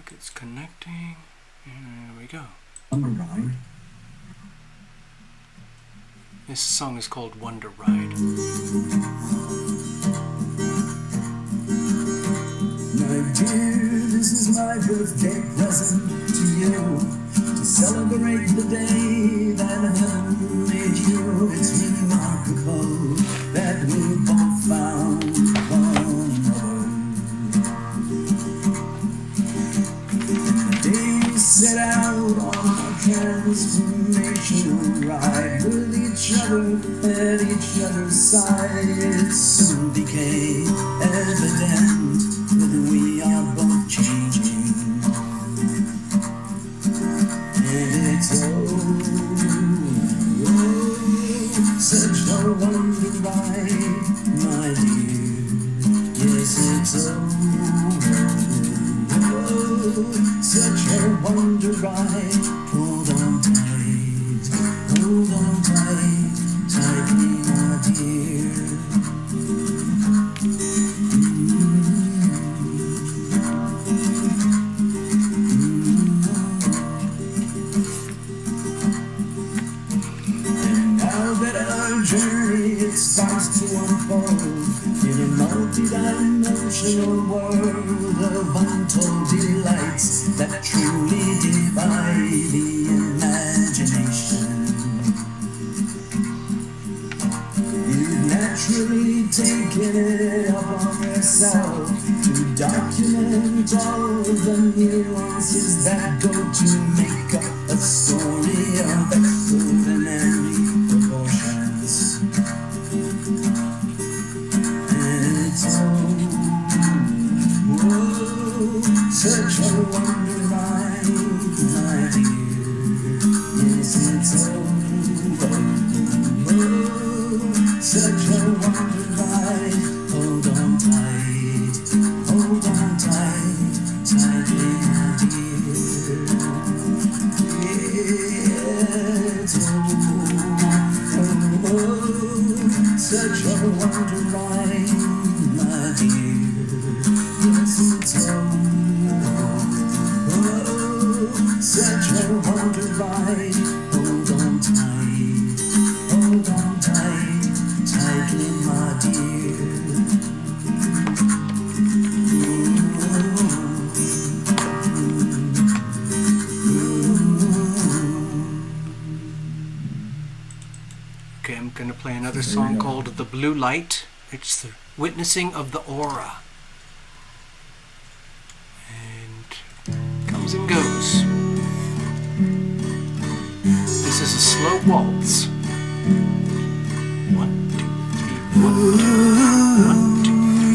think it's connecting. There we go. Wonder Ride. This song is called Wonder Ride. My dear, this is my birthday present to you, to celebrate the day that heaven made you. It's remarkable that we both found one another. The day we set out on our transformational ride with each other at each other's side, it soon became evident that we are both changing. And it's such a wonder ride, my dear. Yes, it's such a wonder ride. Hold on tight, tightly, my dear. Journey, it starts to unfold in a multi-dimensional world of untold delights that truly defy the imagination. You've naturally taken it upon yourself to document all the nuances that go to make up a story of extraordinary proportions. Such a wonder ride, my dear. Yes, it's such a wonder ride. Hold on tight, tightly, my dear. It's such a wonder ride, my dear. Yes, it's such a wonder ride. Hold on tight, tightly, my dear. Okay, I'm going to play another song called The Blue Light. It's the witnessing of the aura. And comes and goes. This is a slow waltz. 1, 2, 3, 1, 2, 1, 2, 3.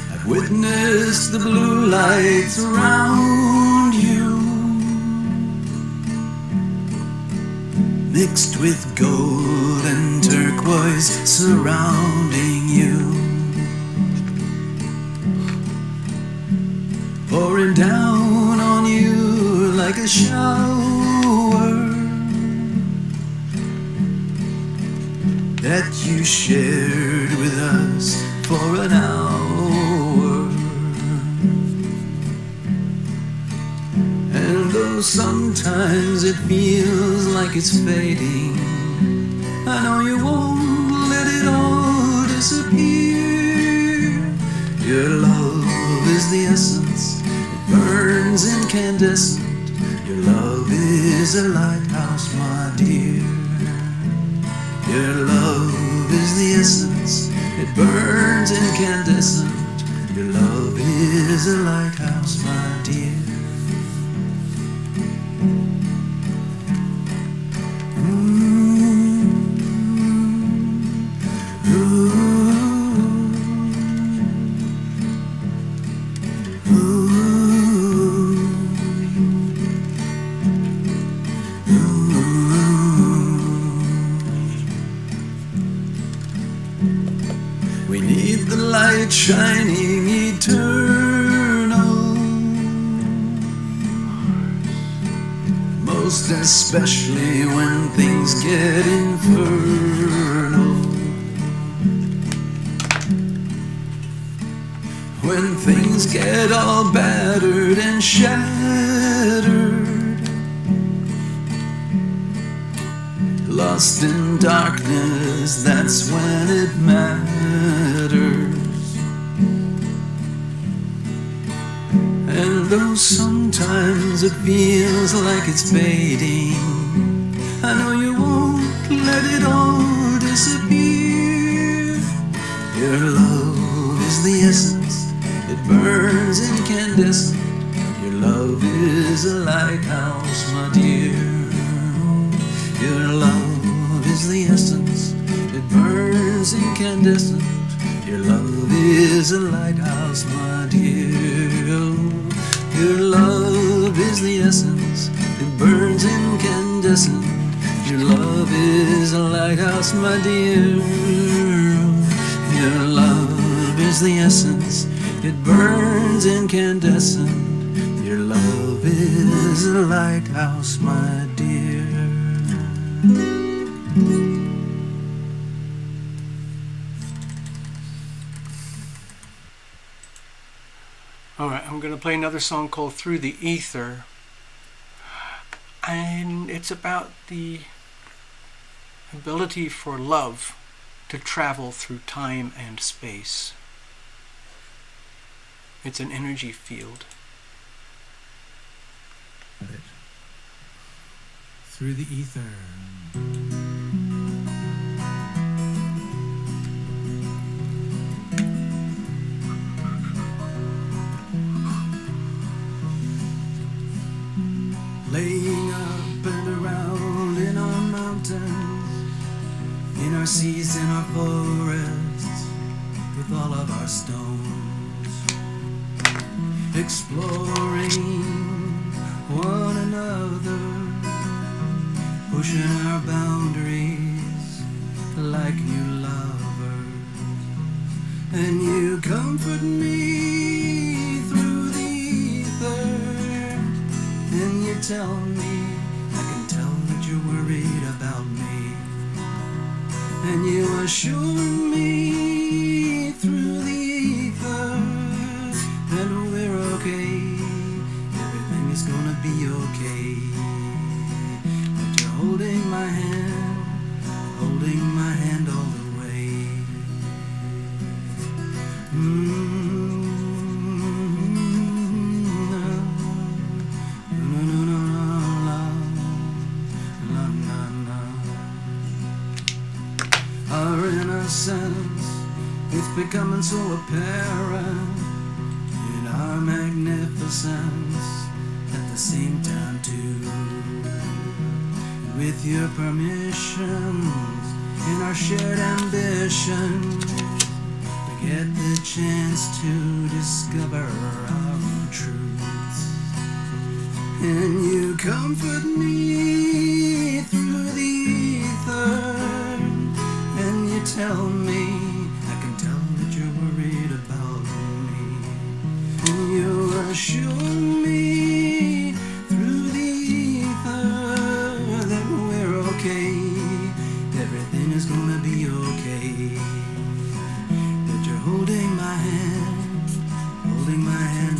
I've witnessed the blue lights around you, mixed with gold and turquoise surrounding you, pouring down on you like a shower that you shared with us for an hour. And though sometimes it feels like it's fading, I know you won't let it all disappear. Your love is the essence, it burns incandescent. Your love is a lighthouse, my dear. Your love is the essence, it burns incandescent. Your love is a lighthouse, my dear. We need the light shining eternally most especially when things get infernal. When things get all battered and shattered, lost in darkness, that's when it matters. And though sometimes it feels like it's fading, I know you won't let it all disappear. Your love is the essence, it burns incandescent. Your love is a lighthouse, my dear. Your love is the essence, it burns incandescent. Your love is a lighthouse, my dear. Your love is the essence, it burns incandescent. Your love is a lighthouse, my dear. Your love is the essence, it burns incandescent. Your love is a lighthouse, my dear. Alright, I'm going to play another song called Through the Ether. And it's about the ability for love to travel through time and space. It's an energy field. Through the ether. Laying up and around in our mountains, in our seas, in our forests, with all of our stones, exploring one another, pushing our boundaries like new lovers. And you comfort me through the ether, and you tell me, I can tell that you're worried about me. And you assure me through the ether that we're okay, everything is gonna be okay. That you're holding my hand all the way. Our innocence is becoming so apparent in our magnificence at the same time too. With your permissions and our shared ambitions, we get the chance to discover our own truths. And you comfort me through the ether, and you tell me, I can tell that you're worried about me. And you assure me through the ether that we're okay, everything is gonna be okay. That you're holding my hand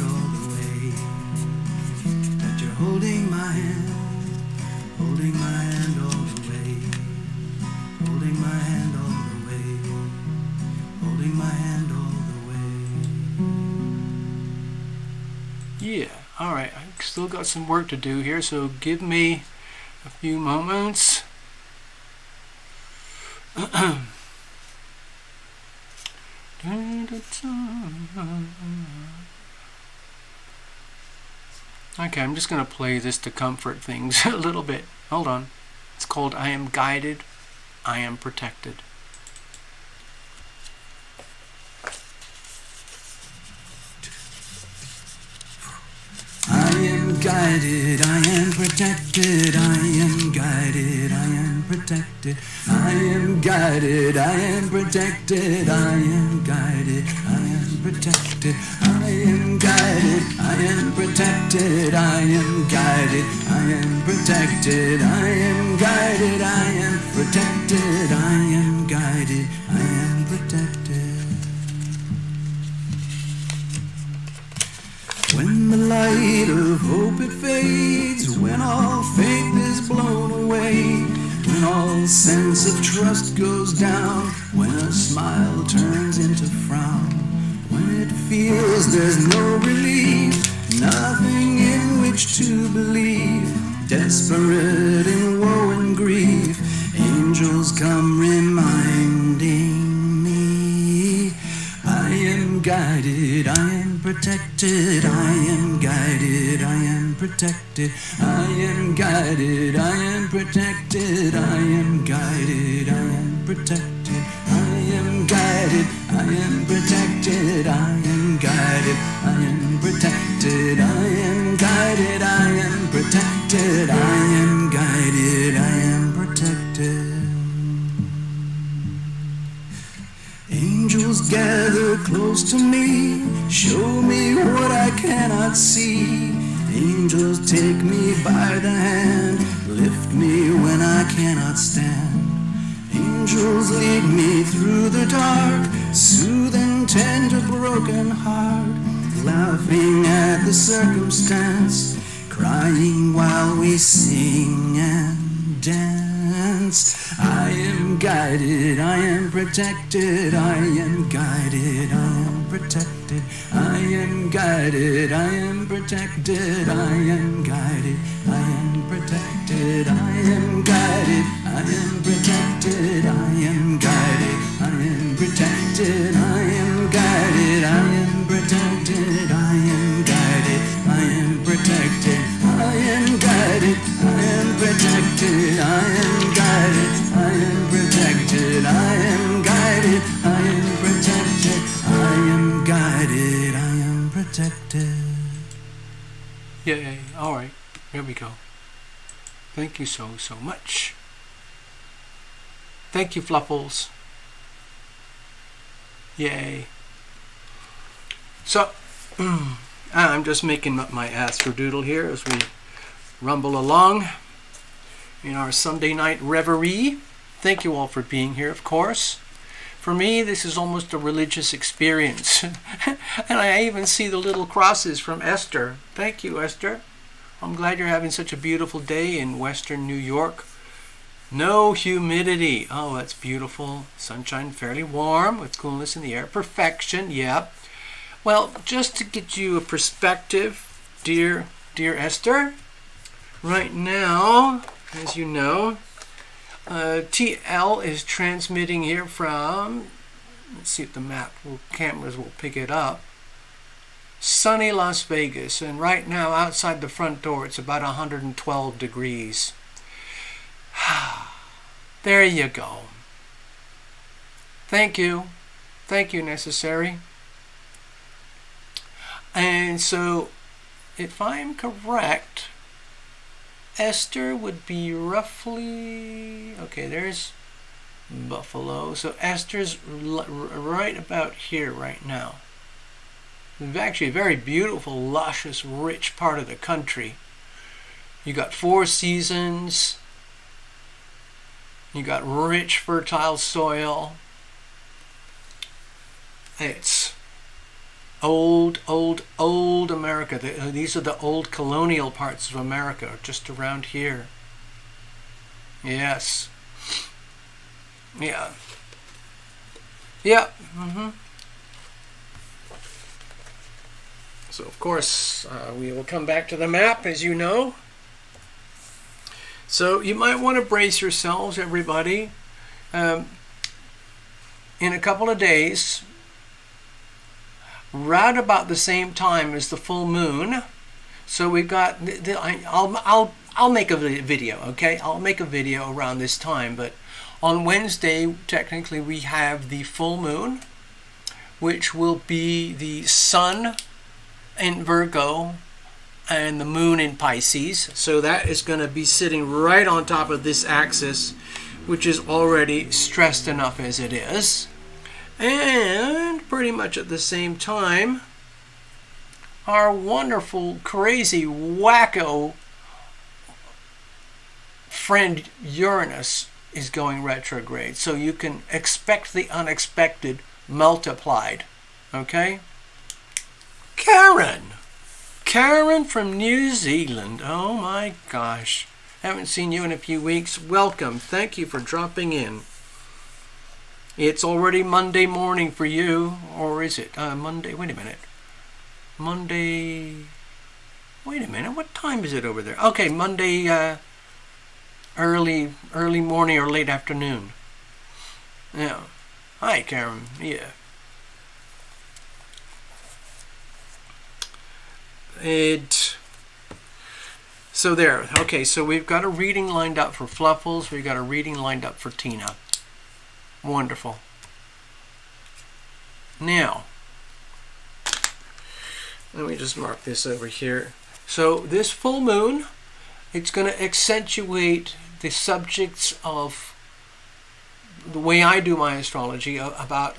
all the way. That you're holding my hand all the way. Holding my hand all the way. Holding my hand all the way. Yeah, alright, I've still got some work to do here, so give me a few moments. Okay, I'm just going to play this to comfort things a little bit. Hold on. It's called I Am Guided, I Am Protected. I am guided, I am protected, I am guided, I am protected. I am guided, I am protected, I am guided, I am protected. I am guided, I am protected, protected, I am guided, I am protected, I am guided, I am protected, I am guided, I am protected. When the light of hope it fades, when all faith is blown away, when all sense of trust goes down, when a smile turns into frown, when it feels there's no relief, nothing in which to believe, desperate in woe and grief, angels come reminding me, I am guided, I am protected, I am guided, I am protected, I am guided, I am protected, I am guided, I am protected, I am guided, I am protected, I am guided, I am protected, I am guided, I am protected, I am guided, I am protected. Angels gather close to me, show me what I cannot see. Angels take me by the hand, lift me when I cannot stand. Angels lead me through the dark, soothe and tend a broken heart, laughing at the circumstance, crying while we sing and dance. I am guided, I am protected, I am guided, I am protected, I am guided, I am protected, I am guided, I am protected, I am guided, I am protected, I am guided, I am protected, I am guided, I am protected, I am guided, I am protected, I am guided, I am protected, I am guided, I am protected, I am guided, I am protected, I am guided, I am protected. Yay. Alright. Here we go. Thank you so much. Thank you, Fluffles. Yay. So, I'm just making my astrodoodle here as we rumble along in our Sunday night reverie. Thank you all for being here, of course. For me, this is almost a religious experience. And I even see the little crosses from Esther. Thank you, Esther. I'm glad you're having such a beautiful day in Western New York. No humidity. Oh, that's beautiful. Sunshine fairly warm with coolness in the air. Perfection, yeah. Well, just to get you a perspective, dear Esther, right now, as you know, TL is transmitting here from, let's see if the cameras will pick it up, sunny Las Vegas, and right now outside the front door it's about 112 degrees. There you go. Thank you. Thank you, Necessary. And so, if I'm correct, Esther would be roughly, okay, there's Buffalo. So Esther's right about here right now. It's actually a very beautiful, luscious, rich part of the country. You got 4 seasons. You got rich, fertile soil. It's old America. These are the old colonial parts of America, just around here. Yes. Yeah. Yeah. So, of course, we will come back to the map, as you know. So, you might want to brace yourselves, everybody. In a couple of days, right about the same time as the full moon. So we've got, I'll make a video, okay? I'll make a video around this time, but on Wednesday, technically, we have the full moon, which will be the sun in Virgo and the moon in Pisces. So that is going to be sitting right on top of this axis, which is already stressed enough as it is. And pretty much at the same time, our wonderful, crazy, wacko friend Uranus is going retrograde. So you can expect the unexpected multiplied. Okay? Karen from New Zealand. Oh my gosh. Haven't seen you in a few weeks. Welcome. Thank you for dropping in. It's already Monday morning for you. Or is it? Monday. Wait a minute. Monday. Wait a minute. What time is it over there? Okay, Monday early morning or late afternoon. Yeah. Hi, Karen. Yeah. So there. Okay, so we've got a reading lined up for Fluffles. We've got a reading lined up for Tina. Wonderful. Now, let me just mark this over here. So this full moon, it's going to accentuate the subjects of the way I do my astrology about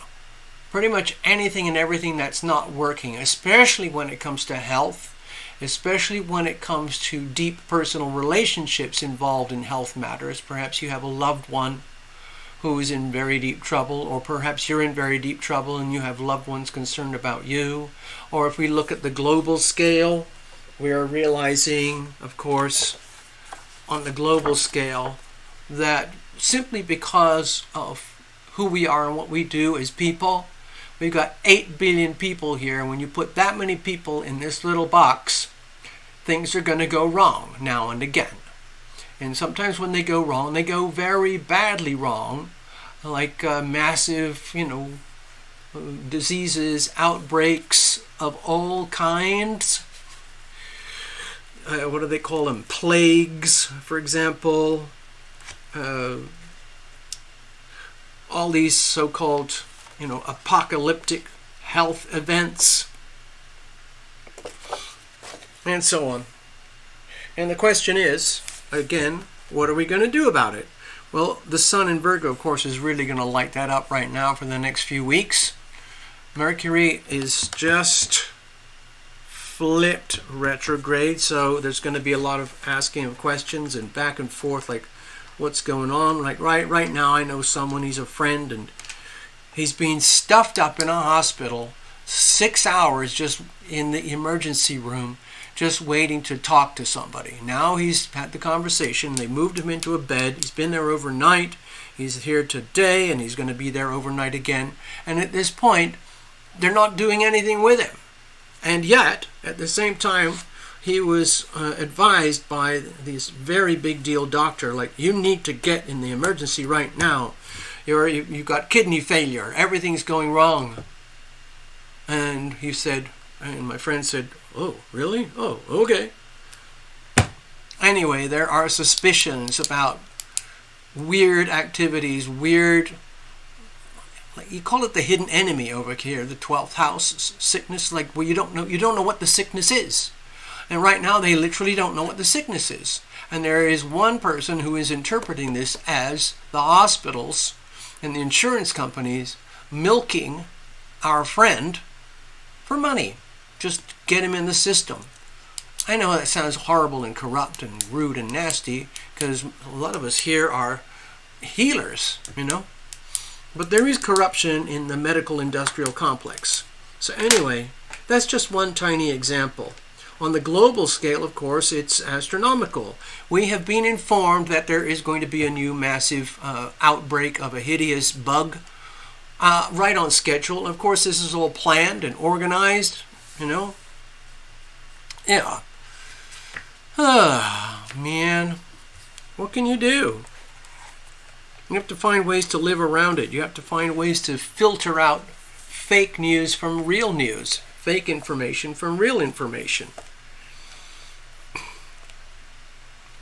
pretty much anything and everything that's not working, especially when it comes to health, especially when it comes to deep personal relationships involved in health matters. Perhaps you have a loved one who is in very deep trouble, or perhaps you're in very deep trouble and you have loved ones concerned about you. Or if we look at the global scale, we are realizing, of course, on the global scale, that simply because of who we are and what we do as people, we've got 8 billion people here, and when you put that many people in this little box, things are going to go wrong now and again. And sometimes when they go wrong, they go very badly wrong, like massive, diseases, outbreaks of all kinds. What do they call them? Plagues, for example. All these so-called, apocalyptic health events, and so on. And the question is, again, what are we going to do about it? Well, the Sun in Virgo, of course, is really going to light that up right now for the next few weeks. Mercury is just flipped retrograde, so there's going to be a lot of asking of questions and back and forth, like what's going on. Like right now, I know someone, he's a friend, and he's being stuffed up in a hospital 6 hours just in the emergency room, just waiting to talk to somebody. Now he's had the conversation. They moved him into a bed. He's been there overnight. He's here today, and he's going to be there overnight again. And at this point, they're not doing anything with him. And yet, at the same time, he was advised by this very big deal doctor, like, you need to get in the emergency right now. You've got kidney failure. Everything's going wrong. And he said, and my friend said, oh, really? Oh, okay. Anyway, there are suspicions about weird activities, weird, you call it the hidden enemy over here, the 12th house sickness, like, well, you don't know what the sickness is. And right now they literally don't know what the sickness is. And there is one person who is interpreting this as the hospitals and the insurance companies milking our friend for money. Just get him in the system. I know that sounds horrible and corrupt and rude and nasty, because a lot of us here are healers, But there is corruption in the medical industrial complex. So anyway, that's just one tiny example. On the global scale, of course, it's astronomical. We have been informed that there is going to be a new massive outbreak of a hideous bug right on schedule. Of course, this is all planned and organized, Yeah. Man, what can you do? You have to find ways to live around it. You have to find ways to filter out fake news from real news, fake information from real information.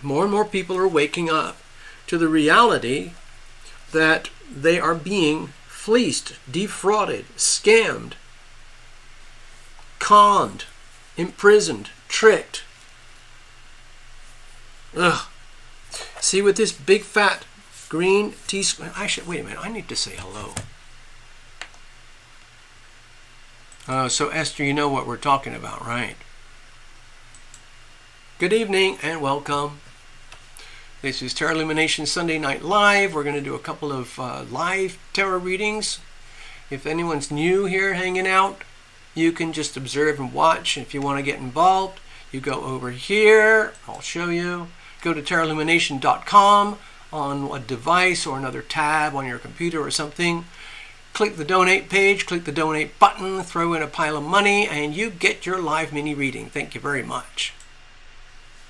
More and more people are waking up to the reality that they are being fleeced, defrauded, scammed, conned, imprisoned, tricked. Ugh. See, with this big fat green teaspoon, wait a minute, I need to say hello. So Esther, you know what we're talking about, right? Good evening and welcome. This is TarotLumination Sunday Night Live. We're going to do a couple of live tarot readings. If anyone's new here hanging out, you can just observe and watch. If you want to get involved, you go over here. I'll show you. Go to TarotLumination.com on a device or another tab on your computer or something. Click the donate page, click the donate button, throw in a pile of money, and you get your live mini reading. Thank you very much.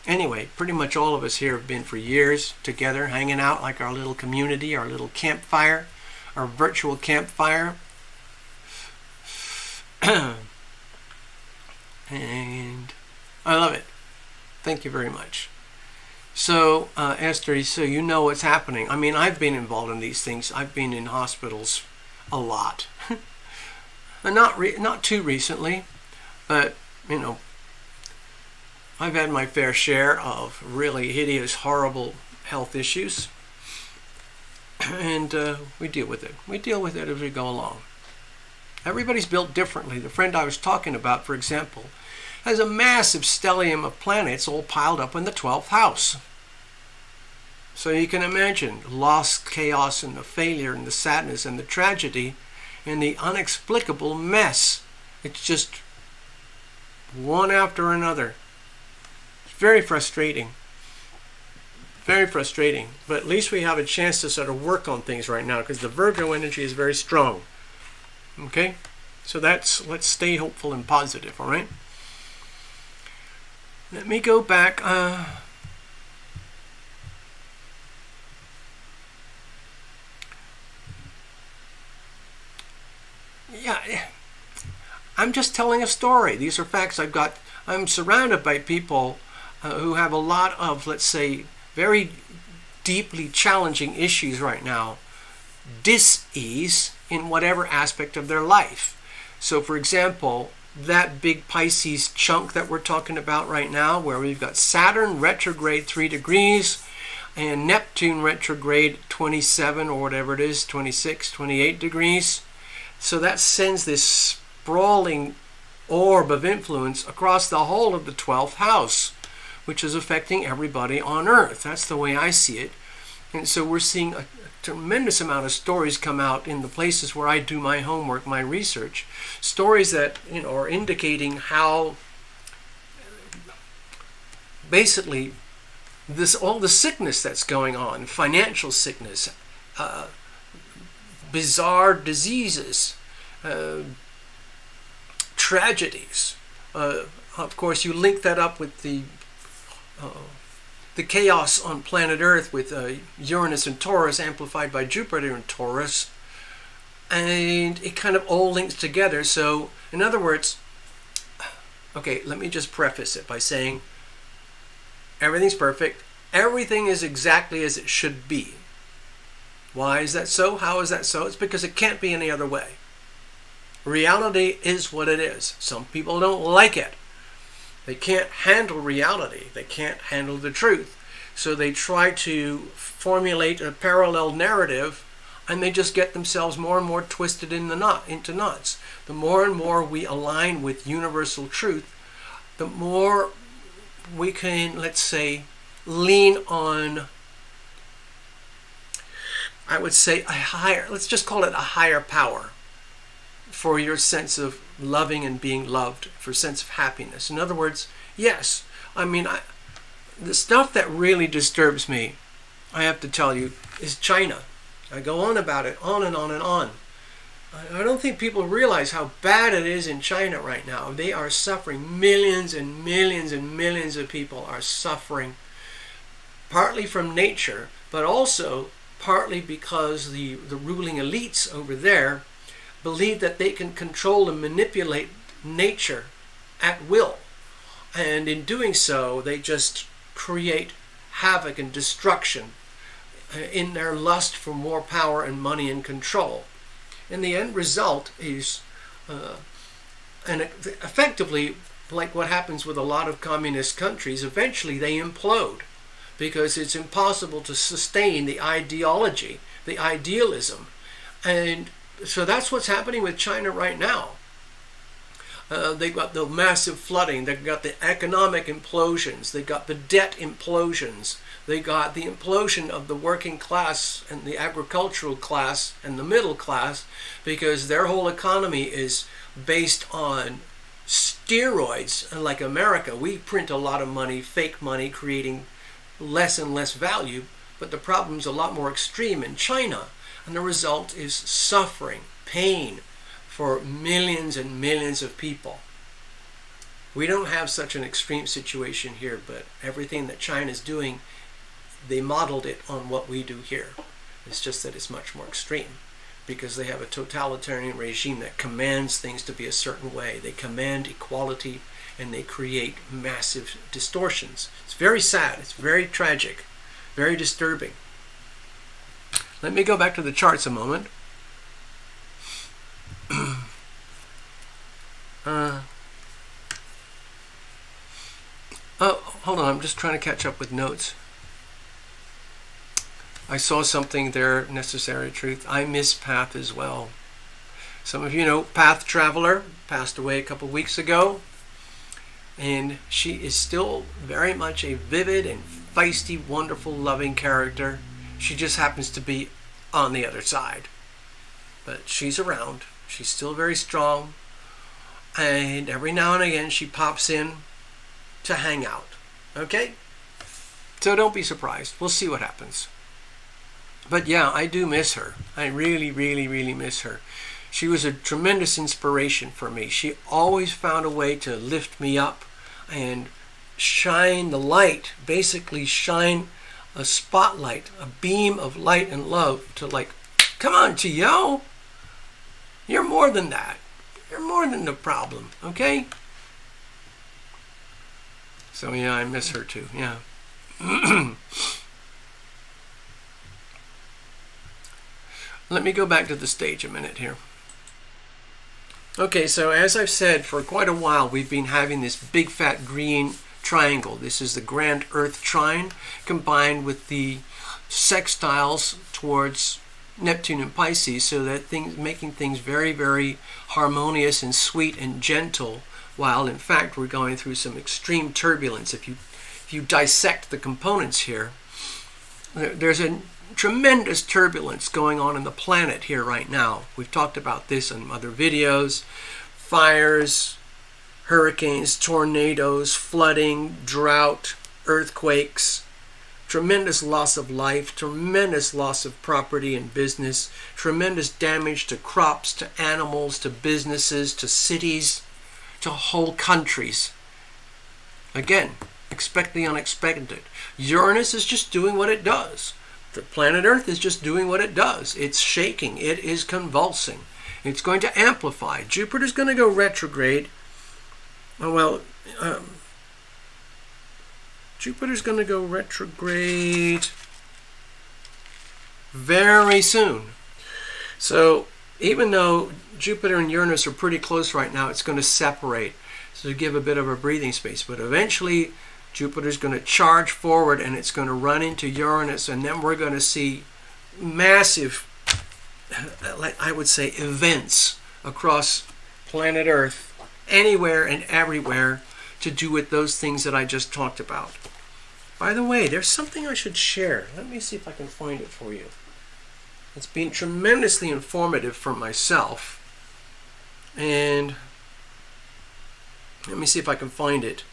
Anyway, pretty much all of us here have been for years together, hanging out like our little community, our little campfire, our virtual campfire. And I love it. Thank you very much. So, Esther, so you know what's happening. I mean, I've been involved in these things. I've been in hospitals a lot. And not too recently, but, you know, I've had my fair share of really hideous, horrible health issues. And we deal with it. We deal with it as we go along. Everybody's built differently. The friend I was talking about, for example, has a massive stellium of planets all piled up in the 12th house. So you can imagine loss, chaos, and the failure, and the sadness, and the tragedy, and the inexplicable mess. It's just one after another. It's very frustrating. Very frustrating. But at least we have a chance to sort of work on things right now, because the Virgo energy is very strong. Okay? So let's stay hopeful and positive, all right? Let me go back. Yeah, I'm just telling a story. These are facts I've got. I'm surrounded by people who have a lot of, let's say, very deeply challenging issues right now. Dis-ease in whatever aspect of their life. So, for example, that big Pisces chunk that we're talking about right now, where we've got Saturn retrograde 3 degrees and Neptune retrograde 27 or whatever it is, 26, 28 degrees. So that sends this sprawling orb of influence across the whole of the 12th house, which is affecting everybody on Earth. That's the way I see it. And so we're seeing a tremendous amount of stories come out in the places where I do my homework, my research. Stories that, you know, are indicating how basically all the sickness that's going on, financial sickness, bizarre diseases, tragedies. Of course, you link that up with the chaos on planet Earth with Uranus and Taurus amplified by Jupiter and Taurus, and it kind of all links together. So, in other words, okay, let me just preface it by saying everything's perfect. Everything is exactly as it should be. Why is that so? How is that so? It's because it can't be any other way. Reality is what it is. Some people don't like it. They can't handle reality. They can't handle the truth. So they try to formulate a parallel narrative, and they just get themselves more and more twisted into knots. The more and more we align with universal truth, the more we can, let's say, lean on, I would say, a higher, let's just call it a higher power for your sense of loving and being loved, for a sense of happiness. In other words, yes, I mean, the stuff that really disturbs me, I have to tell you, is China. I go on about it, on and on and on. I don't think people realize how bad it is in China right now. They are suffering. Millions and millions and millions of people are suffering, partly from nature, but also partly because the ruling elites over there believe that they can control and manipulate nature at will. And in doing so, they just create havoc and destruction in their lust for more power and money and control. And the end result is, and effectively, like what happens with a lot of communist countries, eventually they implode because it's impossible to sustain the ideology, the idealism. And so that's what's happening with China right now. They got the massive flooding. They got the economic implosions. They got the debt implosions. They got the implosion of the working class and the agricultural class and the middle class, because their whole economy is based on steroids. And like America, we print a lot of money, fake money, creating less and less value. But the problem's a lot more extreme in China. And the result is suffering, pain for millions and millions of people. We don't have such an extreme situation here, but everything that China's doing, they modeled it on what we do here. It's just that it's much more extreme, because they have a totalitarian regime that commands things to be a certain way. They command equality, and they create massive distortions. It's very sad. It's very tragic. Very disturbing. Let me go back to the charts a moment. Oh, hold on. I'm just trying to catch up with notes. I saw something there, necessary truth. I miss Path as well. Some of you know Path Traveler passed away a couple weeks ago. And she is still very much a vivid and feisty, wonderful, loving character. She just happens to be on the other side. But she's around. She's still very strong. And every now and again she pops in to hang out. Okay? So don't be surprised. We'll see what happens. But yeah, I do miss her. I really, really, really miss her. She was a tremendous inspiration for me. She always found a way to lift me up and shine the light, basically shine a spotlight, a beam of light and love to, like, come on, Tio. You're more than that. You're more than the problem, okay? So yeah, I miss her too, yeah. Let me go back to the stage a minute here. Okay, so as I've said, for quite a while we've been having this big fat green triangle. This is the Grand Earth Trine combined with the sextiles towards Neptune and Pisces, so that things, making things very, very harmonious and sweet and gentle, while in fact we're going through some extreme turbulence. If you dissect the components here, there's a tremendous turbulence going on in the planet here right now. We've talked about this in other videos. Fires, hurricanes, tornadoes, flooding, drought, earthquakes, tremendous loss of life, tremendous loss of property and business, tremendous damage to crops, to animals, to businesses, to cities, to whole countries. Again, expect the unexpected. Uranus is just doing what it does. The planet Earth is just doing what it does. It's shaking. It is convulsing. It's going to amplify. Jupiter's going to go retrograde. Jupiter's going to go retrograde very soon. So even though Jupiter and Uranus are pretty close right now, it's going to separate, so to give a bit of a breathing space. But eventually Jupiter's going to charge forward and it's going to run into Uranus, and then we're going to see massive, I would say, events across planet Earth, anywhere and everywhere, to do with those things that I just talked about. By the way, there's something I should share. Let me see if I can find it for you. It's been tremendously informative for myself. And let me see if I can find it.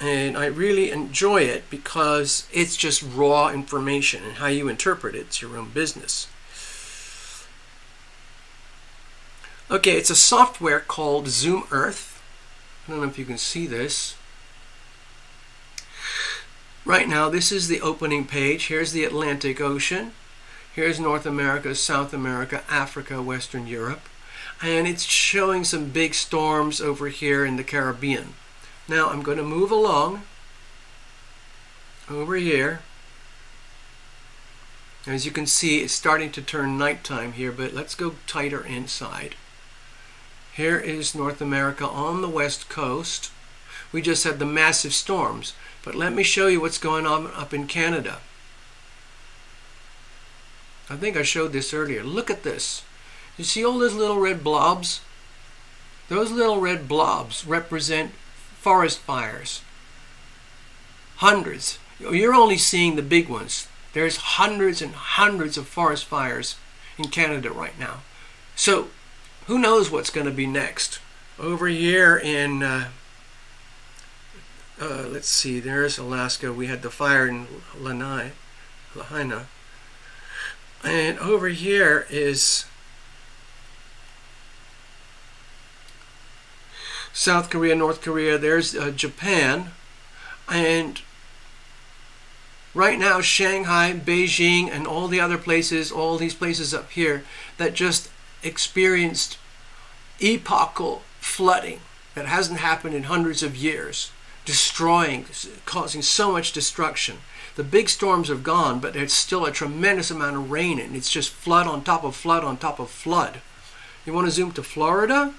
And I really enjoy it because it's just raw information, and how you interpret it's your own business. Okay, it's a software called Zoom Earth. I don't know if you can see this. Right now, this is the opening page. Here's the Atlantic Ocean. Here's North America, South America, Africa, Western Europe. And it's showing some big storms over here in the Caribbean. Now I'm going to move along over here. As you can see, it's starting to turn nighttime here, but let's go tighter inside. Here is North America on the west coast. We just had the massive storms, but let me show you what's going on up in Canada. I think I showed this earlier. Look at this. You see all those little red blobs? Those little red blobs represent forest fires. Hundreds. You're only seeing the big ones. There's hundreds and hundreds of forest fires in Canada right now. So who knows what's going to be next? Over here in, let's see, there's Alaska. We had the fire in LINA. And over here is South Korea, North Korea. There's Japan. And right now, Shanghai, Beijing, and all the other places, all these places up here that just experienced epochal flooding that hasn't happened in hundreds of years, destroying, causing so much destruction. The big storms are gone, but there's still a tremendous amount of rain, and it's just flood on top of flood on top of flood. You want to zoom to Florida?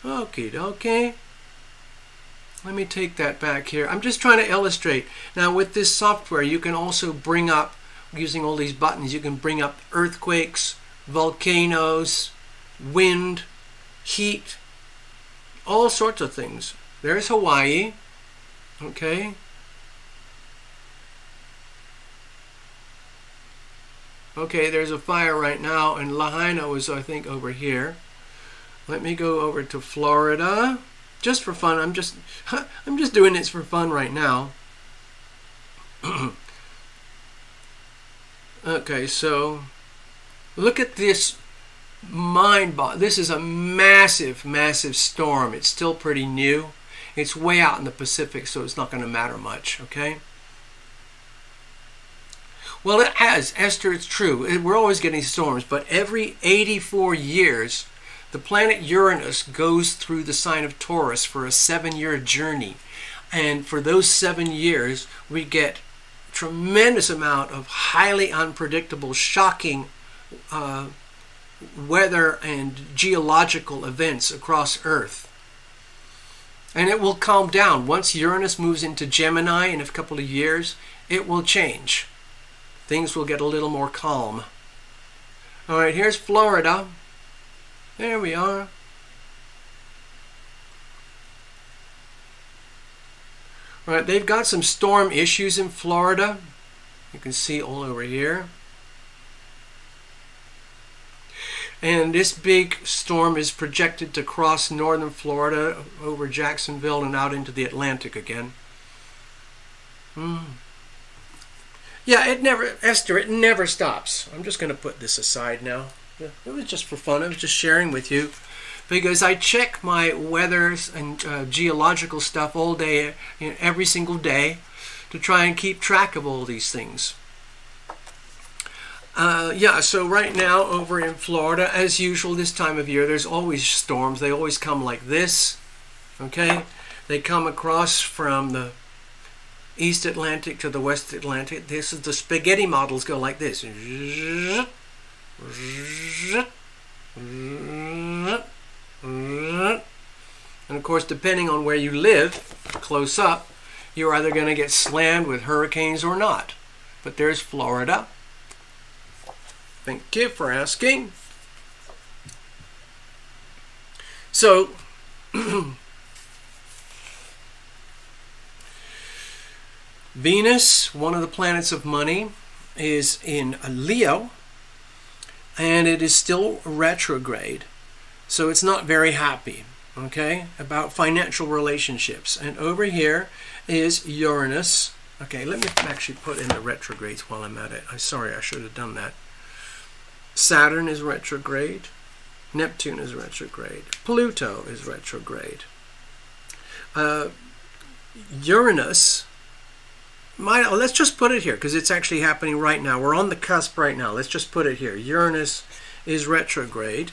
Okay. Let me take that back here. I'm just trying to illustrate. Now with this software, you can also bring up, using all these buttons, you can bring up earthquakes, volcanoes, wind, heat, all sorts of things. There's Hawaii. Okay. Okay, there's a fire right now, and Lahaina was, I think, over here. Let me go over to Florida, just for fun. I'm just doing this for fun right now. Okay, so look at this this is a massive, massive storm. It's still pretty new. It's way out in the Pacific, so it's not going to matter much. Okay. Well, it has, Esther, it's true. We're always getting storms, but every 84 years, the planet Uranus goes through the sign of Taurus for a 7-year journey. And for those 7 years, we get tremendous amount of highly unpredictable, shocking weather and geological events across Earth. And it will calm down. Once Uranus moves into Gemini in a couple of years, it will change. Things will get a little more calm. All right, here's Florida. There we are. All right, they've got some storm issues in Florida. You can see all over here. And this big storm is projected to cross northern Florida over Jacksonville and out into the Atlantic again. Yeah, Esther, it never stops. I'm just going to put this aside now. It was just for fun. I was just sharing with you because I check my weathers and geological stuff all day, every single day, to try and keep track of all these things. Yeah, so right now over in Florida, as usual this time of year, there's always storms. They always come like this, okay? They come across from the East Atlantic to the West Atlantic. This is the spaghetti models go like this. And of course, depending on where you live, close up, you're either going to get slammed with hurricanes or not. But there's Florida. Thank you for asking. So, Venus, one of the planets of money, is in Leo, and it is still retrograde. So it's not very happy, okay, about financial relationships. And over here is Uranus. Okay, let me actually put in the retrogrades while I'm at it. I'm sorry, I should have done that. Saturn is retrograde. Neptune is retrograde. Pluto is retrograde. Uranus, let's just put it here because it's actually happening right now. We're on the cusp right now. Let's just put it here. Uranus is retrograde.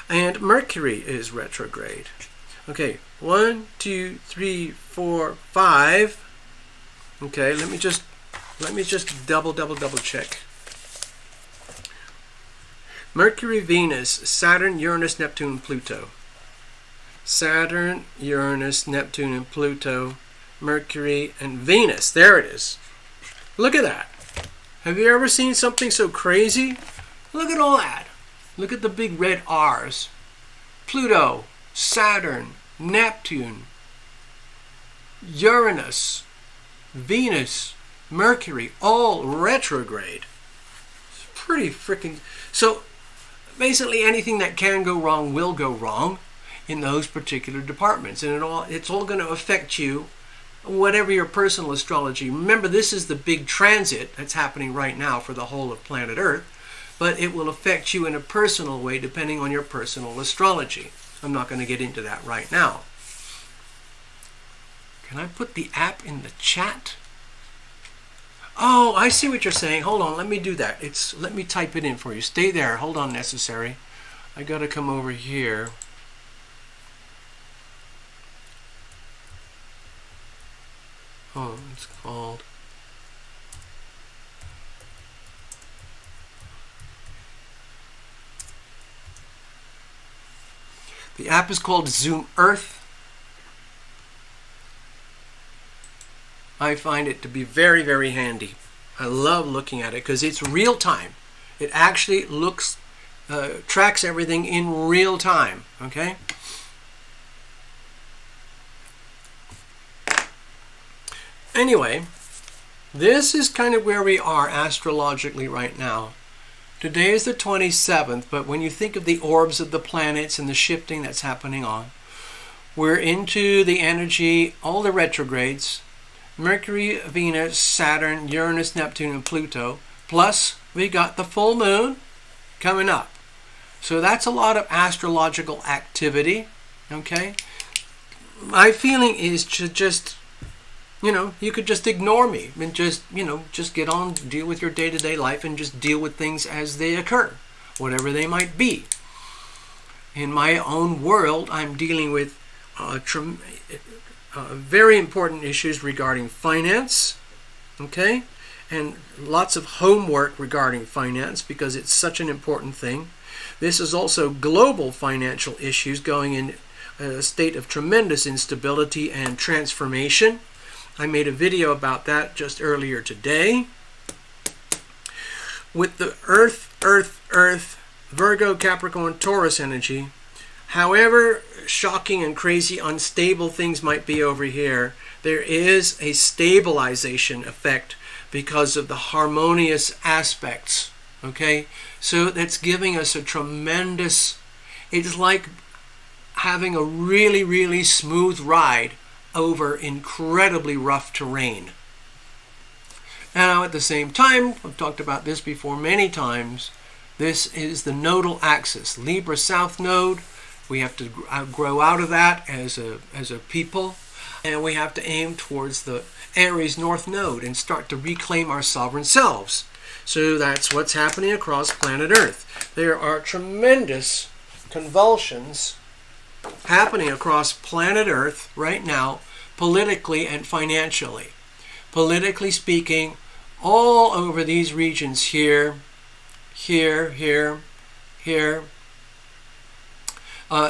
And Mercury is retrograde. Okay, 1, 2, 3, 4, 5. Okay, let me just double check. Mercury, Venus, Saturn, Uranus, Neptune, Pluto. Saturn, Uranus, Neptune, and Pluto, Mercury, and Venus. There it is. Look at that. Have you ever seen something so crazy? Look at all that. Look at the big red R's. Pluto, Saturn, Neptune, Uranus, Venus, Mercury, all retrograde. It's pretty freaking... So basically anything that can go wrong will go wrong in those particular departments. And it's all going to affect you, whatever your personal astrology. Remember, this is the big transit that's happening right now for the whole of planet Earth. But it will affect you in a personal way depending on your personal astrology. I'm not going to get into that right now. Can I put the app in the chat? Oh, I see what you're saying. Hold on, let me do that. Let me type it in for you. Stay there. Hold on, necessary. I got to come over here. Oh, it's called... The app is called Zoom Earth. I find it to be very, very handy. I love looking at it because it's real time. It actually tracks everything in real time. Okay? Anyway, this is kind of where we are astrologically right now. Today is the 27th, but when you think of the orbs of the planets and the shifting that's happening on, we're into the energy, all the retrogrades, Mercury, Venus, Saturn, Uranus, Neptune, and Pluto, plus we got the full moon coming up. So that's a lot of astrological activity, okay? My feeling is to just... you could just ignore me and just get on, deal with your day-to-day life and just deal with things as they occur, whatever they might be. In my own world, I'm dealing with very important issues regarding finance, okay? And lots of homework regarding finance because it's such an important thing. This is also global financial issues going in a state of tremendous instability and transformation. I made a video about that just earlier today. With the Earth, Virgo, Capricorn, Taurus energy, however shocking and crazy, unstable things might be over here, there is a stabilization effect because of the harmonious aspects, okay? So that's giving us a tremendous, it's like having a really, really smooth ride over incredibly rough terrain. Now at the same time, I've talked about this before many times, this is the nodal axis, Libra South Node. We have to grow out of that as a people, and we have to aim towards the Aries North Node and start to reclaim our sovereign selves. So that's what's happening across planet Earth. There are tremendous convulsions happening across planet Earth right now, politically and financially. Politically speaking, all over these regions here,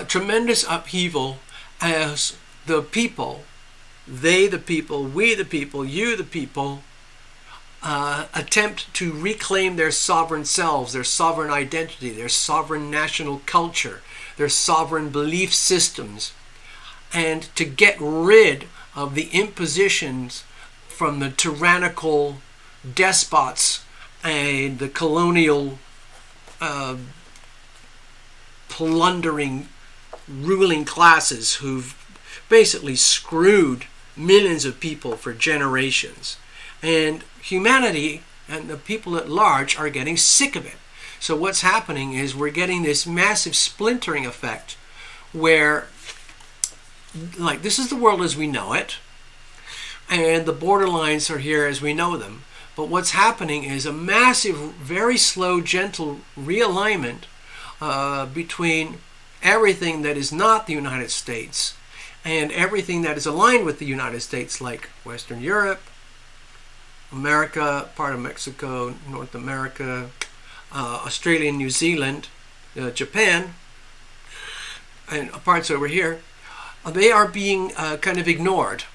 tremendous upheaval as the people, they the people, we the people, you the people, attempt to reclaim their sovereign selves, their sovereign identity, their sovereign national culture, their sovereign belief systems, and to get rid of the impositions from the tyrannical despots and the colonial plundering ruling classes who've basically screwed millions of people for generations. And humanity and the people at large are getting sick of it. So what's happening is we're getting this massive splintering effect where, like, this is the world as we know it, and the borderlines are here as we know them. But what's happening is a massive, very slow, gentle realignment between everything that is not the United States and everything that is aligned with the United States, like Western Europe, America, part of Mexico, North America, Australia, New Zealand, Japan, and parts over here. They are being kind of ignored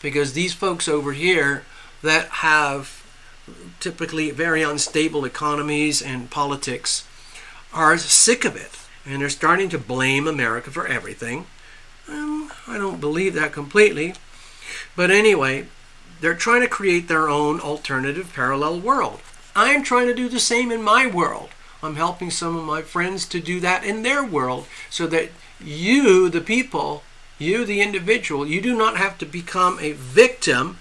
because these folks over here that have typically very unstable economies and politics are sick of it, and they're starting to blame America for everything. I don't believe that completely. But anyway, they're trying to create their own alternative parallel world. I'm trying to do the same in my world. I'm helping some of my friends to do that in their world so that you, the people, you, the individual, you do not have to become a victim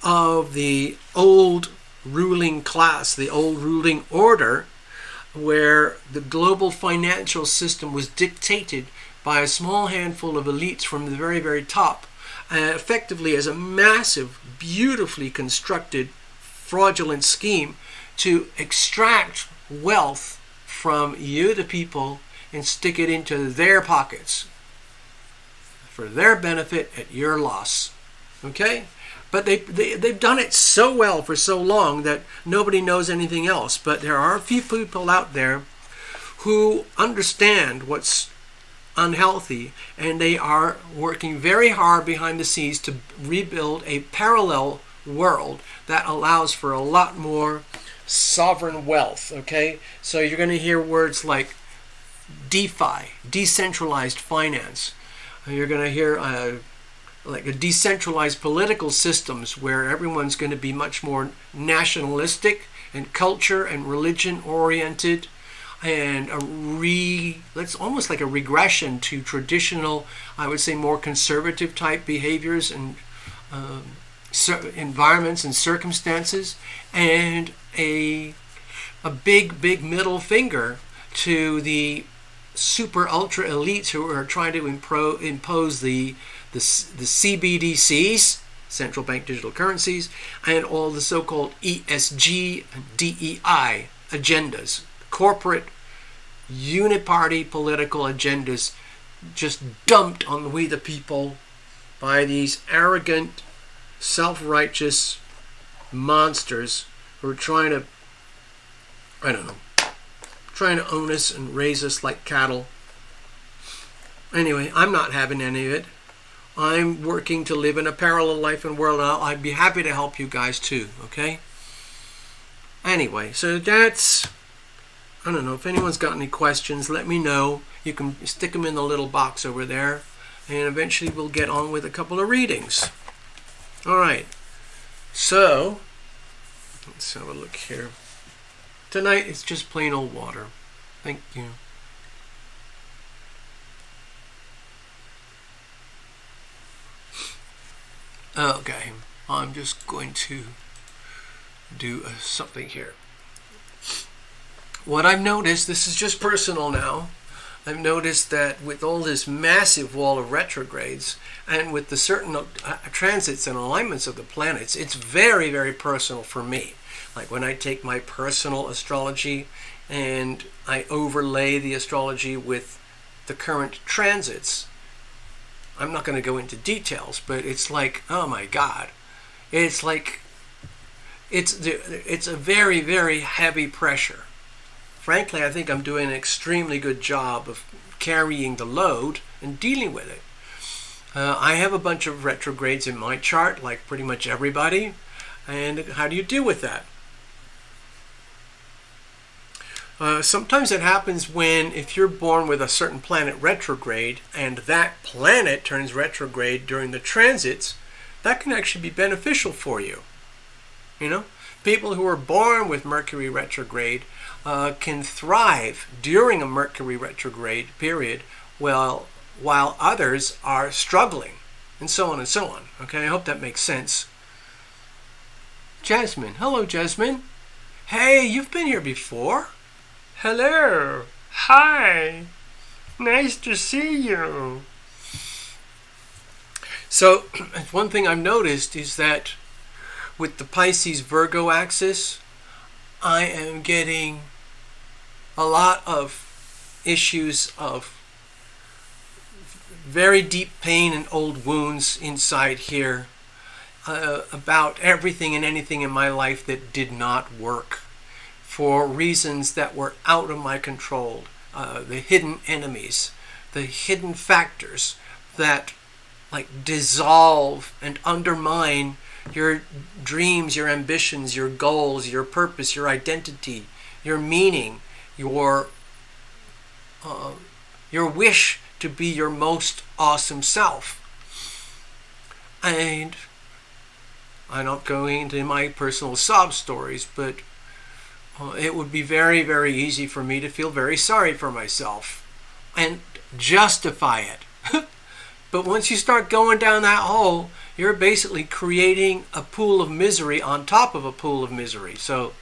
of the old ruling class, the old ruling order, where the global financial system was dictated by a small handful of elites from the very, very top, effectively as a massive, beautifully constructed, fraudulent scheme to extract wealth from you, the people, and stick it into their pockets for their benefit at your loss. Okay? But they've done it so well for so long that nobody knows anything else. But there are a few people out there who understand what's unhealthy, and they are working very hard behind the scenes to rebuild a parallel world that allows for a lot more sovereign wealth. Okay? So you're going to hear words like DeFi, decentralized finance. You're going to hear like a decentralized political systems where everyone's going to be much more nationalistic and culture and religion oriented, and that's almost like a regression to traditional, I would say, more conservative type behaviors and environments and circumstances, and a big middle finger to the super ultra elites who are trying to impose the CBDCs, central bank digital currencies, and all the so-called ESG and DEI agendas, corporate uniparty political agendas, just dumped on we the people by these arrogant, self-righteous monsters who are trying to, trying to own us and raise us like cattle. Anyway, I'm not having any of it. I'm working to live in a parallel life and world, and I'd be happy to help you guys too, okay? Anyway, so that's, I don't know, if anyone's got any questions, let me know. You can stick them in the little box over there, and eventually we'll get on with a couple of readings. All right, so let's have a look here. Tonight it's just plain old water. Thank you. Okay, I'm just going to do something here. What I've noticed, this is just personal now, I've noticed that with all this massive wall of retrogrades and with the certain transits and alignments of the planets, it's very, very personal for me. Like when I take my personal astrology and I overlay the astrology with the current transits, I'm not going to go into details, but it's like, oh my God, it's like, it's a very, very heavy pressure. Frankly, I think I'm doing an extremely good job of carrying the load and dealing with it. I have a bunch of retrogrades in my chart, like pretty much everybody. And how do you deal with that? Sometimes it happens if you're born with a certain planet retrograde and that planet turns retrograde during the transits, that can actually be beneficial for you. You know, people who are born with Mercury retrograde can thrive during a Mercury retrograde period, while others are struggling, and so on and so on. Okay, I hope that makes sense. Jasmine. Hello, Jasmine. Hey, you've been here before. Hello. Hi. Nice to see you. So, one thing I've noticed is that with the Pisces Virgo axis, I am getting a lot of issues of very deep pain and old wounds inside here about everything and anything in my life that did not work for reasons that were out of my control. The hidden enemies, the hidden factors that like dissolve and undermine your dreams, your ambitions, your goals, your purpose, your identity, your meaning, your wish to to be your most awesome self. And I'm not going into my personal sob stories, but it would be very, very easy for me to feel very sorry for myself and justify it. But once you start going down that hole, you're basically creating a pool of misery on top of a pool of misery. So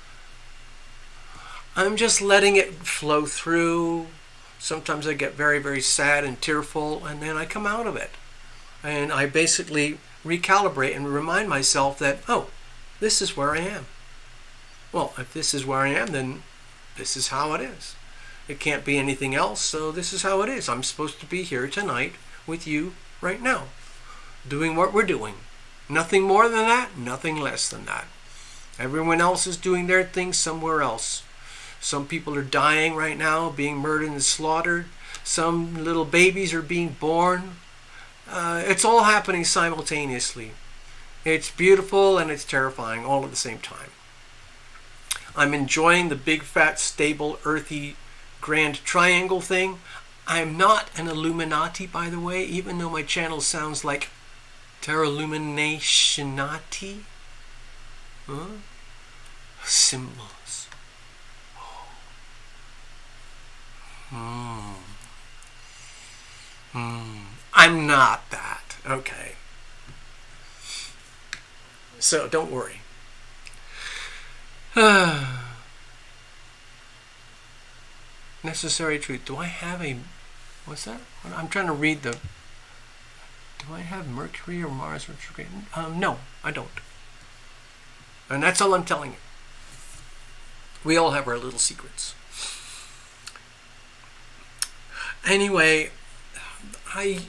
I'm just letting it flow through. Sometimes I get very, very sad and tearful, and then I come out of it. And I basically recalibrate and remind myself that, oh, this is where I am. Well, if this is where I am, then this is how it is. It can't be anything else, so this is how it is. I'm supposed to be here tonight with you right now, doing what we're doing. Nothing more than that, nothing less than that. Everyone else is doing their thing somewhere else. Some people are dying right now, being murdered and slaughtered. Some little babies are being born. It's all happening simultaneously. It's beautiful and it's terrifying all at the same time. I'm enjoying the big, fat, stable, earthy, grand triangle thing. I'm not an Illuminati, by the way, even though my channel sounds like TarotLuminationati. Symbols. I'm not that. Okay. So don't worry. Necessary truth. Do I have a... What's that? I'm trying to read the... Do I have Mercury or Mars retrograde? No, I don't. And that's all I'm telling you. We all have our little secrets. Anyway, I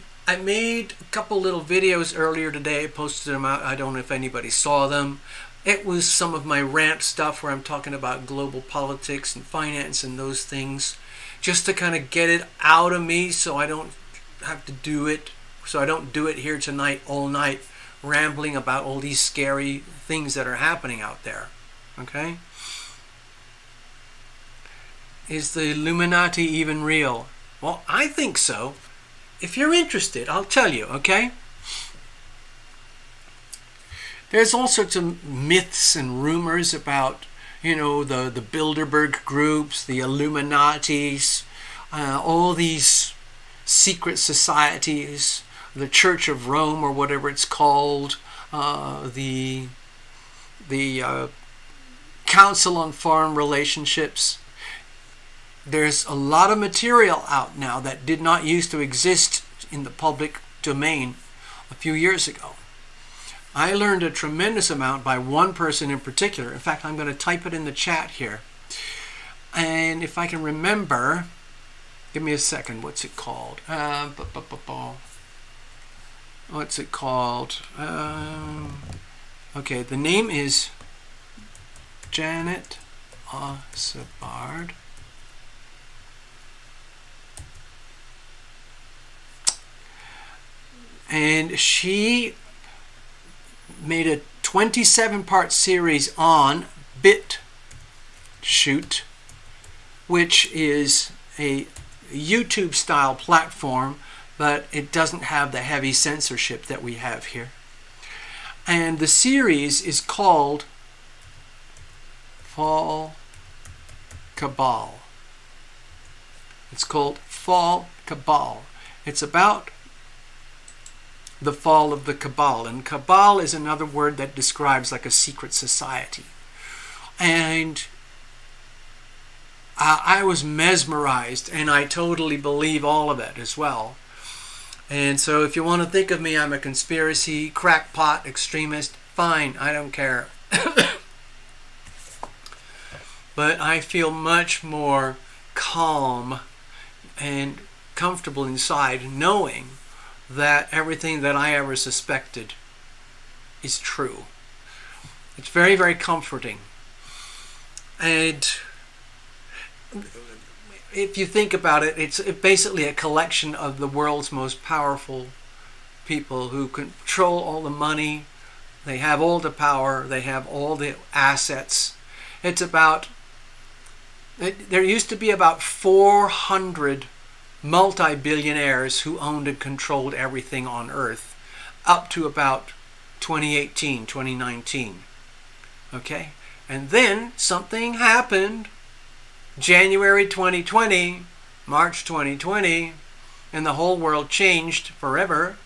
made a couple little videos earlier today. I posted them out. I don't know if anybody saw them. It was some of my rant stuff where I'm talking about global politics and finance and those things, just to kind of get it out of me so I don't have to do it. So I don't do it here tonight all night, rambling about all these scary things that are happening out there. Okay? Is the Illuminati even real? Well, I think so. If you're interested, I'll tell you, okay? There's all sorts of myths and rumors about, the Bilderberg groups, the Illuminatis, all these secret societies, the Church of Rome or whatever it's called, the Council on Foreign Relationships. There's a lot of material out now that did not used to exist in the public domain a few years ago. I learned a tremendous amount by one person in particular. In fact, I'm going to type it in the chat here. And if I can remember, give me a second. What's it called? What's it called? Okay, the name is Janet Osbard. And she made a 27-part series on BitChute, which is a YouTube-style platform, but it doesn't have the heavy censorship that we have here. And the series is called Fall Cabal. It's called Fall Cabal. It's about the fall of the cabal, and cabal is another word that describes like a secret society. And I was mesmerized, and I totally believe all of it as well. And so if you want to think of me, I'm a conspiracy crackpot extremist, fine, I don't care. But I feel much more calm and comfortable inside knowing that everything that I ever suspected is true. It's very, very comforting. And if you think about it, it's basically a collection of the world's most powerful people who control all the money, they have all the power, they have all the assets. It's about, there used to be about 400 multi-billionaires who owned and controlled everything on Earth up to about 2018, 2019. Okay? And then something happened January 2020, March 2020, and the whole world changed forever.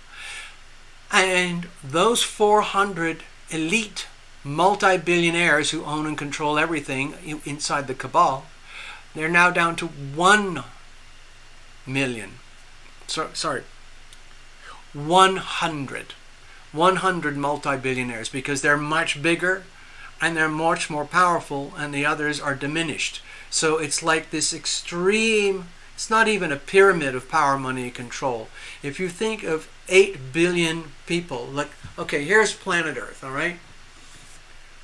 And those 400 elite multi-billionaires who own and control everything inside the cabal, they're now down to 1 million. Sorry, 100 multi-billionaires, because they're much bigger and they're much more powerful, and the others are diminished. So it's like this extreme, it's not even a pyramid of power, money, and control. If you think of 8 billion people, like, okay, here's planet Earth, all right?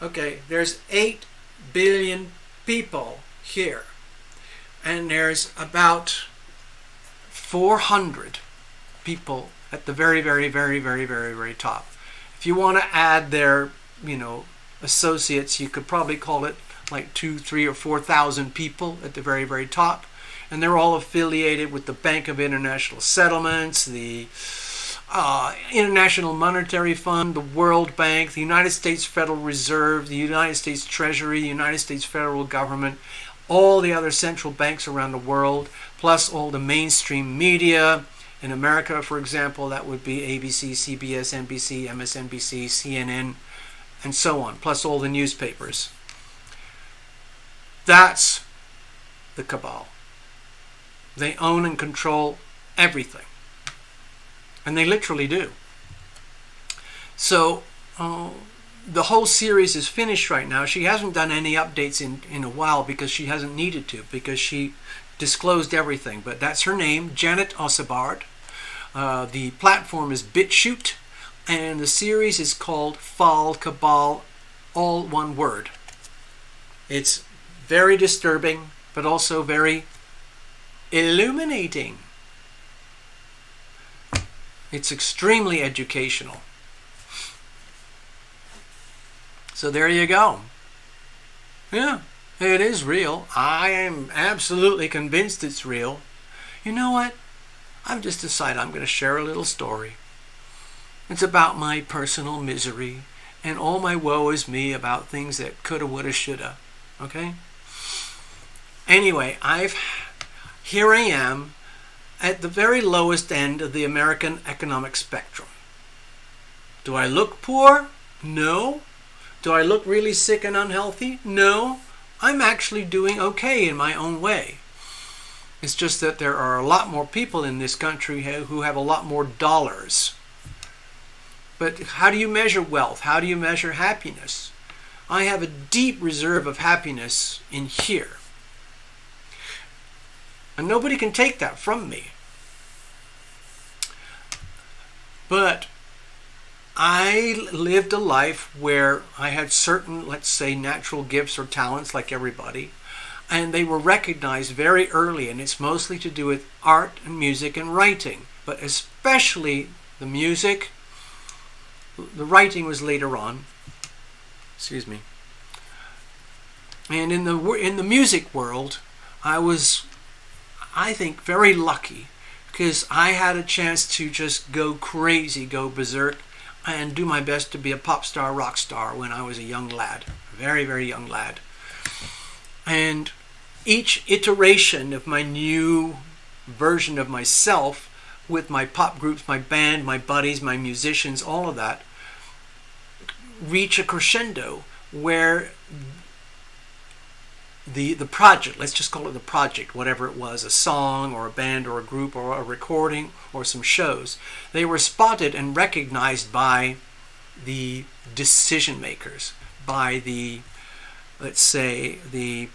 Okay, there's 8 billion people here, and there's about 400 people at the very, very, very, very, very, very top. If you want to add their, associates, you could probably call it like 2,000, 3,000, or 4,000 people at the very, very top. And they're all affiliated with the Bank of International Settlements, the International Monetary Fund, the World Bank, the United States Federal Reserve, the United States Treasury, the United States Federal Government, all the other central banks around the world, plus all the mainstream media. In America, for example, that would be ABC, CBS, NBC, MSNBC, CNN, and so on, plus all the newspapers. That's the cabal. They own and control everything. And they literally do. So the whole series is finished right now. She hasn't done any updates in a while because she hasn't needed to, because she disclosed everything. But that's her name, Janet Osebard. The platform is BitChute, and the series is called Fall Cabal, all one word. It's very disturbing, but also very illuminating. It's extremely educational. So there you go. Yeah, it is real. I am absolutely convinced it's real. You know what? I've just decided I'm going to share a little story. It's about my personal misery and all my woe is me about things that coulda, woulda, shoulda. Okay? Anyway, here I am at the very lowest end of the American economic spectrum. Do I look poor? No. Do I look really sick and unhealthy? No. I'm actually doing okay in my own way. It's just that there are a lot more people in this country who have a lot more dollars. But how do you measure wealth? How do you measure happiness? I have a deep reserve of happiness in here. And nobody can take that from me. But I lived a life where I had certain, let's say, natural gifts or talents like everybody. And they were recognized very early, and it's mostly to do with art and music and writing, but especially the music. The writing was later on. Excuse me. And in the music world, I was, I think, very lucky, because I had a chance to just go crazy, go berserk, and do my best to be a pop star, rock star when I was a young lad, a very, very young lad. And each iteration of my new version of myself, with my pop groups, my band, my buddies, my musicians, all of that, reach a crescendo where the project, let's just call it the project, whatever it was, a song or a band or a group or a recording or some shows, they were spotted and recognized by the decision makers, by the, let's say, the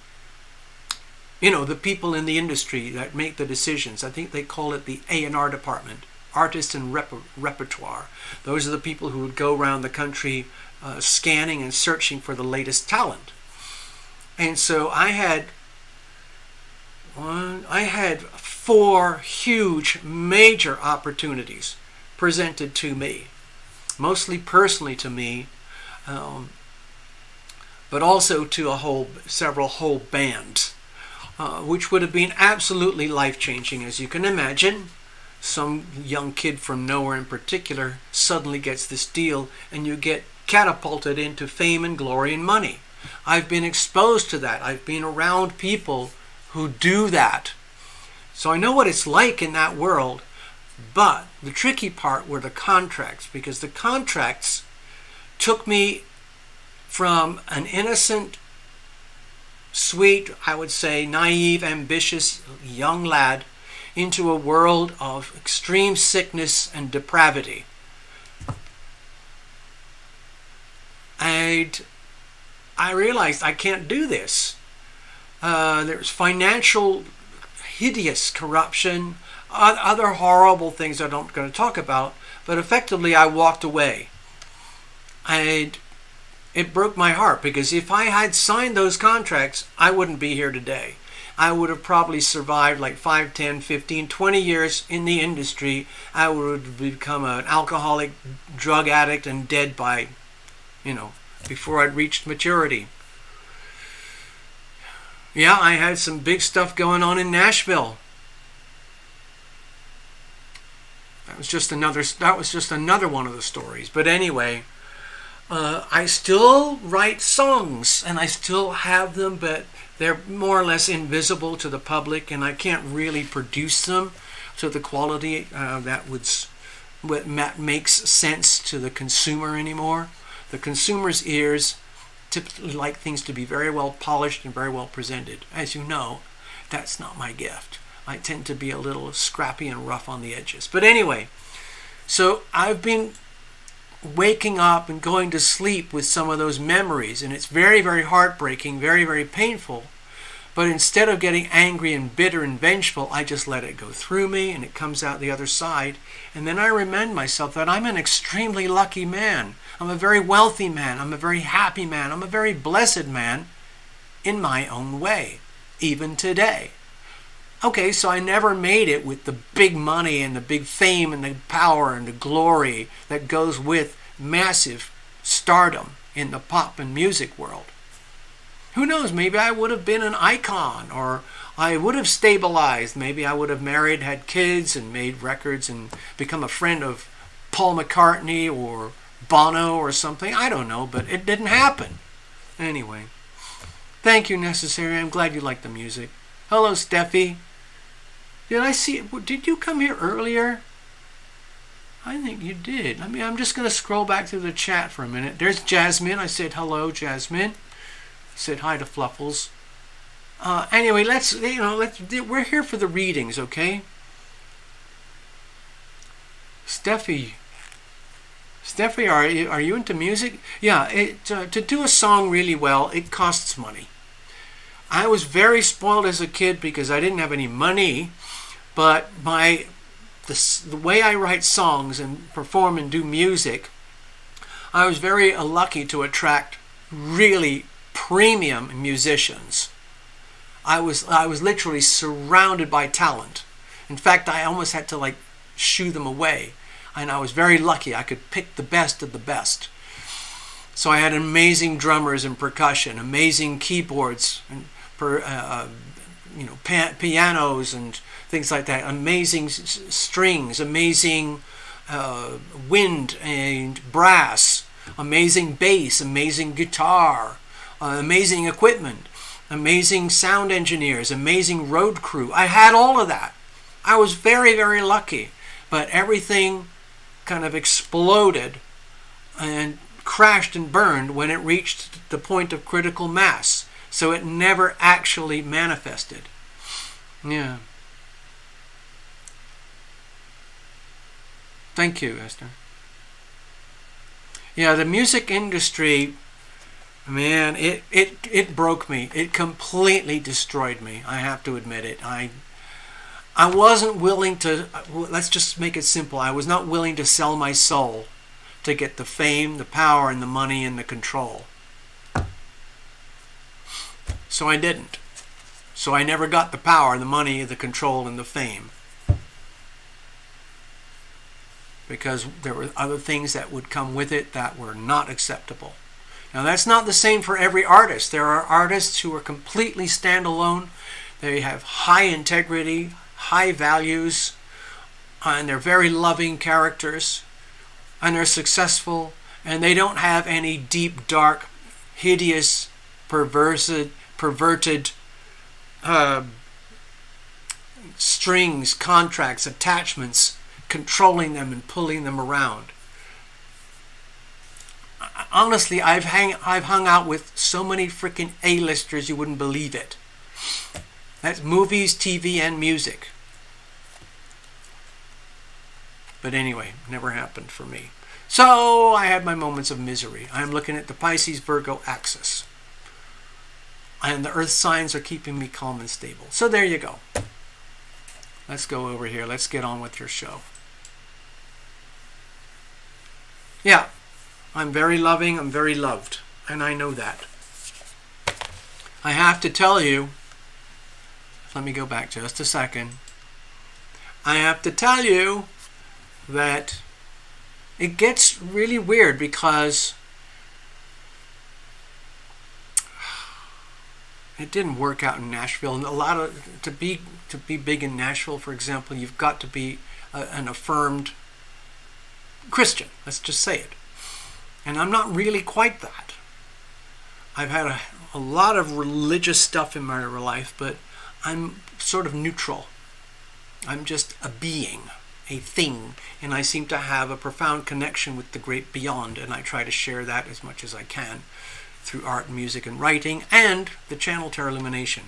people in the industry that make the decisions. I think they call it the A&R department, artist and repertoire. Those are the people who would go around the country scanning and searching for the latest talent. And so I had 4 huge, major opportunities presented to me, mostly personally to me, but also to several whole bands. which would have been absolutely life-changing, as you can imagine. Some young kid from nowhere in particular suddenly gets this deal, and you get catapulted into fame and glory and money. I've been exposed to that. I've been around people who do that. So I know what it's like in that world. But the tricky part were the contracts, because the contracts took me from an innocent, sweet, I would say naive, ambitious young lad into a world of extreme sickness and depravity. And I realized I can't do this. There's financial, hideous corruption, other horrible things I'm not going to talk about, but effectively I walked away. And it broke my heart, because if I had signed those contracts, I wouldn't be here today. I would have probably survived like 5, 10, 15, 20 years in the industry. I would have become an alcoholic, drug addict, and dead by, before I'd reached maturity. Yeah, I had some big stuff going on in Nashville. That was just another one of the stories. But anyway, I still write songs, and I still have them, but they're more or less invisible to the public, and I can't really produce them to the quality what makes sense to the consumer anymore. The consumer's ears typically like things to be very well polished and very well presented. As you know, that's not my gift. I tend to be a little scrappy and rough on the edges. But anyway, so I've been waking up and going to sleep with some of those memories, and it's very, very heartbreaking, very, very painful. But instead of getting angry and bitter and vengeful, I just let it go through me, and it comes out the other side. And then I remind myself that I'm an extremely lucky man. I'm a very wealthy man. I'm a very happy man. I'm a very blessed man in my own way, even today. Okay, so I never made it with the big money and the big fame and the power and the glory that goes with massive stardom in the pop and music world. Who knows, maybe I would have been an icon, or I would have stabilized. Maybe I would have married, had kids, and made records and become a friend of Paul McCartney or Bono or something. I don't know, but it didn't happen. Anyway, thank you, Necessary. I'm glad you like the music. Hello, Steffi. Did you come here earlier? I think you did. I'm just going to scroll back through the chat for a minute. There's Jasmine. I said hello, Jasmine. I said hi to Fluffles. Anyway, we're here for the readings, okay? Steffi, are you into music? Yeah, to do a song really well, it costs money. I was very spoiled as a kid because I didn't have any money, but the way I write songs and perform and do music, I was very lucky to attract really premium musicians. I was literally surrounded by talent. In fact, I almost had to shoo them away, and I was very lucky. I could pick the best of the best. So I had amazing drummers and percussion, amazing keyboards and pianos and things like that, amazing strings, amazing wind and brass, amazing bass, amazing guitar, amazing equipment, amazing sound engineers, amazing road crew. I had all of that. I was very, very lucky, but everything kind of exploded and crashed and burned when it reached the point of critical mass. So it never actually manifested. Yeah. Thank you, Esther. Yeah, the music industry, man, it broke me. It completely destroyed me. I have to admit it. I wasn't willing to, let's just make it simple. I was not willing to sell my soul to get the fame, the power, and the money and the control. So I didn't. So I never got the power, the money, the control, and the fame. Because there were other things that would come with it that were not acceptable. Now that's not the same for every artist. There are artists who are completely standalone. They have high integrity, high values, and they're very loving characters, and they're successful, and they don't have any deep, dark, hideous, perverted strings, contracts, attachments, controlling them and pulling them around. Honestly, I've hung out with so many freaking A-listers you wouldn't believe it. That's movies, TV, and music. But anyway, never happened for me. So I had my moments of misery. I'm looking at the Pisces-Virgo axis. And the earth signs are keeping me calm and stable. So there you go. Let's go over here. Let's get on with your show. Yeah, I'm very loving. I'm very loved. And I know that. I have to tell you, let me go back just a second. I have to tell you that it gets really weird because it didn't work out in Nashville. And to be big in Nashville, for example, you've got to be an affirmed Christian. Let's just say it. And I'm not really quite that. I've had a lot of religious stuff in my life, but I'm sort of neutral. I'm just a being, a thing, and I seem to have a profound connection with the great beyond, and I try to share that as much as I can through art, music, and writing, and the channel TarotLumination.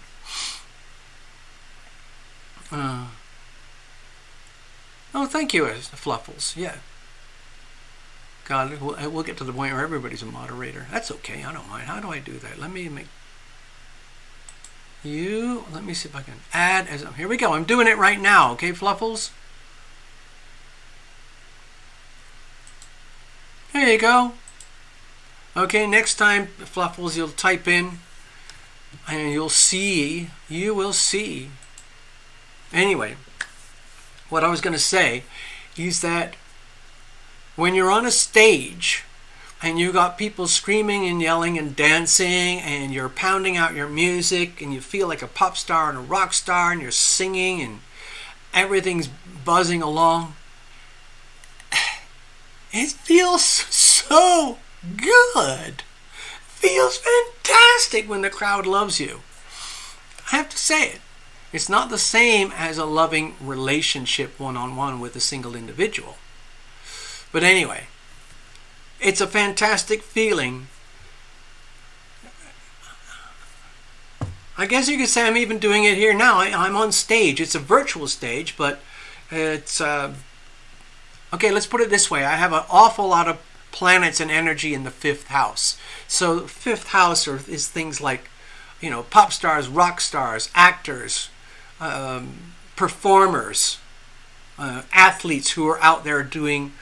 Oh, thank you, Fluffles. Yeah. God, we'll get to the point where everybody's a moderator. That's okay. I don't mind. How do I do that? Let me make you. Let me see if I can add. Here we go. I'm doing it right now. Okay, Fluffles. There you go. Okay, next time, Fluffles, you'll type in, and you'll see. You will see. Anyway, what I was going to say is that when you're on a stage and you got people screaming and yelling and dancing and you're pounding out your music and you feel like a pop star and a rock star and you're singing and everything's buzzing along, it feels so good. Feels fantastic when the crowd loves you. I have to say it. It's not the same as a loving relationship one-on-one with a single individual. But anyway, it's a fantastic feeling. I guess you could say I'm even doing it here now. I'm on stage. It's a virtual stage, but it's... okay, let's put it this way. I have an awful lot of planets and energy in the 5th house. So 5th house is things like, pop stars, rock stars, actors, performers, athletes who are out there doing...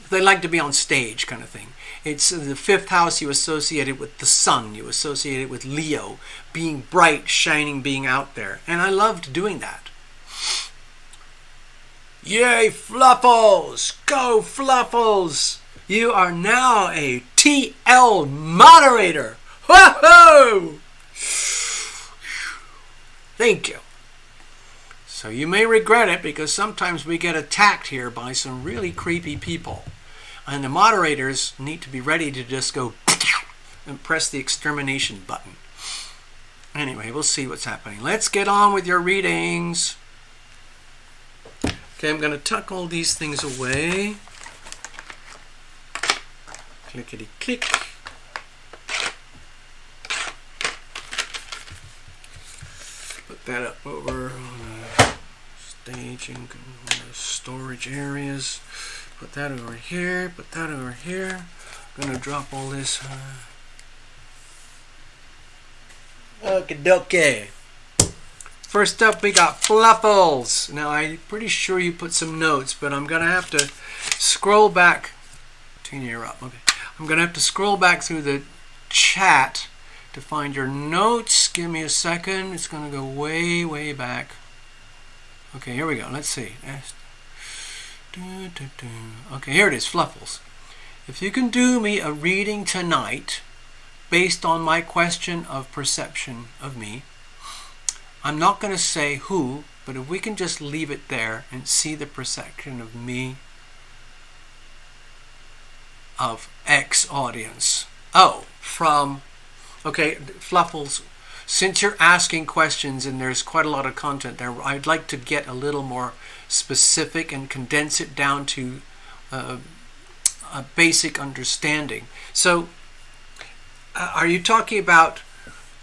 they like to be on stage kind of thing. It's the 5th house you associate it with the sun. You associate it with Leo, being bright, shining, being out there. And I loved doing that. Yay, Fluffles! Go, Fluffles! You are now a TL moderator. Whoa! Thank you. So you may regret it because sometimes we get attacked here by some really creepy people. And the moderators need to be ready to just go and press the extermination button. Anyway, we'll see what's happening. Let's get on with your readings. Okay, I'm going to tuck all these things away. Clickety click. Put that up over on the staging, storage areas. Put that over here. Put that over here. I'm going to drop all this. Okie dokie. First up, we got Fluffles. Now, I'm pretty sure you put some notes, but I'm going to have to scroll back. Turn your up. Okay. I'm going to have to scroll back through the chat to find your notes. Give me a second. It's going to go way, way back. Okay, here we go. Let's see. Okay, here it is, Fluffles. If you can do me a reading tonight based on my question of perception of me, I'm not going to say who, but if we can just leave it there and see the perception of me, of X audience. Oh, okay, Fluffles, since you're asking questions and there's quite a lot of content there, I'd like to get a little more specific and condense it down to a basic understanding. So, are you talking about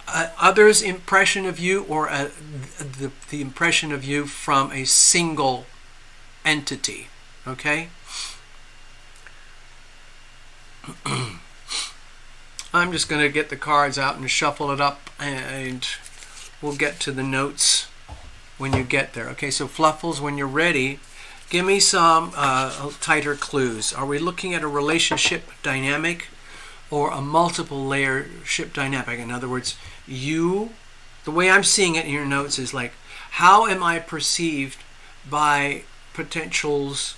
others' impression of you, or the impression of you from a single entity? Okay? I'm just going to get the cards out and shuffle it up, and we'll get to the notes when you get there. Okay, so Fluffles, when you're ready, give me some tighter clues. Are we looking at a relationship dynamic or a multiple layer ship dynamic? In other words, the way I'm seeing it in your notes is like, how am I perceived by potentials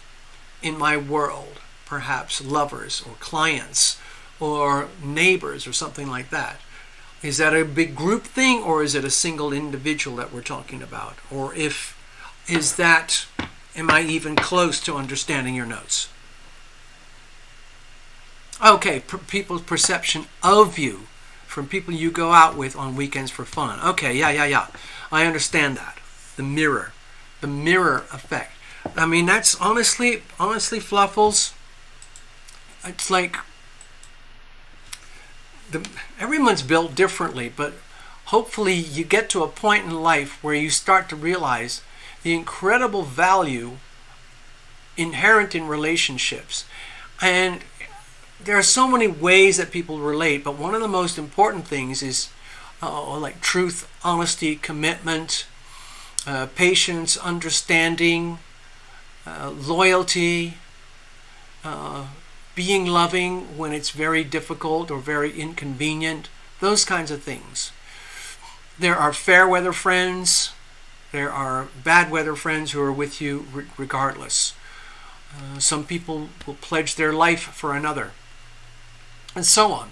in my world? Perhaps lovers or clients or neighbors or something like that. Is that a big group thing, or is it a single individual that we're talking about? Or am I even close to understanding your notes? Okay, people's perception of you from people you go out with on weekends for fun. Okay, yeah. I understand that. The mirror effect. I mean, that's honestly, Fluffles, it's like everyone's built differently, but hopefully you get to a point in life where you start to realize the incredible value inherent in relationships. And there are so many ways that people relate, but one of the most important things is like truth, honesty, commitment, patience, understanding, loyalty, being loving when it's very difficult or very inconvenient, those kinds of things. There are fair weather friends. There are bad weather friends who are with you regardless. Some people will pledge their life for another, and so on.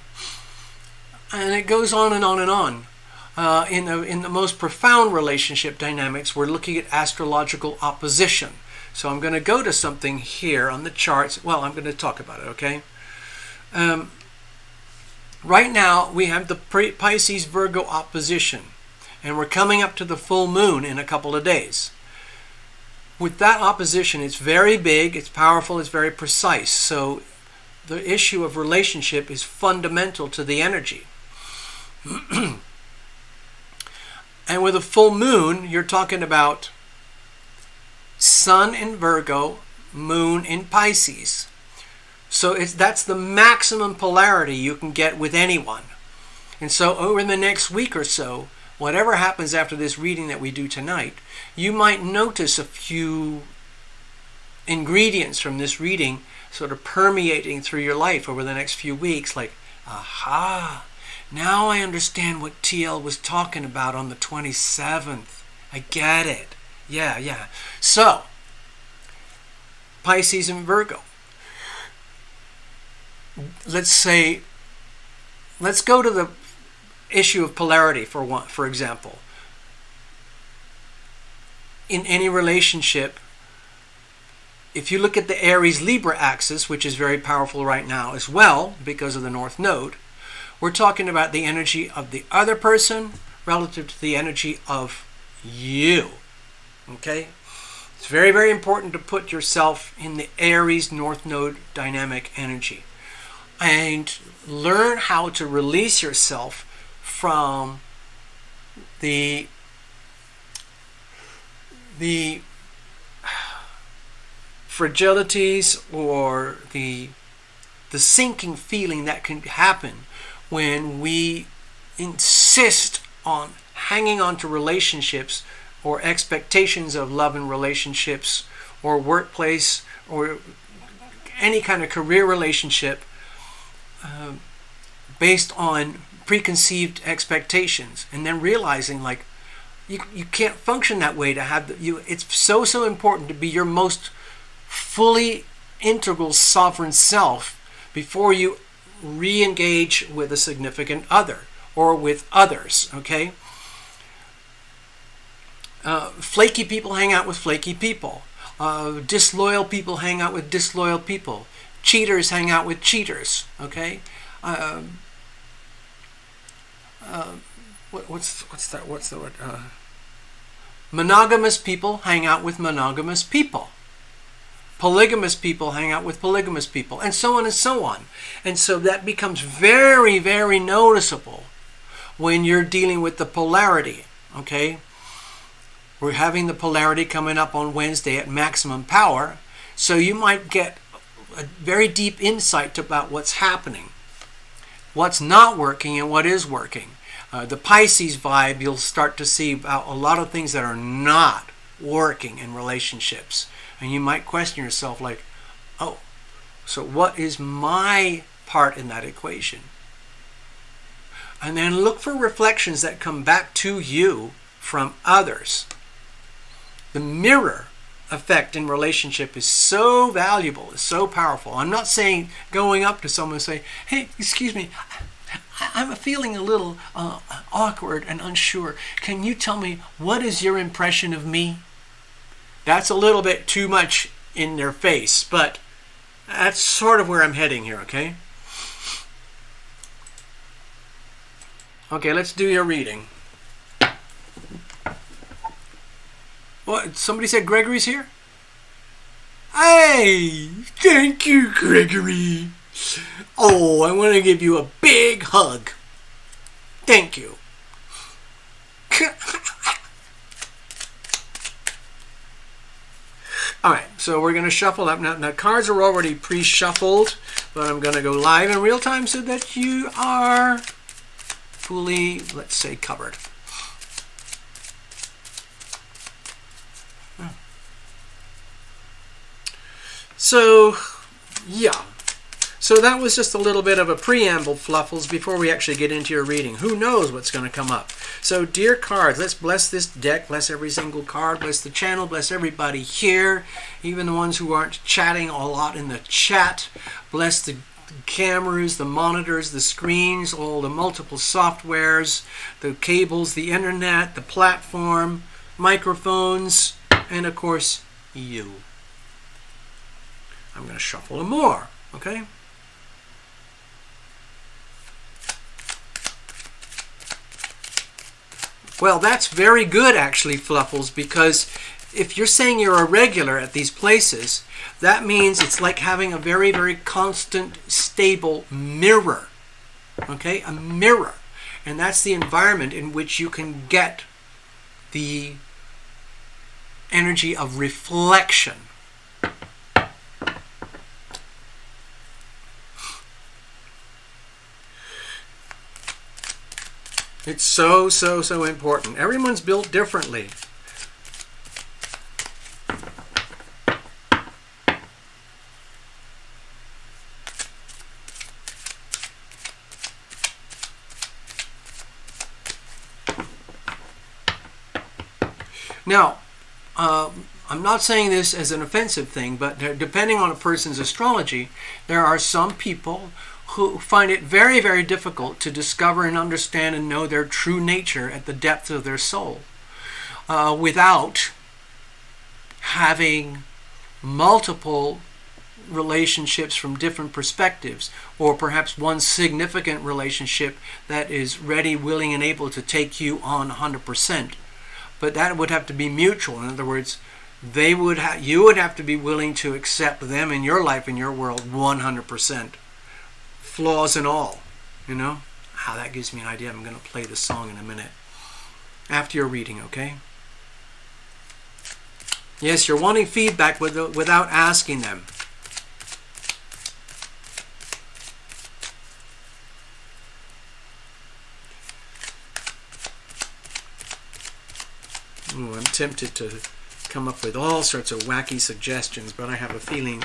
And it goes on and on and on. In the most profound relationship dynamics, we're looking at astrological opposition. So I'm going to go to something here on the charts. Well, I'm going to talk about it, okay? Right now, we have the Pisces-Virgo opposition, and we're coming up to the full moon in a couple of days. With that opposition, it's very big, it's powerful, it's very precise. So the issue of relationship is fundamental to the energy. And with a full moon, you're talking about Sun in Virgo, Moon in Pisces. So that's the maximum polarity you can get with anyone. And so over the next week or so, whatever happens after this reading that we do tonight, you might notice a few ingredients from this reading sort of permeating through your life over the next few weeks, like, aha, now I understand what TL was talking about on the 27th. I get it. Yeah. So, Pisces and Virgo. Let's go to the issue of polarity for example. In any relationship, if you look at the Aries-Libra axis, which is very powerful right now as well because of the North Node, we're talking about the energy of the other person relative to the energy of you. Okay? It's very, very important to put yourself in the Aries North Node dynamic energy and learn how to release yourself from the fragilities or the sinking feeling that can happen when we insist on hanging on to relationships or expectations of love and relationships or workplace or any kind of career relationship based on preconceived expectations, and then realizing like you can't function that way. It's so important to be your most fully integral sovereign self before you re-engage with a significant other or with others. Okay, Flaky people hang out with flaky people. Disloyal people hang out with disloyal people. Cheaters hang out with cheaters. Okay. What's the word? Monogamous people hang out with monogamous people. Polygamous people hang out with polygamous people, and so on and so on. And so that becomes very, very noticeable when you're dealing with the polarity. Okay. We're having the polarity coming up on Wednesday at maximum power, so you might get a very deep insight about what's happening, what's not working, and what is working. The Pisces vibe, you'll start to see about a lot of things that are not working in relationships. And you might question yourself like, oh, so what is my part in that equation? And then look for reflections that come back to you from others. The mirror effect in relationship is so valuable, is so powerful. I'm not saying going up to someone and say, hey, excuse me, I'm feeling a little awkward and unsure. Can you tell me what is your impression of me? That's a little bit too much in their face, but that's sort of where I'm heading here, okay? Okay, let's do your reading. What? Somebody said Gregory's here? Hey! Thank you, Gregory! Oh, I want to give you a big hug. Thank you. Alright, so we're going to shuffle up. Now, cards are already pre-shuffled, but I'm going to go live in real time so that you are fully, let's say, covered. So, yeah. So that was just a little bit of a preamble, Fluffles, before we actually get into your reading. Who knows what's going to come up? So, dear cards, let's bless this deck, bless every single card, bless the channel, bless everybody here, even the ones who aren't chatting a lot in the chat. Bless the cameras, the monitors, the screens, all the multiple softwares, the cables, the internet, the platform, microphones, and of course, you. I'm going to shuffle them more, okay? Well, that's very good, actually, Fluffles, because if you're saying you're a regular at these places, that means it's like having a very, very constant, stable mirror, okay? A mirror. And that's the environment in which you can get the energy of reflection. It's so, so, so important. Everyone's built differently. Now, I'm not saying this as an offensive thing, but depending on a person's astrology, there are some people who find it very, very difficult to discover and understand and know their true nature at the depth of their soul without having multiple relationships from different perspectives, or perhaps one significant relationship that is ready, willing, and able to take you on 100%. But that would have to be mutual. In other words, you would have to be willing to accept them in your life, in your world, 100%. Flaws and all, you know? That gives me an idea. I'm going to play the song in a minute. After your reading, okay? Yes, you're wanting feedback without asking them. Ooh, I'm tempted to come up with all sorts of wacky suggestions, but I have a feeling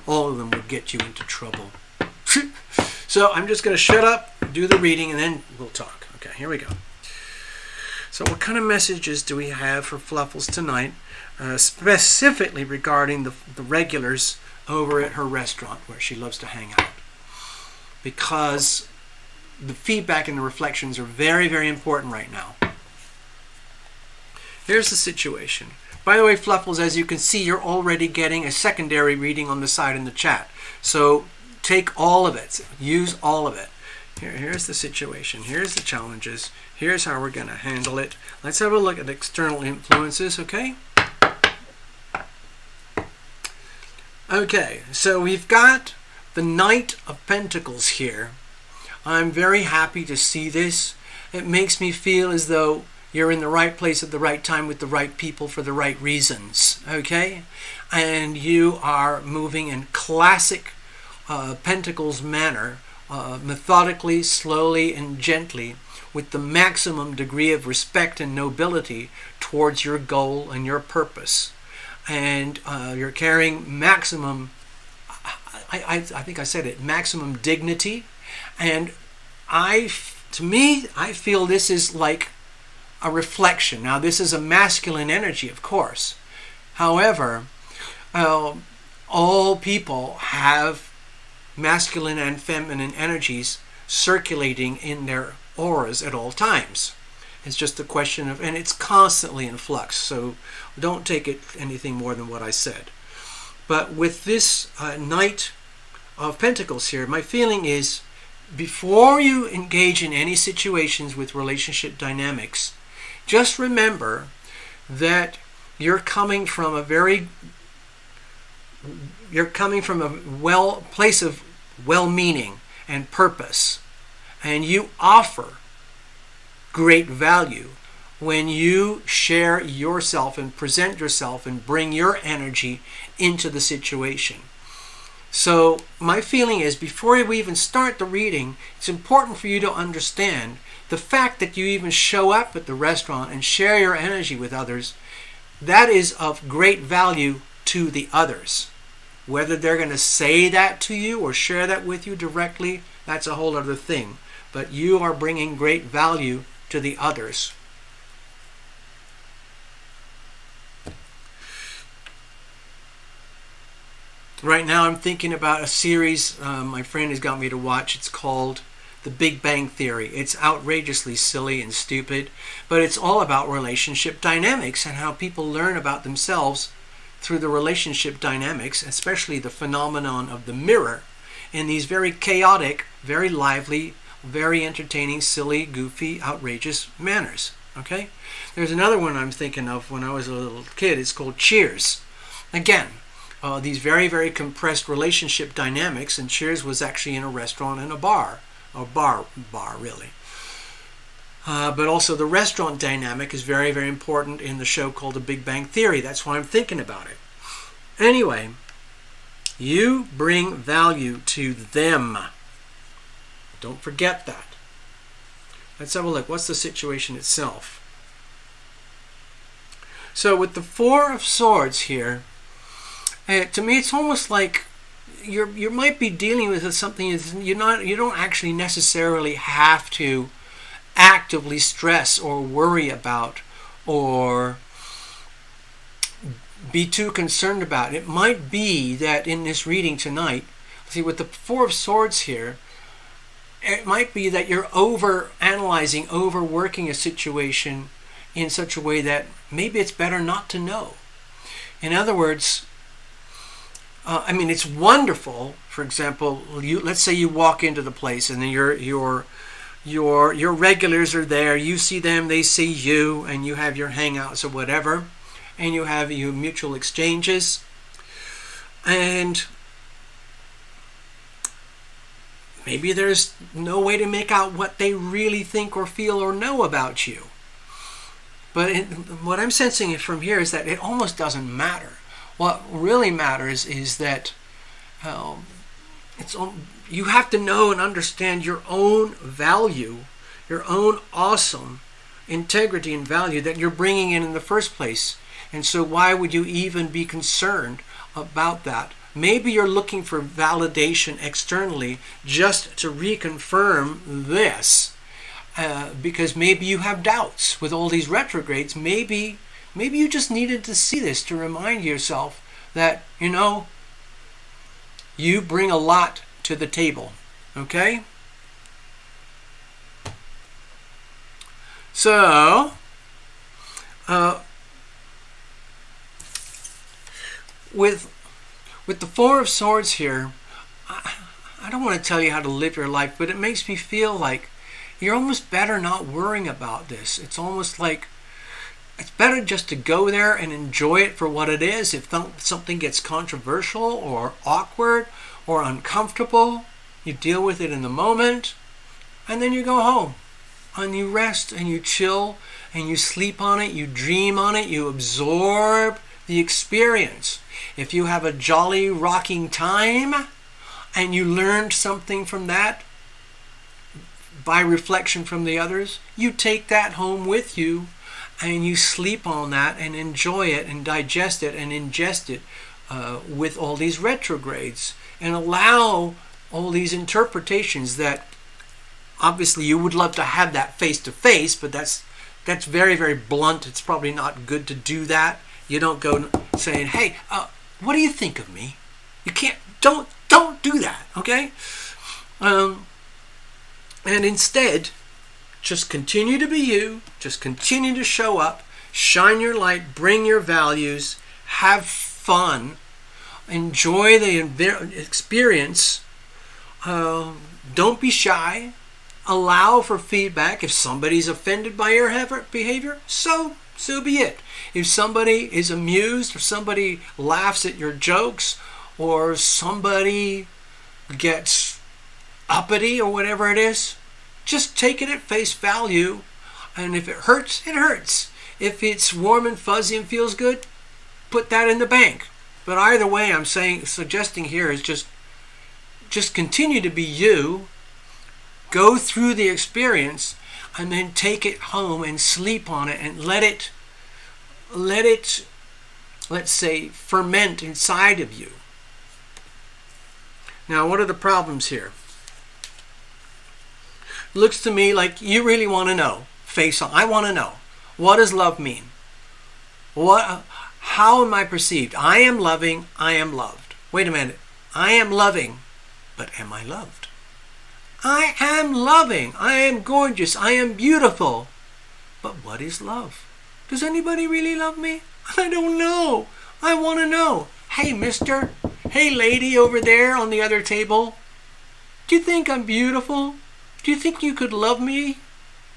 all of them would get you into trouble. So I'm just going to shut up, do the reading, and then we'll talk. Okay, here we go. So what kind of messages do we have for Fluffles tonight, specifically regarding the regulars over at her restaurant where she loves to hang out? Because the feedback and the reflections are very, very important right now. here's the situation. By the way, Fluffles, as you can see, you're already getting a secondary reading on the side in the chat. So take all of it. Use all of it. Here's the situation. Here's the challenges. Here's how we're going to handle it. Let's have a look at external influences, okay? Okay, so we've got the Knight of Pentacles here. I'm very happy to see this. It makes me feel as though you're in the right place at the right time with the right people for the right reasons, okay? And you are moving in classic Pentacles manner, methodically, slowly, and gently, with the maximum degree of respect and nobility towards your goal and your purpose. And you're carrying maximum, I think I said it, maximum dignity. And to me, I feel this is like a reflection. Now, this is a masculine energy, of course. However, all people have masculine and feminine energies circulating in their auras at all times. It's just a question of, and it's constantly in flux, so don't take it anything more than what I said. But with this Knight of Pentacles here, my feeling is, before you engage in any situations with relationship dynamics, just remember that you're coming from a place of well-meaning and purpose, and you offer great value when you share yourself and present yourself and bring your energy into the situation. So my feeling is, before we even start the reading, it's important for you to understand the fact that you even show up at the restaurant and share your energy with others. That is of great value to the others. Whether they're going to say that to you or share that with you directly, that's a whole other thing. But you are bringing great value to the others. Right now I'm thinking about a series my friend has got me to watch. It's called The Big Bang Theory. It's outrageously silly and stupid, but it's all about relationship dynamics and how people learn about themselves through the relationship dynamics, especially the phenomenon of the mirror, in these very chaotic, very lively, very entertaining, silly, goofy, outrageous manners. Okay? There's another one I'm thinking of when I was a little kid. It's called Cheers. Again, these very, very compressed relationship dynamics, and Cheers was actually in a restaurant and a bar. Or bar really. But also the restaurant dynamic is very, very important in the show called The Big Bang Theory. That's why I'm thinking about it. Anyway, you bring value to them. Don't forget that. Let's have a look. What's the situation itself? So with the Four of Swords here, to me it's almost like you might be dealing with something you don't actually necessarily have to actively stress or worry about or be too concerned about. It might be that in this reading tonight, see, with the Four of Swords here, it might be that you're over-analyzing, overworking a situation in such a way that maybe it's better not to know. In other words, it's wonderful. For example, let's say you walk into the place and then your regulars are there. You see them, they see you, and you have your hangouts or whatever, and you have your mutual exchanges, and maybe there's no way to make out what they really think or feel or know about you. But what I'm sensing from here is that it almost doesn't matter. What really matters is that you have to know and understand your own value, your own awesome integrity and value that you're bringing in the first place. And so why would you even be concerned about that? Maybe you're looking for validation externally just to reconfirm this, because maybe you have doubts with all these retrogrades. Maybe you just needed to see this to remind yourself that, you bring a lot to the table. Okay? So, with the Four of Swords here, I don't want to tell you how to live your life, but it makes me feel like you're almost better not worrying about this. It's almost like it's better just to go there and enjoy it for what it is. If something gets controversial or awkward or uncomfortable, you deal with it in the moment, and then you go home and you rest and you chill and you sleep on it, you dream on it, you absorb the experience. If you have a jolly rocking time and you learned something from that by reflection from the others, you take that home with you and you sleep on that and enjoy it and digest it and ingest it with all these retrogrades, and allow all these interpretations that obviously you would love to have that face to face, but that's very, very blunt. It's probably not good to do that. You don't go saying, hey, what do you think of me? You can't, don't do that, okay? And instead, just continue to be you, just continue to show up, shine your light, bring your values, have fun, enjoy the experience, don't be shy, allow for feedback. If somebody's offended by your behavior, so be it. If somebody is amused, or somebody laughs at your jokes, or somebody gets uppity or whatever it is, just take it at face value. And if it hurts, it hurts. If it's warm and fuzzy and feels good, put that in the bank. But either way, I'm suggesting here is just continue to be you, go through the experience, and then take it home and sleep on it and let it, let's say, ferment inside of you. Now, what are the problems here? Looks to me like you really want to know. Face on. I want to know. What does love mean? How am I perceived? I am loving. I am loved. Wait a minute. I am loving, but am I loved? I am loving. I am gorgeous. I am beautiful. But what is love? Does anybody really love me? I don't know. I want to know. Hey, mister. Hey, lady over there on the other table. Do you think I'm beautiful? Do you think you could love me?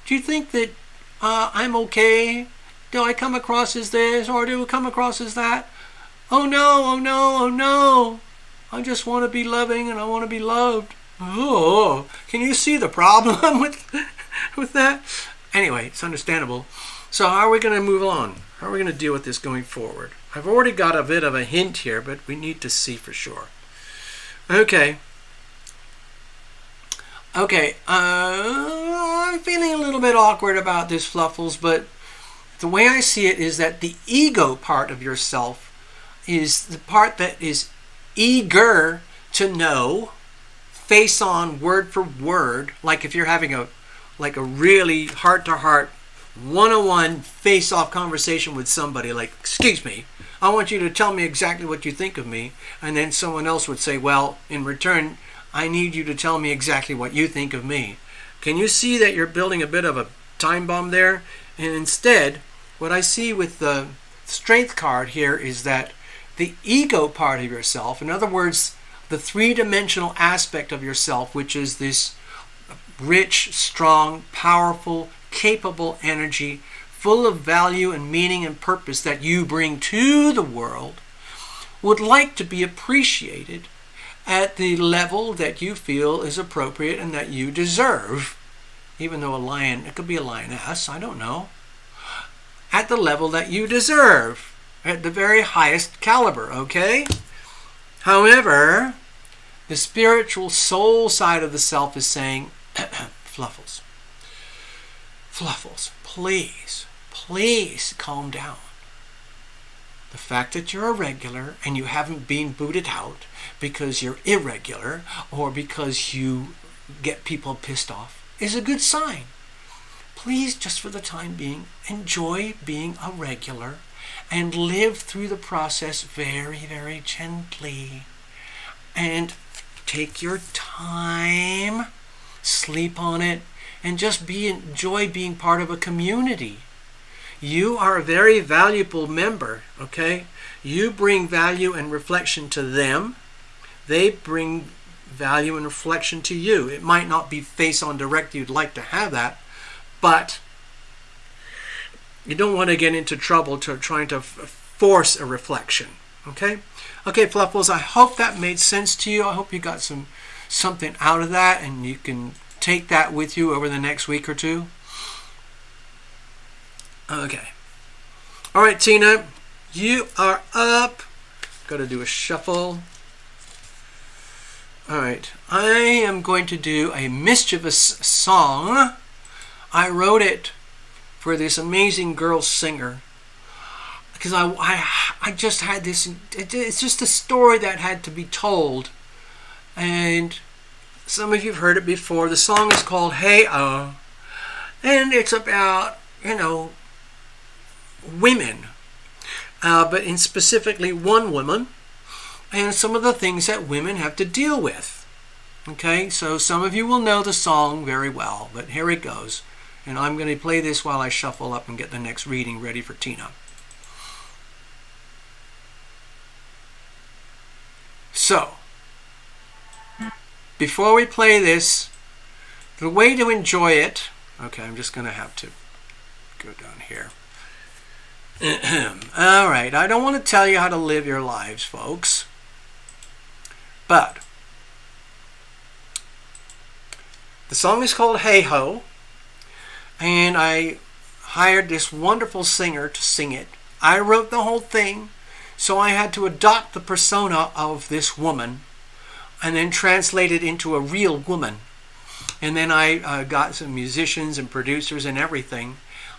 Do you think that I'm okay? Do I come across as this, or do I come across as that? Oh no, oh no, oh no. I just want to be loving and I want to be loved. Oh, can you see the problem with that? Anyway, it's understandable. So how are we going to move on? How are we going to deal with this going forward? I've already got a bit of a hint here, but we need to see for sure. Okay, I'm feeling a little bit awkward about this, Fluffles, but the way I see it is that the ego part of yourself is the part that is eager to know, face on, word for word, like if you're having a really heart-to-heart, one-on-one face-off conversation with somebody, like, excuse me, I want you to tell me exactly what you think of me, and then someone else would say, well, in return, I need you to tell me exactly what you think of me. Can you see that you're building a bit of a time bomb there? And instead, what I see with the Strength card here is that the ego part of yourself, in other words, the three-dimensional aspect of yourself, which is this rich, strong, powerful, capable energy, full of value and meaning and purpose that you bring to the world, would like to be appreciated at the level that you feel is appropriate and that you deserve. Even though a lion, it could be a lioness, I don't know. At the level that you deserve, at the very highest caliber, okay? However, the spiritual soul side of the self is saying, Fluffles, please calm down. The fact that you're a regular and you haven't been booted out because you're irregular or because you get people pissed off is a good sign. Please, just for the time being, enjoy being a regular and live through the process very, very gently. And take your time, sleep on it, and just enjoy being part of a community. You are a very valuable member, okay? You bring value and reflection to them. They bring value and reflection to you. It might not be face on direct, you'd like to have that, but you don't want to get into trouble trying to force a reflection, okay? Okay, Fluffles, I hope that made sense to you. I hope you got something out of that and you can take that with you over the next week or two. Okay. All right, Tina, you are up. Got to do a shuffle. All right. I am going to do a mischievous song. I wrote it for this amazing girl singer because I just had this. It's just a story that had to be told, and some of you've heard it before. The song is called "Hey Oh," and it's about, you know, women, but in specifically one woman, and some of the things that women have to deal with. Okay, so some of you will know the song very well, but here it goes. And I'm going to play this while I shuffle up and get the next reading ready for Tina. So, before we play this, the way to enjoy it, okay, I'm just going to have to go down here. All right, I don't want to tell you how to live your lives, folks, but the song is called Hey Ho, and I hired this wonderful singer to sing it. I wrote the whole thing, so I had to adopt the persona of this woman and then translate it into a real woman. And then I got some musicians and producers and everything.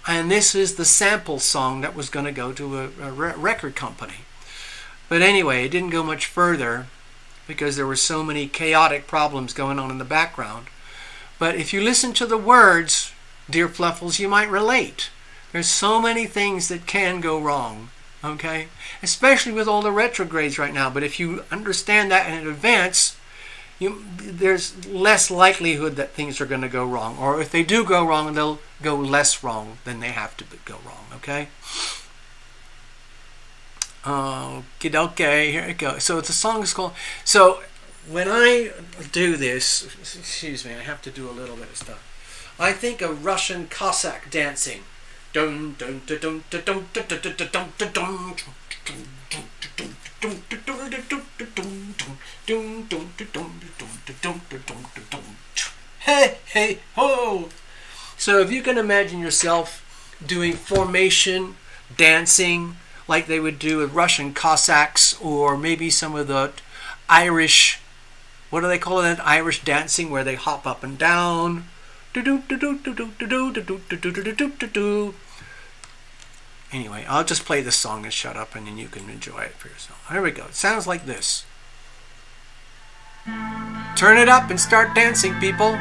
And this is the sample song that was going to go to a record company. But anyway, it didn't go much further because there were so many chaotic problems going on in the background. But if you listen to the words, dear Fluffles, you might relate. There's so many things that can go wrong, okay? Especially with all the retrogrades right now. But if you understand that in advance, there's less likelihood that things are going to go wrong. Or if they do go wrong, they'll go less wrong than they have to go wrong, okay? Okay, here it goes. So the song is called... So when I do this, excuse me, I have to do a little bit of stuff. I think of Russian Cossack dancing. Dun dun dun dun dun dun dun dun dun dun dun. Hey, hey, ho! So if you can imagine yourself doing formation dancing like they would do with Russian Cossacks, or maybe some of the Irish, what do they call it, Irish dancing where they hop up and down. Anyway, I'll just play this song and shut up, and then you can enjoy it for yourself. Here we go. It sounds like this. Turn it up and start dancing, people.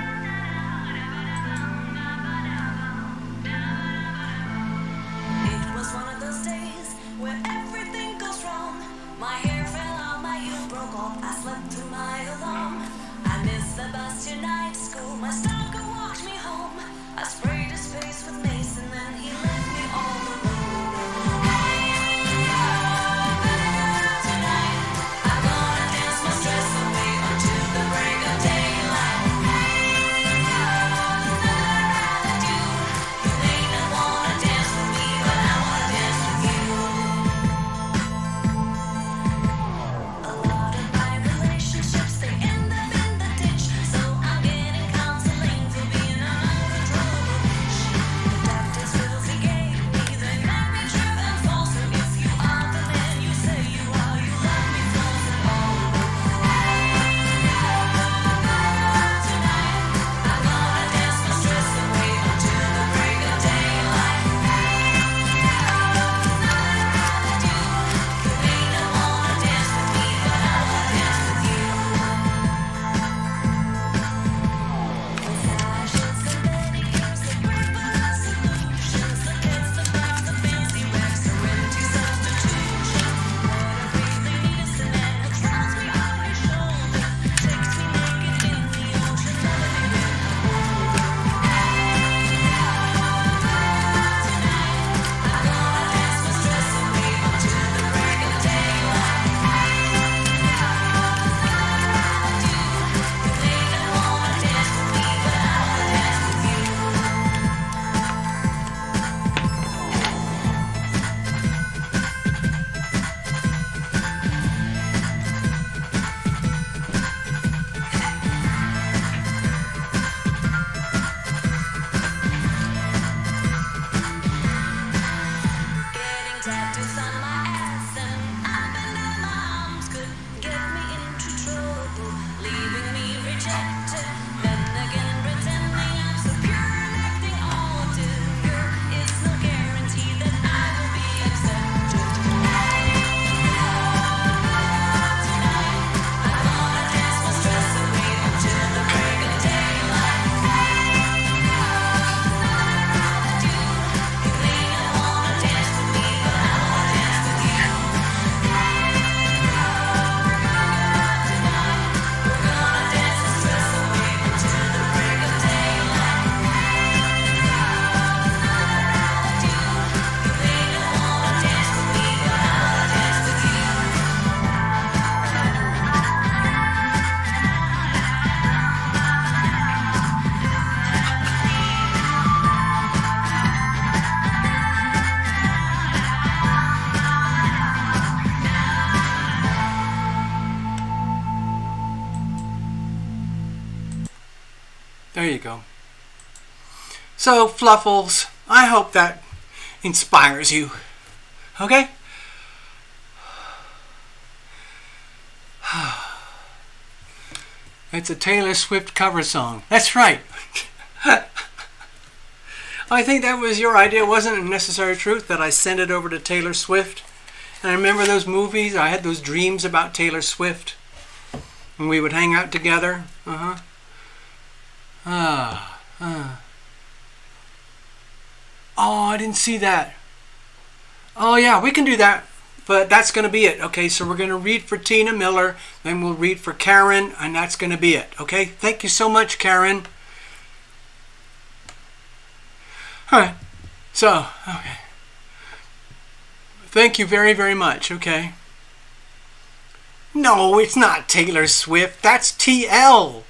go. So, Fluffles, I hope that inspires you. Okay? It's a Taylor Swift cover song. That's right. I think that was your idea. It wasn't a necessary truth that I sent it over to Taylor Swift. And I remember those movies. I had those dreams about Taylor Swift. And we would hang out together. Oh, I didn't see that. Oh, yeah, we can do that. But that's going to be it. Okay, so we're going to read for Tina Miller. Then we'll read for Karen. And that's going to be it. Okay, thank you so much, Karen. All right. So, okay. Thank you very, very much. Okay. No, it's not Taylor Swift. That's TL.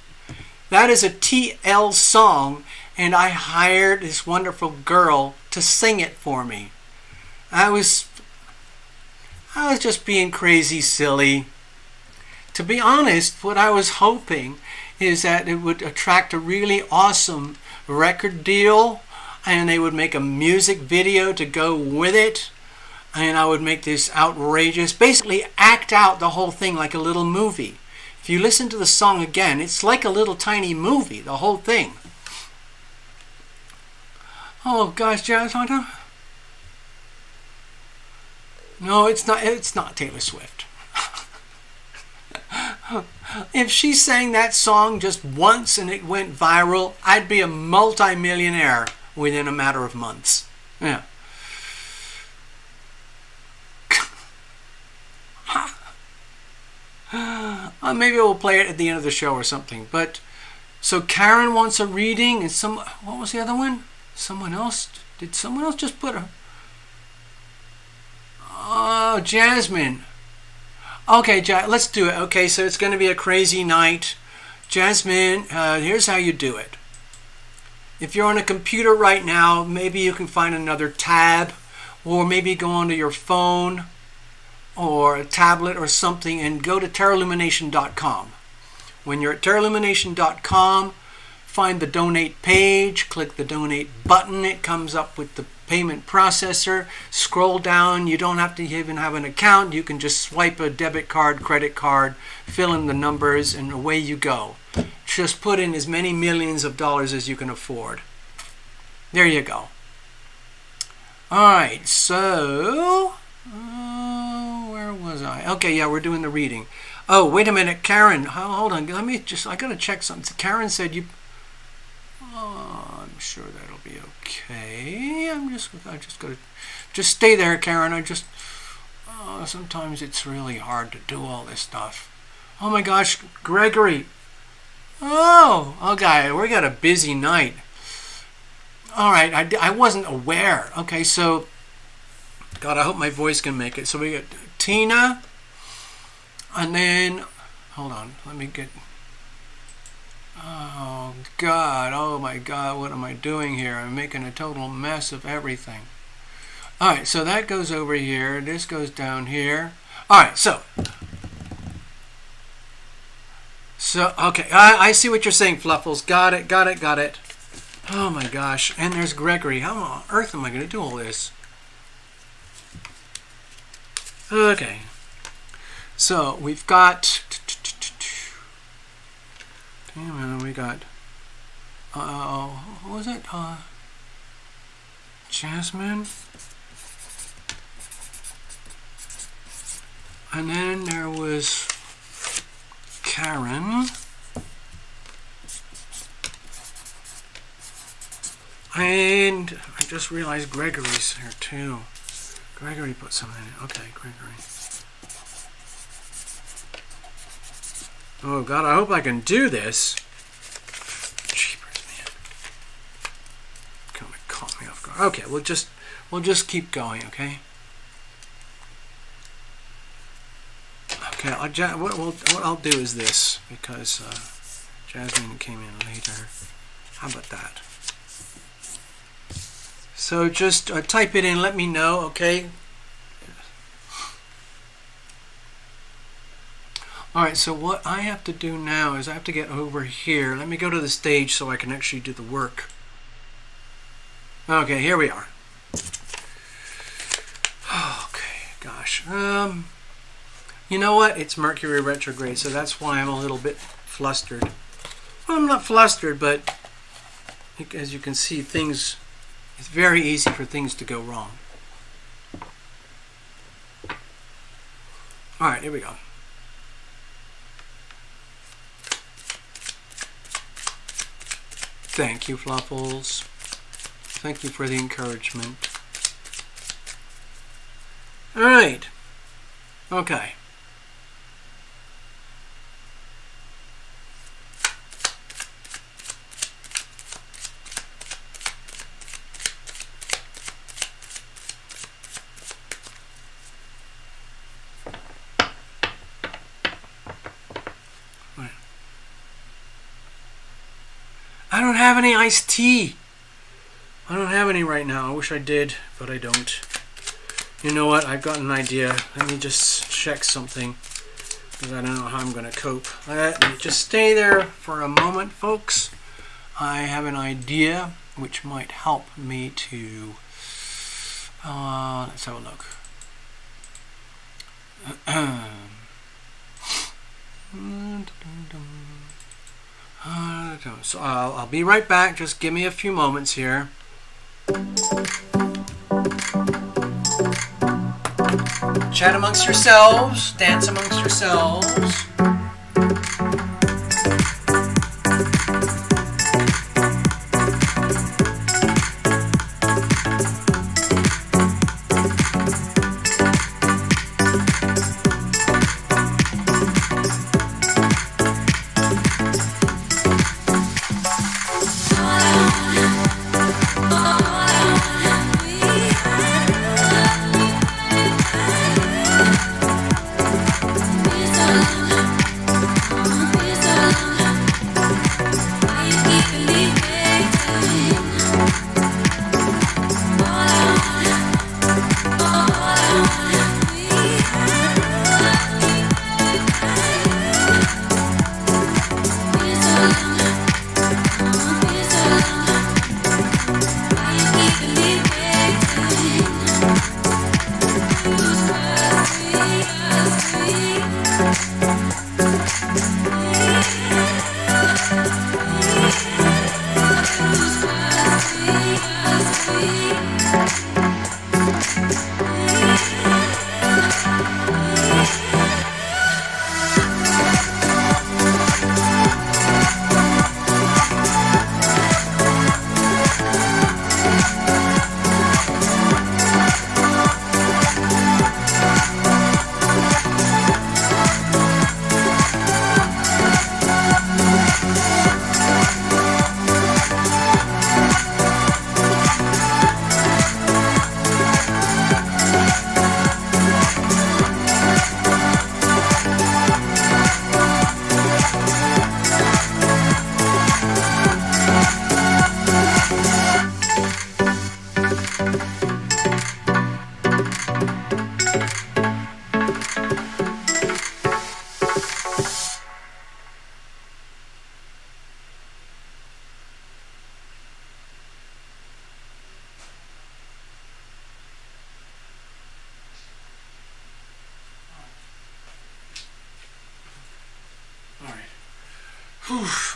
That is a TL song. And I hired this wonderful girl to sing it for me. I was just being crazy silly. To be honest, what I was hoping is that it would attract a really awesome record deal, and they would make a music video to go with it, and I would make this outrageous, basically act out the whole thing like a little movie. If you listen to the song again, it's like a little tiny movie, the whole thing. Oh gosh, Jazz, no, it's not Taylor Swift. If she sang that song just once and it went viral, I'd be a multi-millionaire within a matter of months. Yeah. Maybe we'll play it at the end of the show or something. But so Karen wants a reading, and what was the other one? Someone else? Did someone else just put a? Oh, Jasmine. Okay, let's do it. Okay, so it's going to be a crazy night. Jasmine, here's how you do it. If you're on a computer right now, maybe you can find another tab, or maybe go onto your phone or a tablet or something and go to TarotLumination.com. When you're at TarotLumination.com, find the donate page, click the donate button. It comes up with the payment processor. Scroll down. You don't have to even have an account. You can just swipe a debit card, credit card, fill in the numbers, and away you go. Just put in as many millions of dollars as you can afford. There you go. Alright, so where was I? Okay, yeah, we're doing the reading. Oh, wait a minute, Karen. Hold on. I gotta check something. Karen said you. Oh, I'm sure that'll be okay. I just gotta stay there, Karen. Sometimes it's really hard to do all this stuff. Oh my gosh, Gregory. Oh, okay, we got a busy night. All right, I wasn't aware. Okay, so, God, I hope my voice can make it. So we got Tina, and then, hold on, let me get, oh God, oh my God, what am I doing here? I'm making a total mess of everything. All right, so that goes over here. This goes down here. All right, so okay, I see what you're saying, Fluffles. Got it. Oh my gosh, and there's Gregory. How on earth am I going to do all this? Okay, so we've got, we got, what was it? Jasmine. And then there was Karen. And I just realized Gregory's here too. Gregory put something in. Okay, Gregory. Oh God, I hope I can do this. Jeepers, man. Kind of caught me off guard. Okay, we'll just keep going, okay? Okay, what I'll do is this, because Jasmine came in later. How about that? So just type it in, let me know, okay? Alright, so what I have to do now is I have to get over here. Let me go to the stage so I can actually do the work. Okay, here we are. Okay, gosh. You know what? It's Mercury retrograde, so that's why I'm a little bit flustered. Well, I'm not flustered, but as you can see, it's very easy for things to go wrong. Alright, here we go. Thank you, Fluffles. Thank you for the encouragement. Alright. Okay. I don't have any iced tea. I don't have any right now. I wish I did, but I don't. You know what? I've got an idea. Let me just check something, because I don't know how I'm going to cope. Let me just stay there for a moment, folks. I have an idea which might help me to... let's have a look. So I'll be right back. Just give me a few moments here. Chat amongst yourselves. Dance amongst yourselves.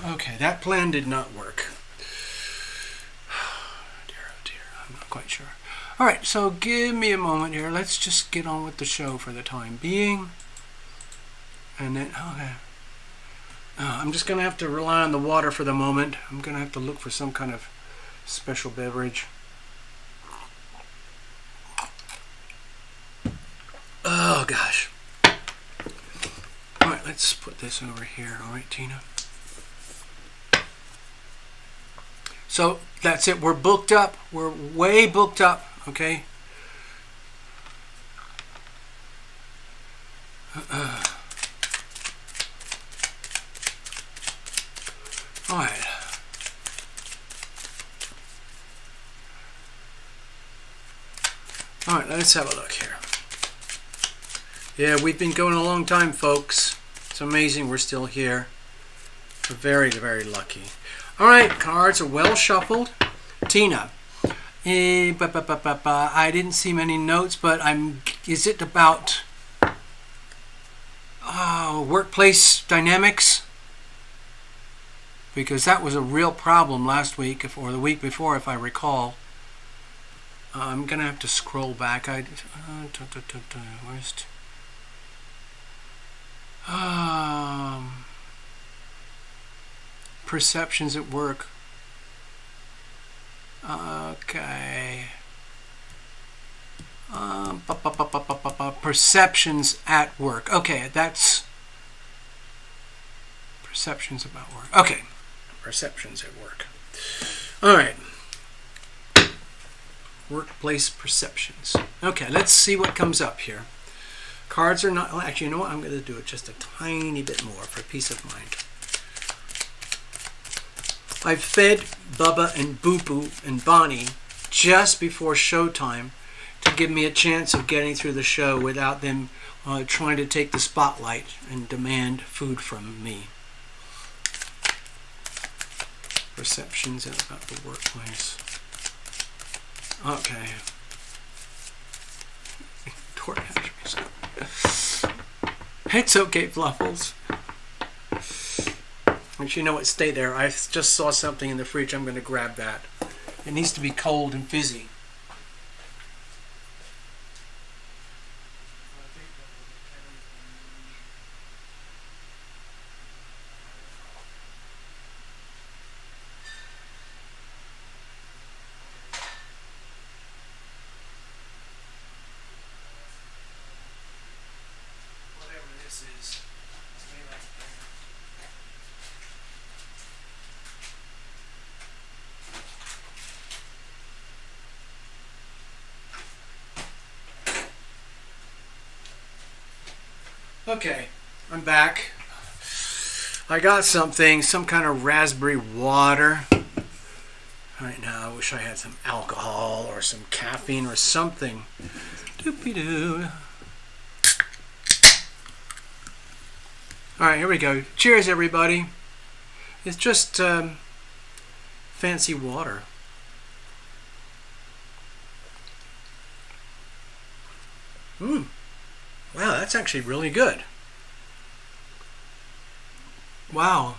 Okay, that plan did not work. Dear, oh dear, I'm not quite sure. Alright, so give me a moment here. Let's just get on with the show for the time being. And then, okay. I'm just going to have to rely on the water for the moment. I'm going to have to look for some kind of special beverage. Oh, gosh. Alright, let's put this over here. Alright, Tina. So that's it. We're booked up. We're way booked up. Okay. All right. All right. Let's have a look here. Yeah, we've been going a long time, folks. It's amazing we're still here. We're very, very lucky. All right, cards are well shuffled. Tina. I didn't see many notes, but is it about workplace dynamics? Because that was a real problem last week, or the week before, if I recall. I'm going to have to scroll back. Perceptions at work. Okay. Perceptions at work. Okay, that's perceptions about work. Okay, perceptions at work. All right. Workplace perceptions. Okay, let's see what comes up here. Cards are not... Actually, you know what? I'm going to do it just a tiny bit more for peace of mind. I've fed Bubba and Boo and Bonnie just before showtime to give me a chance of getting through the show without them trying to take the spotlight and demand food from me. Perceptions about the workplace. Okay. It's okay, Fluffles. And you know what? Stay there. I just saw something in the fridge. I'm going to grab that. It needs to be cold and fizzy. Okay, I'm back. I got something, some kind of raspberry water. Right now, I wish I had some alcohol or some caffeine or something. Doopy-doo. Alright, here we go. Cheers, everybody. It's just fancy water. Wow, that's actually really good. Wow.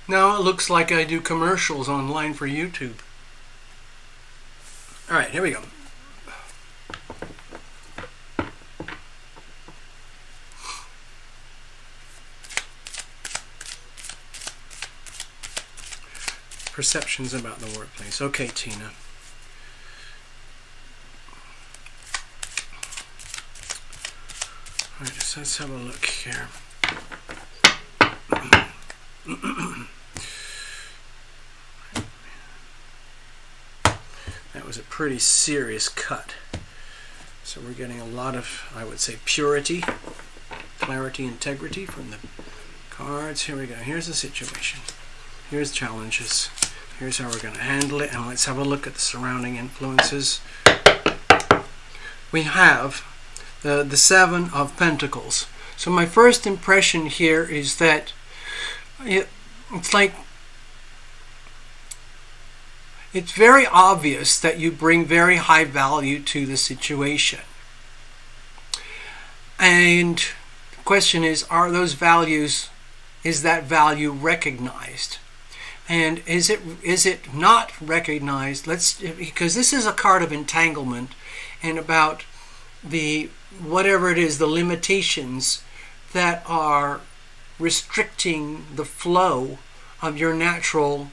Now it looks like I do commercials online for YouTube. Alright, here we go. Perceptions about the workplace. Okay, Tina. Alright, so let's have a look here. That was a pretty serious cut. So we're getting a lot of, I would say, purity, clarity, integrity from the cards. Here we go. Here's the situation. Here's challenges. Here's how we're going to handle it. And let's have a look at the surrounding influences. We have the Seven of Pentacles. So my first impression here is that it's like it's very obvious that you bring very high value to the situation. And the question is, are those values, is that value recognized? And is it not recognized? Because this is a card of entanglement and about the whatever it is, the limitations that are restricting the flow of your natural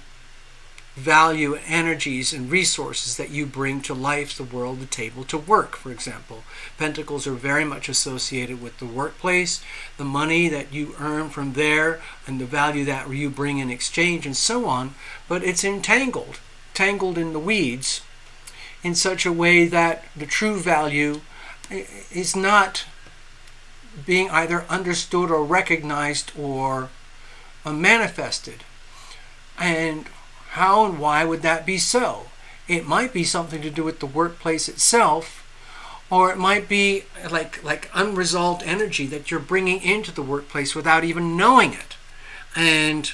value, energies, and resources that you bring to life, the world, the table, to work, for example. Pentacles are very much associated with the workplace, the money that you earn from there, and the value that you bring in exchange, and so on. But it's tangled in the weeds in such a way that the true value is not being either understood or recognized or manifested. And how and why would that be so? It might be something to do with the workplace itself, or it might be like unresolved energy that you're bringing into the workplace without even knowing it. And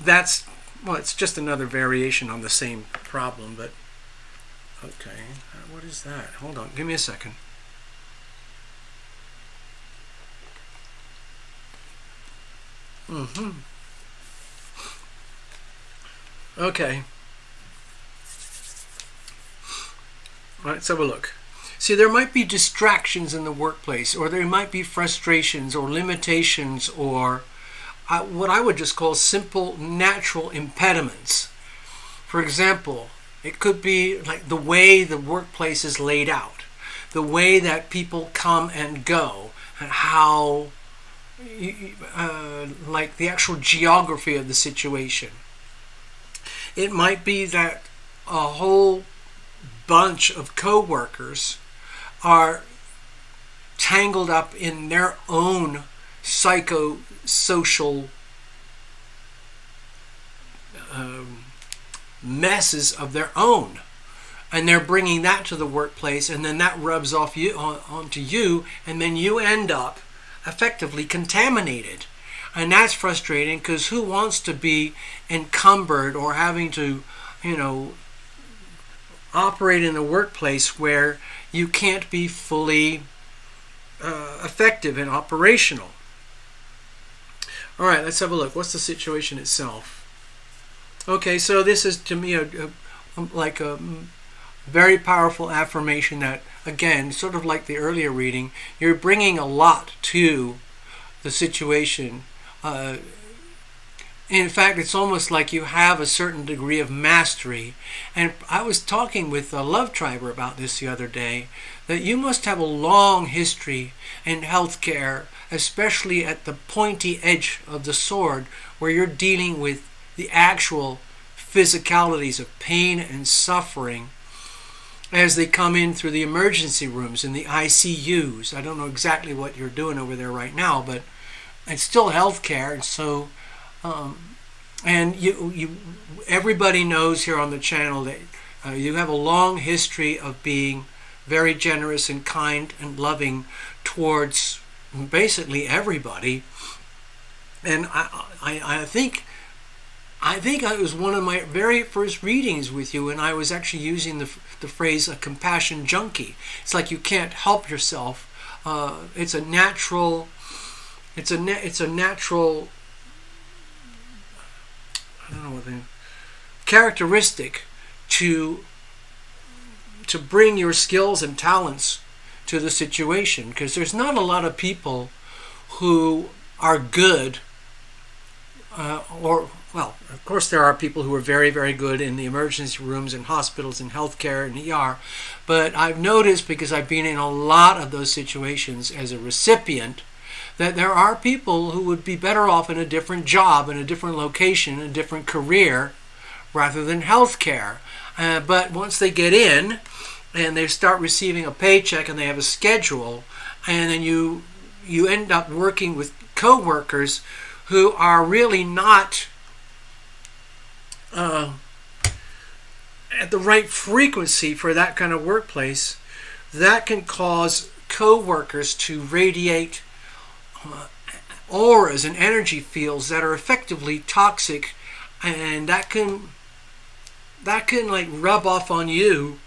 that's, well, it's just another variation on the same problem, but okay. What is that? Hold on, give me a second. Okay. Let's have a look. See, there might be distractions in the workplace, or there might be frustrations or limitations, or what I would just call simple natural impediments. For example, it could be like the way the workplace is laid out, the way that people come and go, and how, like the actual geography of the situation. It might be that a whole bunch of co-workers are tangled up in their own psychosocial messes of their own, and they're bringing that to the workplace, and then that rubs off onto you, and then you end up effectively contaminated. And that's frustrating, because who wants to be encumbered or having to, operate in a workplace where you can't be fully effective and operational? All right, let's have a look. What's the situation itself? Okay, so this is, to me, like a very powerful affirmation that, again, sort of like the earlier reading, you're bringing a lot to the situation. In fact, it's almost like you have a certain degree of mastery. And I was talking with a Love Triber about this the other day, that you must have a long history in healthcare, especially at the pointy edge of the sword, where you're dealing with the actual physicalities of pain and suffering as they come in through the emergency rooms and the ICUs. I don't know exactly what you're doing over there right now, but it's still healthcare. And so and everybody knows here on the channel that you have a long history of being very generous and kind and loving towards basically everybody. And I think it was one of my very first readings with you, and I was actually using the phrase "a compassion junkie." It's like you can't help yourself. It's a natural. It's a natural. I don't know what the characteristic to bring your skills and talents to the situation, because there's not a lot of people who are good, well, of course there are people who are very, very good in the emergency rooms and hospitals and healthcare and ER, but I've noticed, because I've been in a lot of those situations as a recipient, that there are people who would be better off in a different job, in a different location, a different career, rather than healthcare. But once they get in and they start receiving a paycheck and they have a schedule, and then you end up working with co-workers who are really not at the right frequency for that kind of workplace, that can cause co-workers to radiate auras and energy fields that are effectively toxic, and that can like rub off on you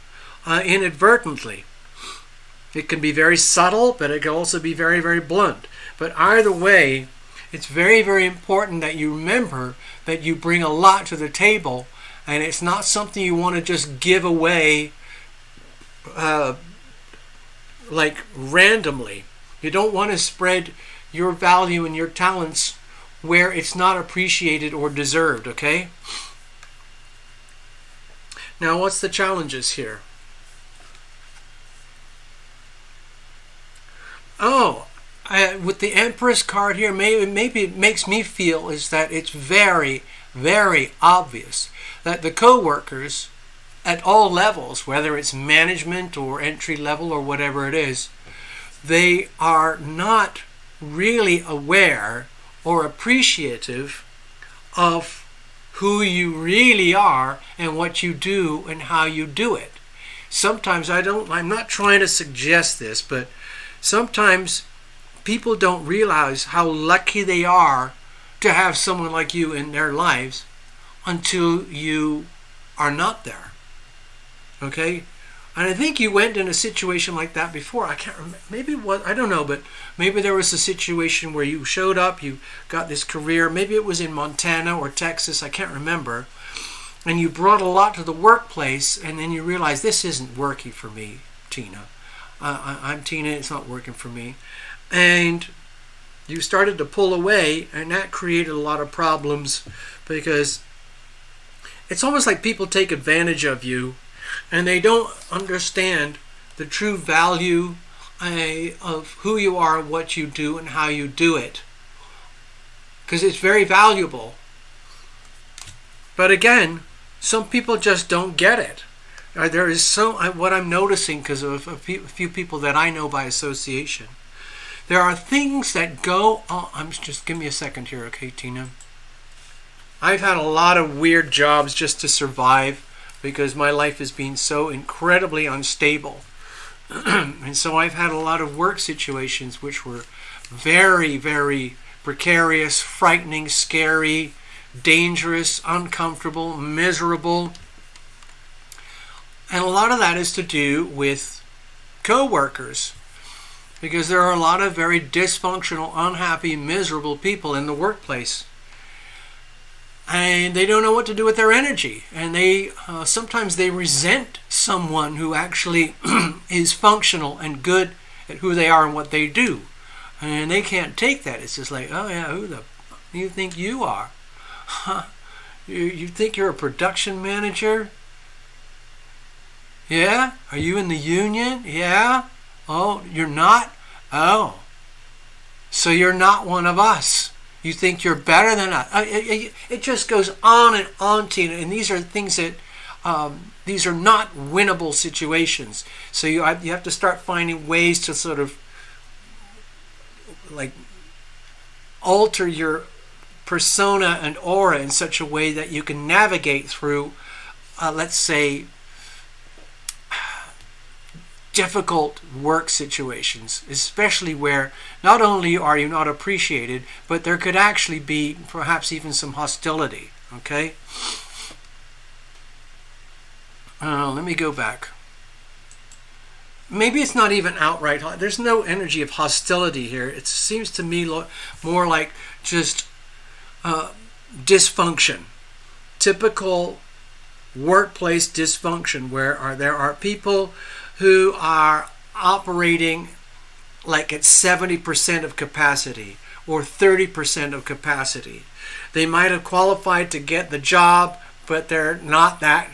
inadvertently. It can be very subtle, but it can also be very, very blunt. But either way, it's very, very important that you remember that you bring a lot to the table, and it's not something you want to just give away like randomly. You don't want to spread your value and your talents where it's not appreciated or deserved, okay? Now, what's the challenges here? With the Empress card here, maybe it makes me feel is that it's very, very obvious that the co-workers at all levels, whether it's management or entry level or whatever it is, they are not really aware or appreciative of who you really are and what you do and how you do it. sometimes I'm not trying to suggest this, but sometimes people don't realize how lucky they are to have someone like you in their lives until you are not there. Okay? And I think you went in a situation like that before. I can't remember. Maybe I don't know, but maybe there was a situation where you showed up, you got this career. Maybe it was in Montana or Texas. I can't remember. And you brought a lot to the workplace, and then you realized this isn't working for me, Tina. I'm Tina. It's not working for me. And you started to pull away, and that created a lot of problems because it's almost like people take advantage of you and they don't understand the true value of who you are, what you do, and how you do it. Because it's very valuable. But again, some people just don't get it. There is what I'm noticing because of a few people that I know by association. There are things that go on. Just give me a second here, okay, Tina? I've had a lot of weird jobs just to survive because my life has been so incredibly unstable. And so I've had a lot of work situations which were very, very precarious, frightening, scary, dangerous, uncomfortable, miserable. And a lot of that is to do with co-workers, because there are a lot of very dysfunctional, unhappy, miserable people in the workplace. And they don't know what to do with their energy. And they sometimes they resent someone who actually is functional and good at who they are and what they do. And they can't take that. It's just like, oh yeah, who the you think you are? Huh? You think you're a production manager? Yeah? Are you in the union? Yeah? Oh, you're not? Oh. So you're not one of us. You think you're better than us. It just goes on and on, Tina. And these are things that, these are not winnable situations. So you have to start finding ways to sort of like alter your persona and aura in such a way that you can navigate through, let's say, difficult work situations, especially where not only are you not appreciated, but there could actually be perhaps even some hostility. Okay? Let me go back. Maybe it's not even outright. There's no energy of hostility here. It seems to me more like just dysfunction. Typical workplace dysfunction where there are people who are operating like at 70% of capacity or 30% of capacity. They might have qualified to get the job, but they're not that.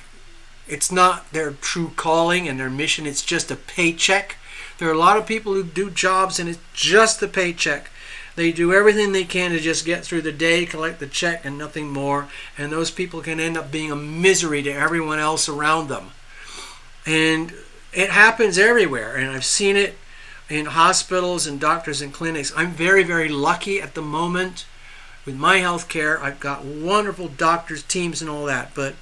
It's not their true calling and their mission. It's just a paycheck. There are a lot of people who do jobs and it's just a paycheck. They do everything they can to just get through the day, collect the check, and nothing more. And those people can end up being a misery to everyone else around them. And it happens everywhere, and I've seen it in hospitals and doctors and clinics. I'm very, very lucky at the moment with my health care. I've got wonderful doctors, teams, and all that, but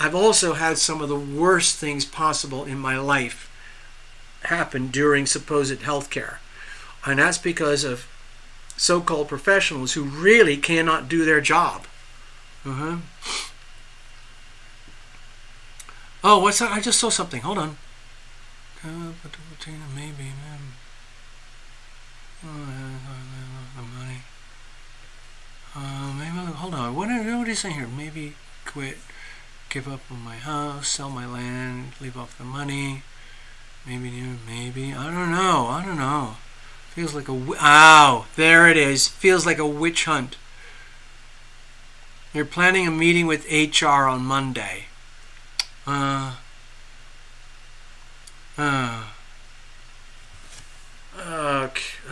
I've also had some of the worst things possible in my life happen during supposed health care. And that's because of so-called professionals who really cannot do their job. Oh, what's that? I just saw something. Hold on. Maybe, man. The money. Maybe. Hold on. What are you saying here? Maybe quit, give up on my house, sell my land, leave off the money. Maybe. I don't know. Feels like there it is. Feels like a witch hunt. You're planning a meeting with HR on Monday.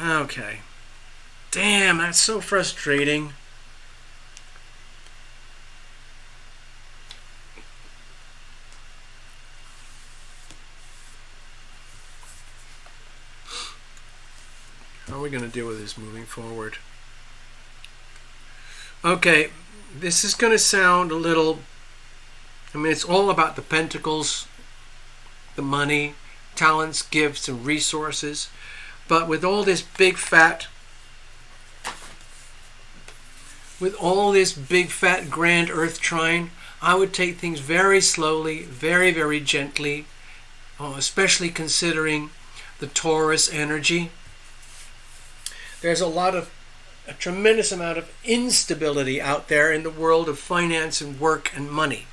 Okay. Damn, that's so frustrating. How are we going to deal with this moving forward? Okay, this is going to sound a little... it's all about the pentacles. the money, talents, gifts, and resources. But with all this big fat grand earth trine, I would take things very slowly, very, very gently, especially considering the Taurus energy. There's a tremendous amount of instability out there in the world of finance and work and money.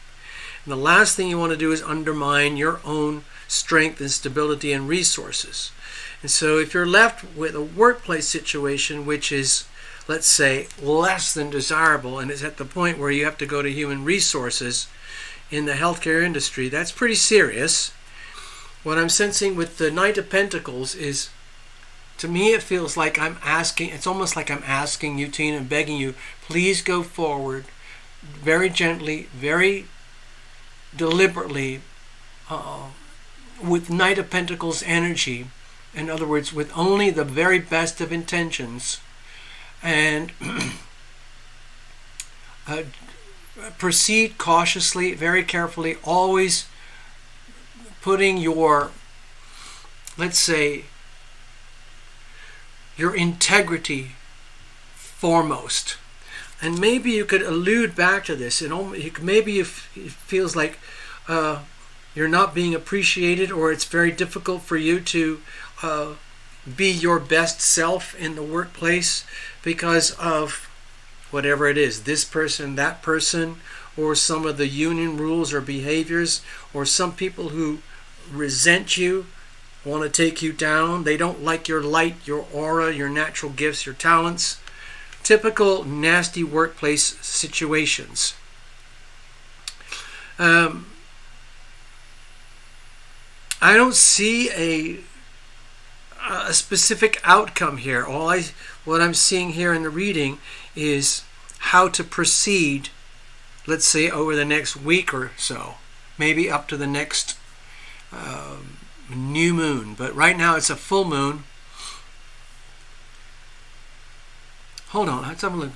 And the last thing you want to do is undermine your own strength and stability and resources. And so if you're left with a workplace situation which is, let's say, less than desirable, and is at the point where you have to go to human resources in the healthcare industry, that's pretty serious. What I'm sensing with the Knight of Pentacles is, to me, it feels like it's almost like I'm asking you, Tina, and begging you, please go forward very gently, very deliberately, with Knight of Pentacles energy. In other words, with only the very best of intentions, and proceed cautiously, very carefully, always putting your, let's say, your integrity foremost. And maybe you could allude back to this, and maybe if it feels like you're not being appreciated, or it's very difficult for you to be your best self in the workplace because of whatever it is, this person, that person, or some of the union rules or behaviors, or some people who resent you, want to take you down. They don't like your light, your aura, your natural gifts, your talents. Typical nasty workplace situations. I don't see a specific outcome here. What I'm seeing here in the reading is how to proceed, let's say, over the next week or so, maybe up to the next new moon. But right now it's a full moon. Hold on, let's have a look.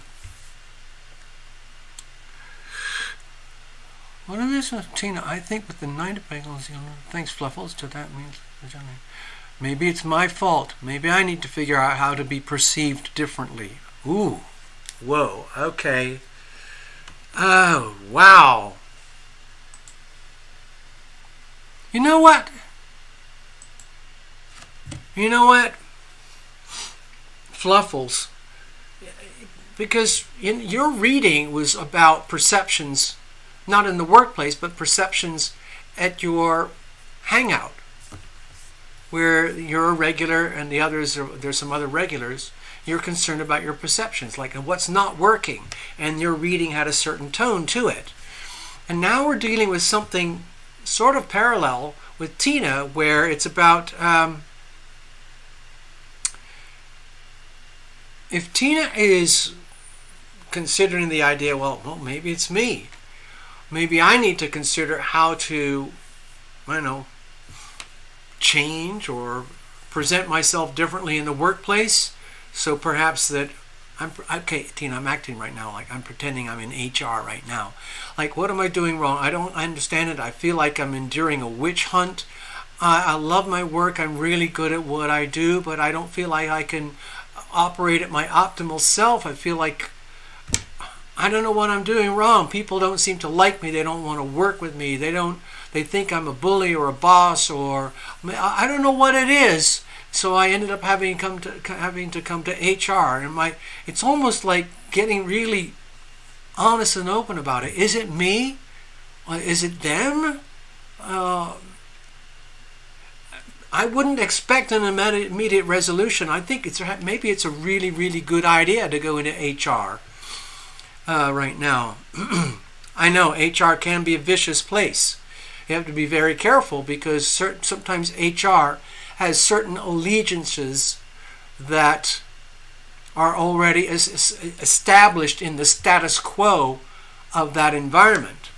What is this, Tina? I think with the Knight of Pentacles, thanks, Fluffles, to that means. Maybe it's my fault. Maybe I need to figure out how to be perceived differently. Ooh. Whoa. Okay. Oh, wow. You know what? Fluffles. Because your reading was about perceptions, not in the workplace, but perceptions at your hangout, where you're a regular and the others there's some other regulars. You're concerned about your perceptions, like what's not working, and your reading had a certain tone to it. And now we're dealing with something sort of parallel with Tina, where it's about if Tina is considering the idea, well, maybe it's me. Maybe I need to consider how to, change or present myself differently in the workplace. So perhaps that okay, Tina, I'm acting right now like I'm pretending I'm in HR right now. Like, what am I doing wrong? I don't understand it. I feel like I'm enduring a witch hunt. I love my work. I'm really good at what I do, but I don't feel like I can operate at my optimal self. I feel like I don't know what I'm doing wrong. People don't seem to like me. They don't want to work with me. They think I'm a bully or a boss, or I don't know what it is. So I ended up having to come to HR, and it's almost like getting really honest and open about it. Is it me? Is it them? I wouldn't expect an immediate resolution. I think maybe it's a really, really good idea to go into HR right now. I know HR can be a vicious place. You have to be very careful, because sometimes HR has certain allegiances that are already established in the status quo of that environment.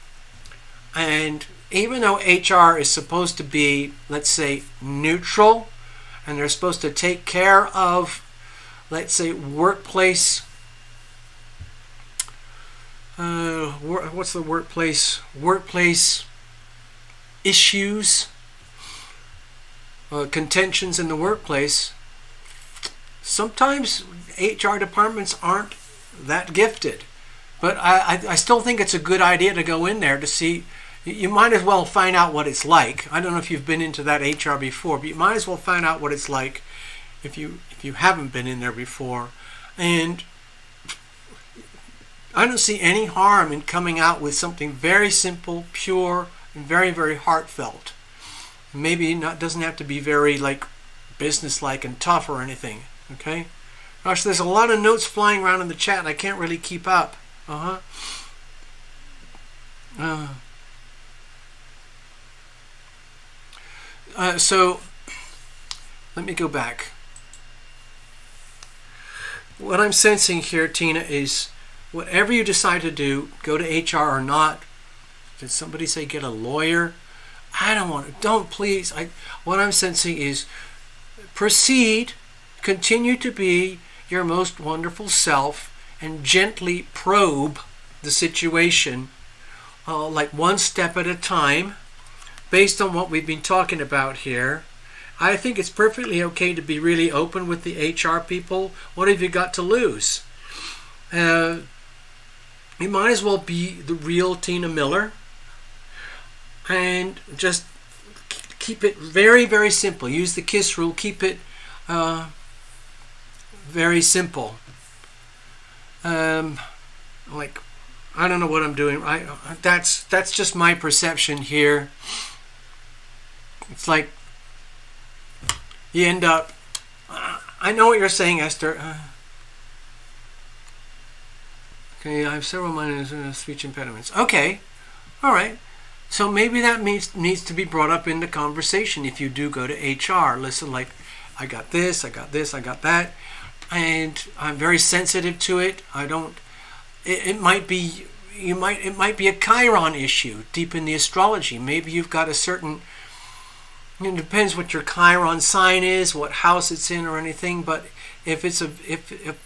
And even though HR is supposed to be, let's say, neutral, and they're supposed to take care of, let's say, workplace, what's the workplace issues, contentions in the workplace, sometimes HR departments aren't that gifted. But I still think it's a good idea to go in there to see. You might as well find out what it's like. I don't know if you've been into that HR before, but you might as well find out what it's like if you haven't been in there before. And I don't see any harm in coming out with something very simple, pure, and very, very heartfelt. Maybe doesn't have to be very like businesslike and tough or anything. Okay? Gosh, there's a lot of notes flying around in the chat and I can't really keep up. So let me go back. What I'm sensing here, Tina, is whatever you decide to do, go to HR or not. Did somebody say get a lawyer? I don't want to. Don't, please. What I'm sensing is proceed, continue to be your most wonderful self, and gently probe the situation, like one step at a time, based on what we've been talking about here. I think it's perfectly okay to be really open with the HR people. What have you got to lose? You might as well be the real Tina Miller and just keep it very, very simple. Use the KISS rule. Keep it very simple. Like, I don't know what I'm doing. That's just my perception here. It's like you end up. I know what you're saying, Esther. Okay, I have several minor speech impediments. Okay, all right. So maybe that needs to be brought up in the conversation. If you do go to HR, listen, like, I got this, I got this, I got that, and I'm very sensitive to it. I don't. It might be it might be a Chiron issue deep in the astrology. Maybe you've got a certain. It depends what your Chiron sign is, what house it's in, or anything. But if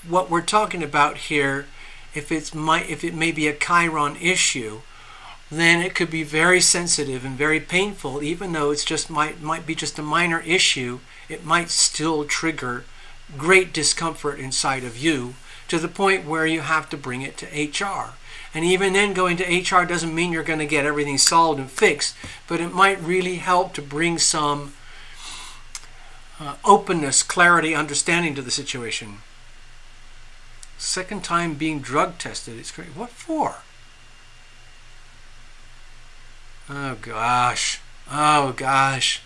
what we're talking about here, if it may be a Chiron issue, then it could be very sensitive and very painful. Even though it's just might be just a minor issue, it might still trigger great discomfort inside of you to the point where you have to bring it to HR. And even then, going to HR doesn't mean you're going to get everything solved and fixed, but it might really help to bring some openness, clarity, understanding to the situation. Second time being drug tested. It's great. What for? Oh gosh. Oh gosh.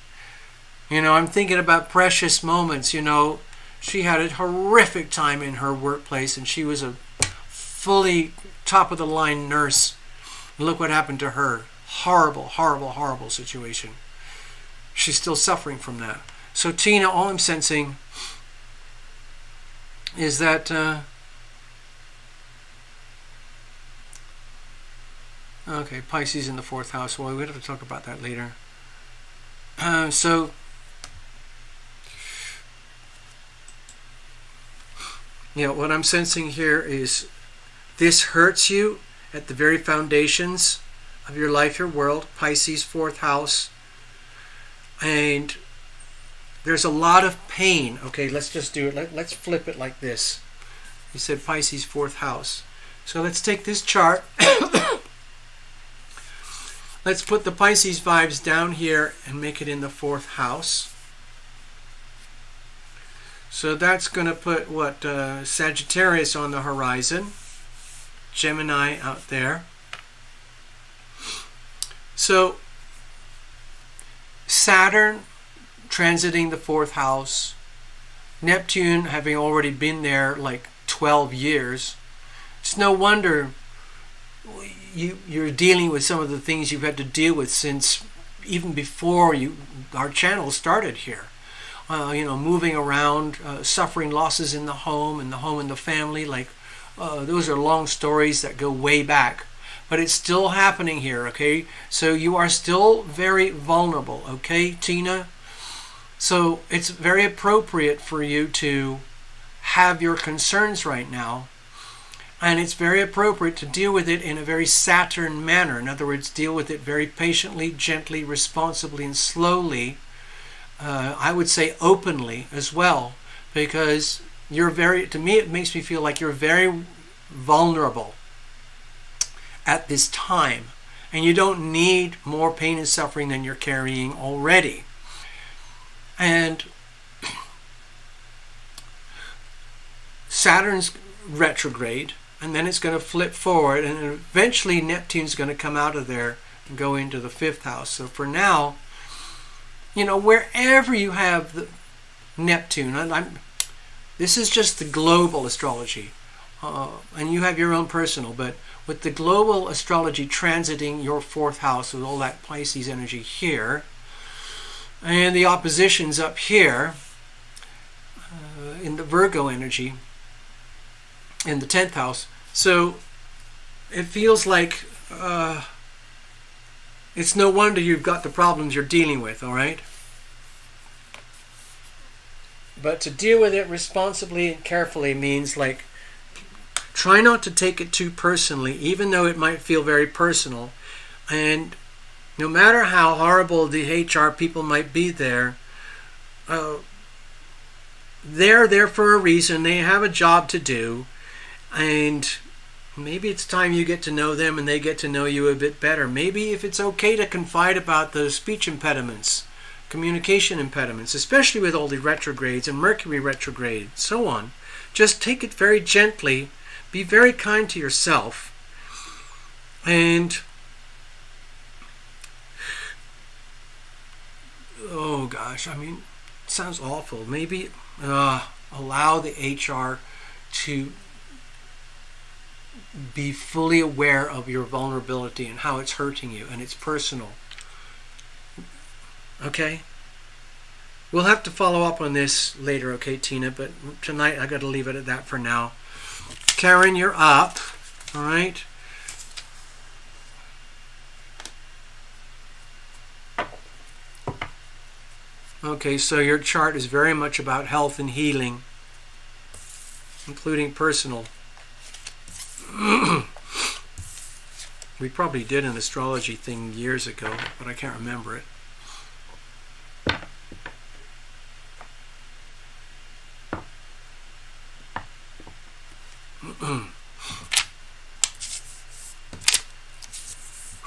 You know, I'm thinking about precious moments. You know, she had a horrific time in her workplace and she was a fully top of the line nurse. Look what happened to her. Horrible, horrible, horrible situation. She's still suffering from that. So Tina, all I'm sensing is that okay, Pisces in the 4th house. Well, we have to talk about that later. So you know, what I'm sensing here is this hurts you at the very foundations of your life, your world, Pisces 4th house. And there's a lot of pain. Okay, let's just do it. Let's flip it like this. You said Pisces 4th house. So let's take this chart. Let's put the Pisces vibes down here and make it in the 4th house. So that's going to put what? Sagittarius on the horizon. Gemini out there. So Saturn transiting the 4th house. Neptune having already been there like 12 years. It's no wonder you're dealing with some of the things you've had to deal with since even before our channel started here. You know, moving around, suffering losses in the home and the family. Like those are long stories that go way back, but it's still happening here. Okay, so you are still very vulnerable. Okay, Tina. So it's very appropriate for you to have your concerns right now. And it's very appropriate to deal with it in a very Saturn manner. In other words, deal with it very patiently, gently, responsibly, and slowly. I would say openly as well, because to me it makes me feel like you're very vulnerable at this time, and you don't need more pain and suffering than you're carrying already. And Saturn's retrograde, and then it's going to flip forward, and eventually Neptune's going to come out of there and go into the 5th house. So for now, wherever you have the Neptune, and this is just the global astrology, and you have your own personal, but with the global astrology transiting your 4th house with all that Pisces energy here, and the oppositions up here in the Virgo energy in the 10th house. So it feels like it's no wonder you've got the problems you're dealing with, all right? But to deal with it responsibly and carefully means, like, try not to take it too personally, even though it might feel very personal. And no matter how horrible the HR people might be there, they're there for a reason. They have a job to do. And maybe it's time you get to know them and they get to know you a bit better. Maybe if it's okay to confide about those speech impediments, communication impediments, especially with all the retrogrades and Mercury retrograde, so on. Just take it very gently. Be very kind to yourself. And oh gosh, it sounds awful. Maybe allow the HR to be fully aware of your vulnerability and how it's hurting you, and it's personal. Okay? We'll have to follow up on this later, okay, Tina? But tonight I got to leave it at that for now. Karen, you're up. All right? Okay, so your chart is very much about health and healing, including personal. We probably did an astrology thing years ago, but I can't remember it.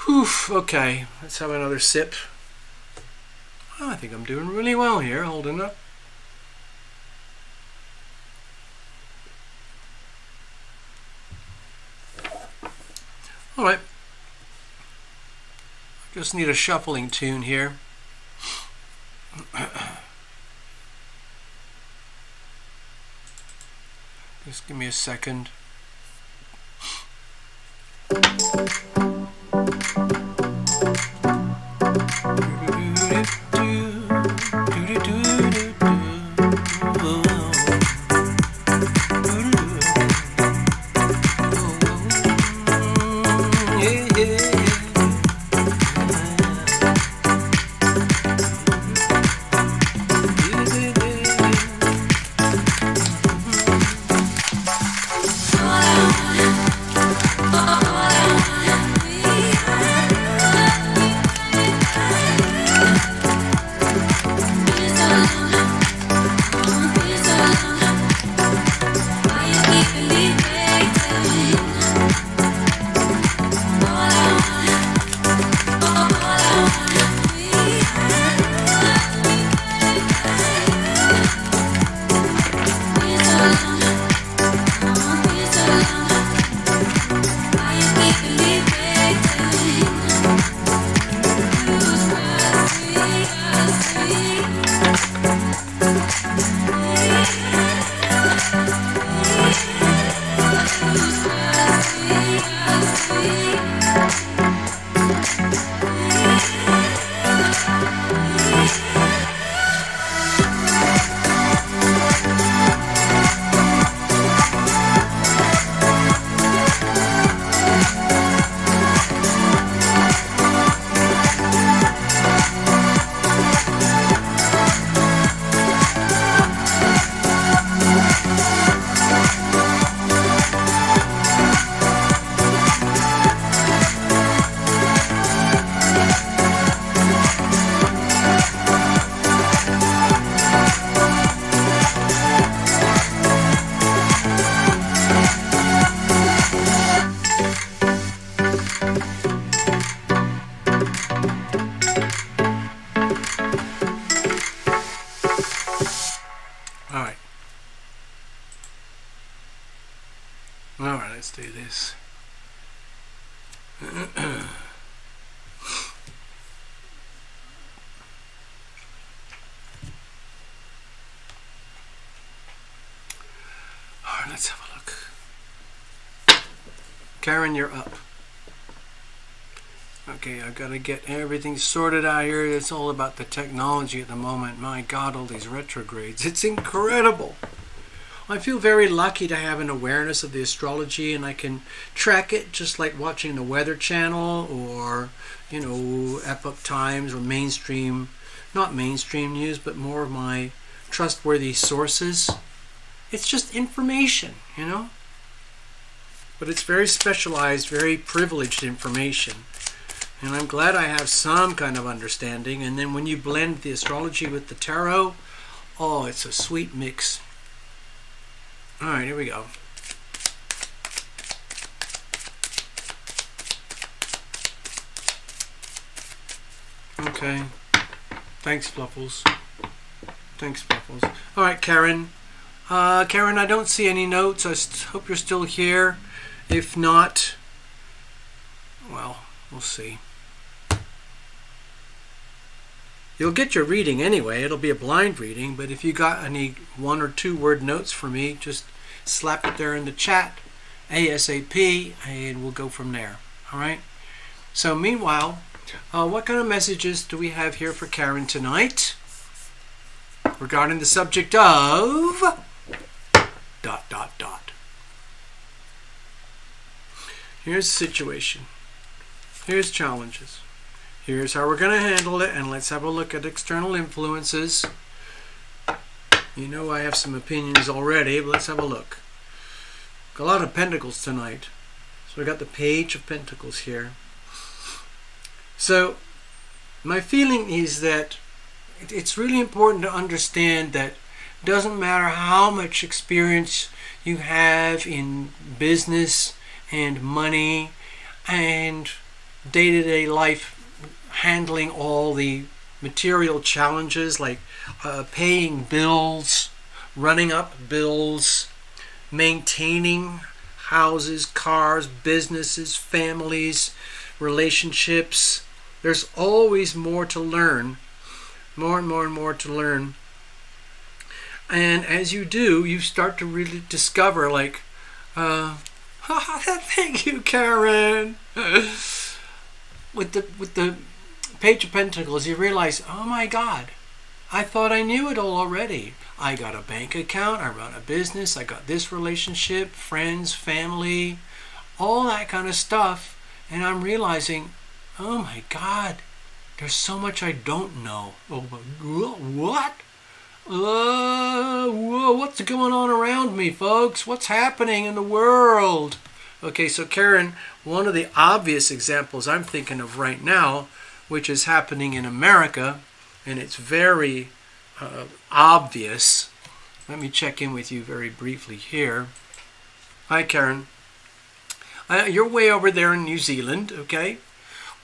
Whew, okay, let's have another sip. I think I'm doing really well here, holding up. All right. Just need a shuffling tune here. Just give me a second. let's do this. Alright, let's have a look. Karen, you're up. Okay, I've got to get everything sorted out here. It's all about the technology at the moment. My God, all these retrogrades. It's incredible. I feel very lucky to have an awareness of the astrology, and I can track it just like watching the Weather Channel or, you know, Epoch Times or mainstream, not mainstream news, but more of my trustworthy sources. It's just information, you know? But it's very specialized, very privileged information. And I'm glad I have some kind of understanding. And then when you blend the astrology with the tarot, oh, it's a sweet mix. All right, here we go. Okay. Thanks, Fluffles. Thanks, Fluffles. All right, Karen. Karen, I don't see any notes. I hope you're still here. If not, well, we'll see. You'll get your reading anyway. It'll be a blind reading, but if you got any 1 or 2 word notes for me, just slap it there in the chat ASAP, and we'll go from there. All right? So meanwhile, what kind of messages do we have here for Karen tonight regarding the subject of ... Here's the situation. Here's challenges. Here's how we're going to handle it, and let's have a look at external influences. You know I have some opinions already, but let's have a look. Got a lot of pentacles tonight. So we got the Page of Pentacles here. So my feeling is that it's really important to understand that it doesn't matter how much experience you have in business and money and day-to-day life, handling all the material challenges like paying bills, running up bills, maintaining houses, cars, businesses, families, relationships. There's always more to learn, more and more and more to learn. And as you do, you start to really discover, like, thank you, Karen. With the Page of Pentacles, you realize, oh my God, I thought I knew it all already. I got a bank account, I run a business, I got this relationship, friends, family, all that kind of stuff. And I'm realizing, oh my God, there's so much I don't know. Oh my God, what? What's going on around me, folks? What's happening in the world? Okay, so Karen, one of the obvious examples I'm thinking of right now, which is happening in America, and it's very obvious. Let me check in with you very briefly here. Hi, Karen. You're way over there in New Zealand, okay?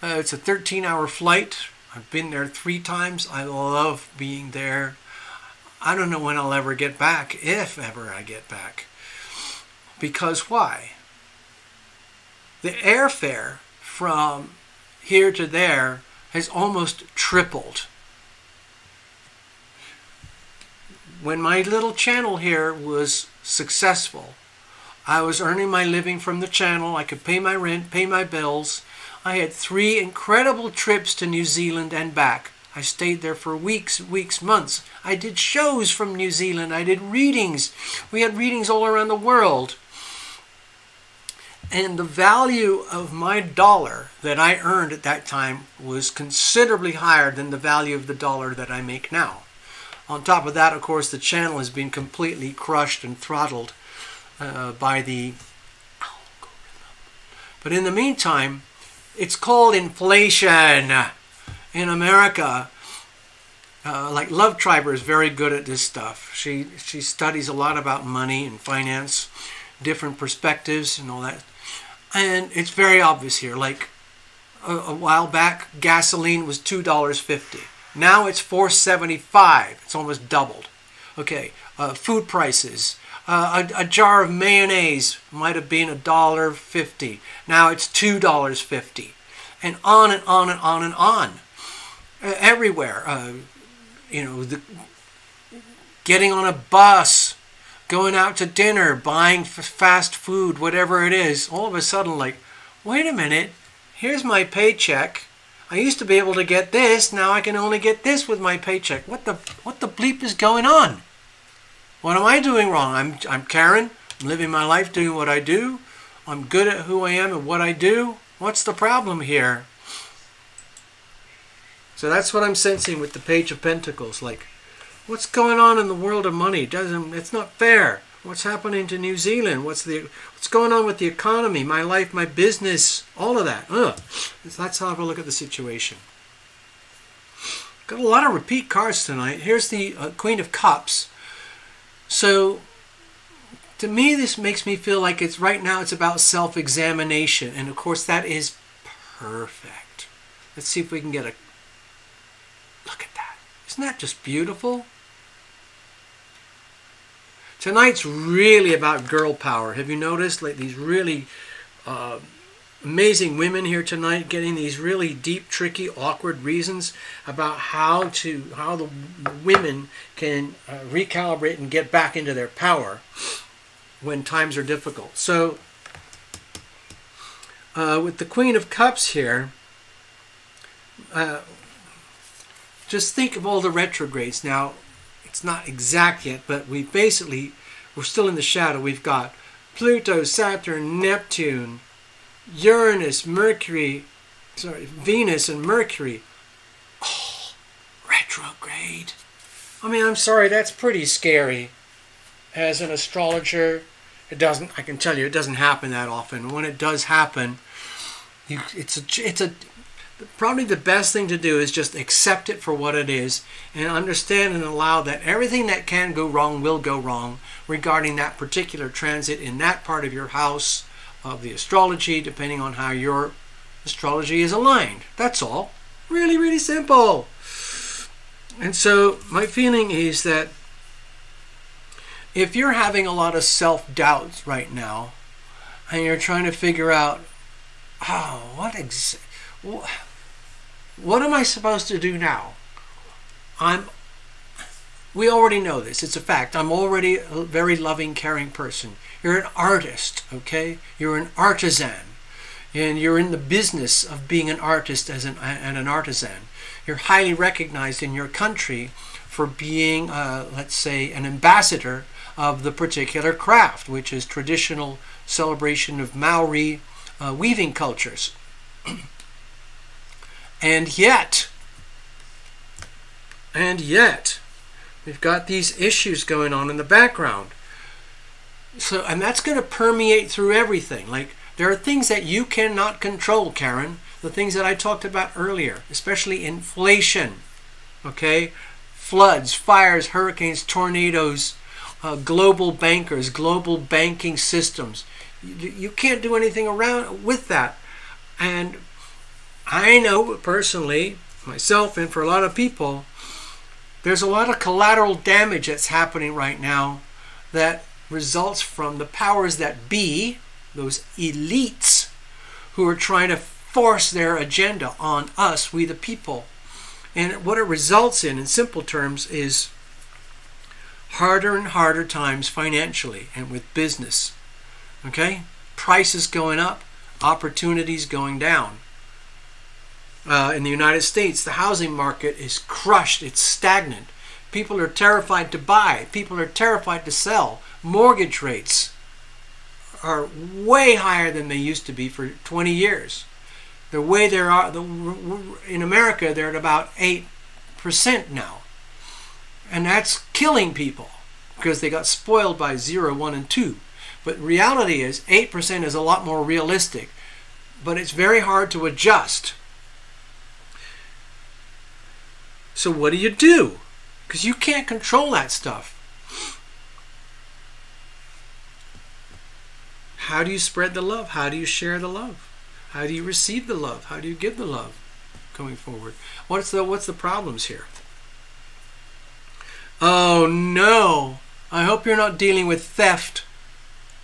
It's a 13-hour flight. I've been there 3 times. I love being there. I don't know when I'll ever get back, if ever I get back. Because why? The airfare from here to there has almost tripled. When my little channel here was successful, I was earning my living from the channel. I could pay my rent, pay my bills. I had 3 incredible trips to New Zealand and back. I stayed there for weeks, months. I did shows from New Zealand. I did readings. We had readings all around the world. And the value of my dollar that I earned at that time was considerably higher than the value of the dollar that I make now. On top of that, of course, the channel has been completely crushed and throttled by the algorithm. But in the meantime, it's called inflation. In America, like Love Triber is very good at this stuff. She studies a lot about money and finance, different perspectives and all that. And it's very obvious here. Like a while back, gasoline was $2.50. Now it's $4.75. It's almost doubled. Okay, food prices, A jar of mayonnaise might have been $1.50. Now it's $2.50. And on and on and on and on. Everywhere. Getting on a bus, going out to dinner, buying fast food, whatever it is. All of a sudden, like, wait a minute, here's my paycheck. I used to be able to get this, now I can only get this with my paycheck. What the bleep is going on? What am I doing wrong? I'm Karen. I'm living my life doing what I do. I'm good at who I am and what I do. What's the problem here? So that's what I'm sensing with the Page of Pentacles. Like, what's going on in the world of money? It's not fair. What's happening to New Zealand? What's going on with the economy, my life, my business, all of that? That's how I look at the situation. Got a lot of repeat cards tonight. Here's the Queen of Cups. So, to me, this makes me feel like right now it's about self-examination. And of course, that is perfect. Let's see if we can get a look at that. Isn't that just beautiful? Tonight's really about girl power. Have you noticed, like, these really amazing women here tonight getting these really deep, tricky, awkward reasons about how the women can recalibrate and get back into their power when times are difficult. So with the Queen of Cups here, just think of all the retrogrades. Now, it's not exact yet, but we're still in the shadow. We've got Pluto, Saturn, Neptune, Uranus, Venus and Mercury. Oh, retrograde. I mean, I'm sorry, that's pretty scary. As an astrologer, I can tell you, it doesn't happen that often. When it does happen, probably the best thing to do is just accept it for what it is and understand and allow that everything that can go wrong will go wrong regarding that particular transit in that part of your house of the astrology, depending on how your astrology is aligned. That's all. Really, really simple. And so my feeling is that if you're having a lot of self-doubts right now and you're trying to figure out, what am I supposed to do now? We already know this. It's a fact. I'm already a very loving, caring person. You're an artist, okay? You're an artisan. And you're in the business of being an artist and an artisan. You're highly recognized in your country for being, let's say, an ambassador of the particular craft, which is traditional celebration of Maori weaving cultures. And yet, we've got these issues going on in the background. So, and that's going to permeate through everything. Like, there are things that you cannot control, Karen. The things that I talked about earlier, especially inflation, okay? Floods, fires, hurricanes, tornadoes, global bankers, global banking systems. You can't do anything around with that. And I know personally, myself and for a lot of people, there's a lot of collateral damage that's happening right now that results from the powers that be, those elites who are trying to force their agenda on us, we the people. And what it results in simple terms, is harder and harder times financially and with business. Okay? Prices going up, opportunities going down. In the United States, the housing market is crushed. It's stagnant. People are terrified to buy. People are terrified to sell. Mortgage rates are way higher than they used to be for 20 years. The way there are in America, they're at about 8% now. And that's killing people because they got spoiled by 0, 1, and 2. But reality is 8% is a lot more realistic. But it's very hard to adjust. So what do you do? Because you can't control that stuff. How do you spread the love? How do you share the love? How do you receive the love? How do you give the love going forward? What's the problems here? Oh no, I hope you're not dealing with theft.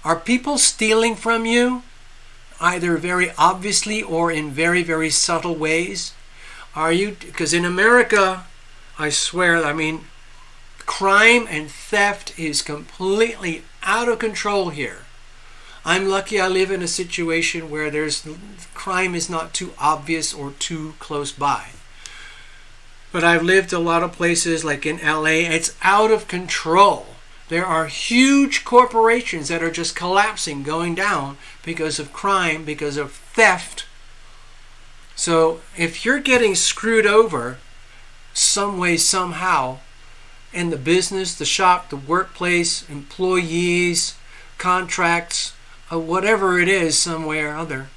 Are people stealing from you, either very obviously or in very, very subtle ways? Are you, because in America, I swear, I mean, crime and theft is completely out of control here. I'm lucky I live in a situation where crime is not too obvious or too close by. But I've lived a lot of places like in LA, it's out of control. There are huge corporations that are just collapsing, going down because of crime, because of theft. So if you're getting screwed over some way, somehow, in the business, the shop, the workplace, employees, contracts, whatever it is, some way or other,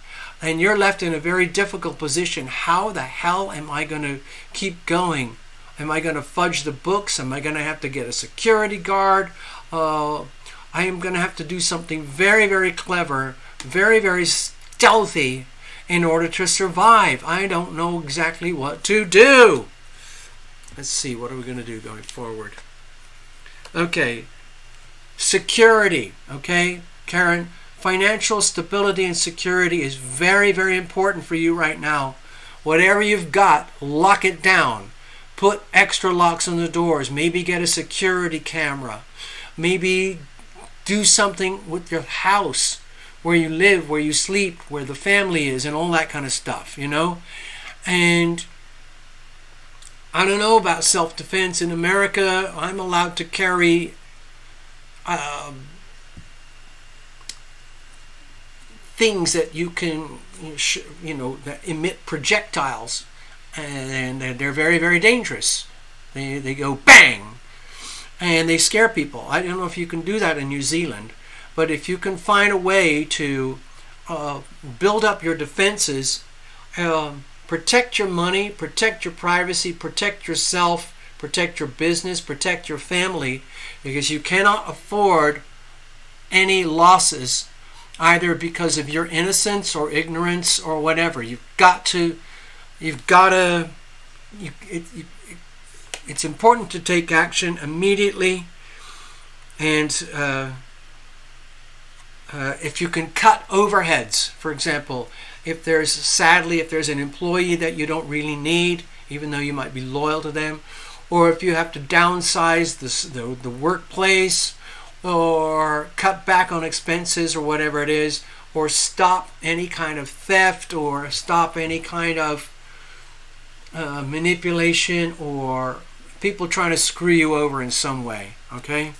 and you're left in a very difficult position, how the hell am I going to keep going? Am I going to fudge the books? Am I going to have to get a security guard? I am going to have to do something very, very clever, very, very stealthy in order to survive. I don't know exactly what to do. Let's see, what are we going to do going forward? Okay, security, okay, Karen? Financial stability and security is very, very important for you right now. Whatever you've got, lock it down. Put extra locks on the doors. Maybe get a security camera. Maybe do something with your house, where you live, where you sleep, where the family is, and all that kind of stuff, you know? And I don't know about self-defense. In America, I'm allowed to carry things that you can, that emit projectiles, and they're very, very dangerous. They go bang, and they scare people. I don't know if you can do that in New Zealand, but if you can find a way to build up your defenses, protect your money, protect your privacy, protect yourself, protect your business, protect your family, because you cannot afford any losses, either because of your innocence or ignorance or whatever. It's important to take action immediately, and if you can cut overheads, for example, if there's an employee that you don't really need, even though you might be loyal to them, or if you have to downsize the workplace, or cut back on expenses, or whatever it is, or stop any kind of theft, or stop any kind of manipulation, or people trying to screw you over in some way, okay?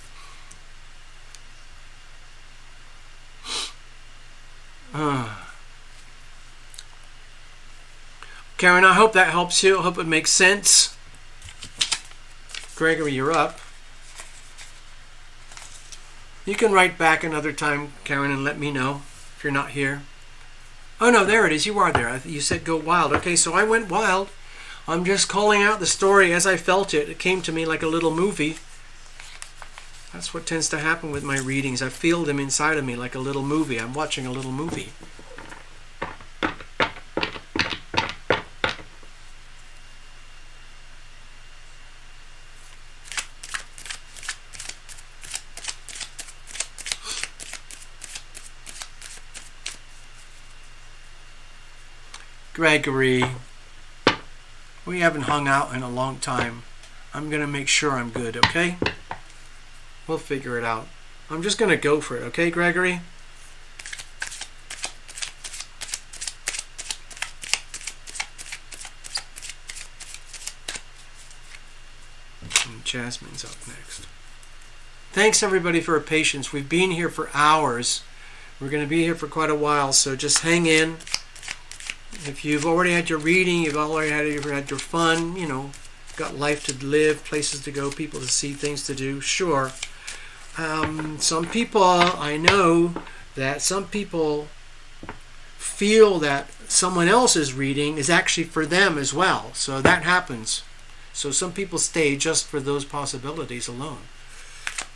Karen, I hope that helps you. I hope it makes sense. Gregory, you're up. You can write back another time, Karen, and let me know if you're not here. Oh no, there it is. You are there. You said go wild. Okay, so I went wild. I'm just calling out the story as I felt it. It came to me like a little movie. That's what tends to happen with my readings. I feel them inside of me like a little movie. I'm watching a little movie. Gregory, we haven't hung out in a long time. I'm going to make sure I'm good, okay? We'll figure it out. I'm just going to go for it, okay, Gregory? And Jasmine's up next. Thanks, everybody, for your patience. We've been here for hours. We're going to be here for quite a while, so just hang in. If you've already had your reading, you've already had your fun, got life to live, places to go, people to see, things to do, sure. Some people, I know that some people feel that someone else's reading is actually for them as well. So that happens. So some people stay just for those possibilities alone.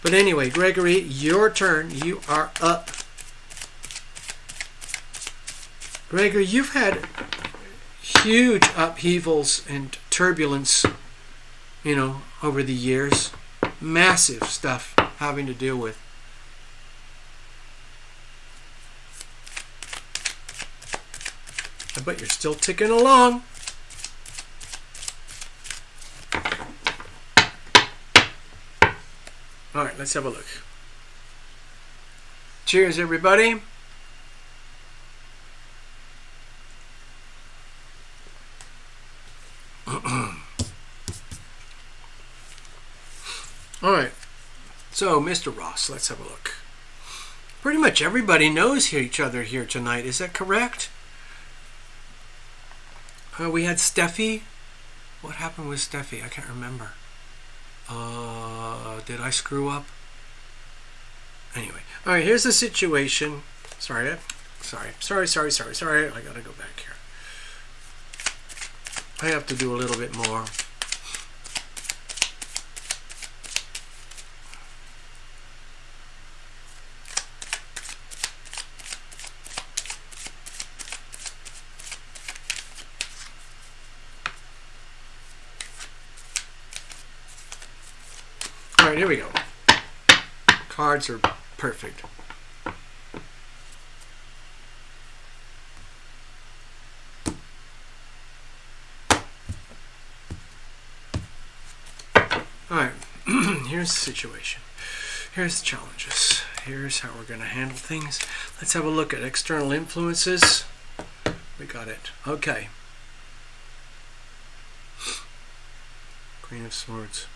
But anyway, Gregory, your turn. You are up. Gregory, you've had huge upheavals and turbulence, over the years. Massive stuff. having to deal with. But you're still ticking along. All right, let's have a look. Cheers, everybody. All right, so Mr. Ross, let's have a look. Pretty much everybody knows each other here tonight. Is that correct? We had Steffi. What happened with Steffi? I can't remember. Did I screw up? Anyway, all right, here's the situation. Sorry. I gotta go back here. I have to do a little bit more. All right, here we go. Cards are perfect. All right, here's the situation. Here's the challenges. Here's how we're going to handle things. Let's have a look at external influences. We got it. Okay. Queen of Swords.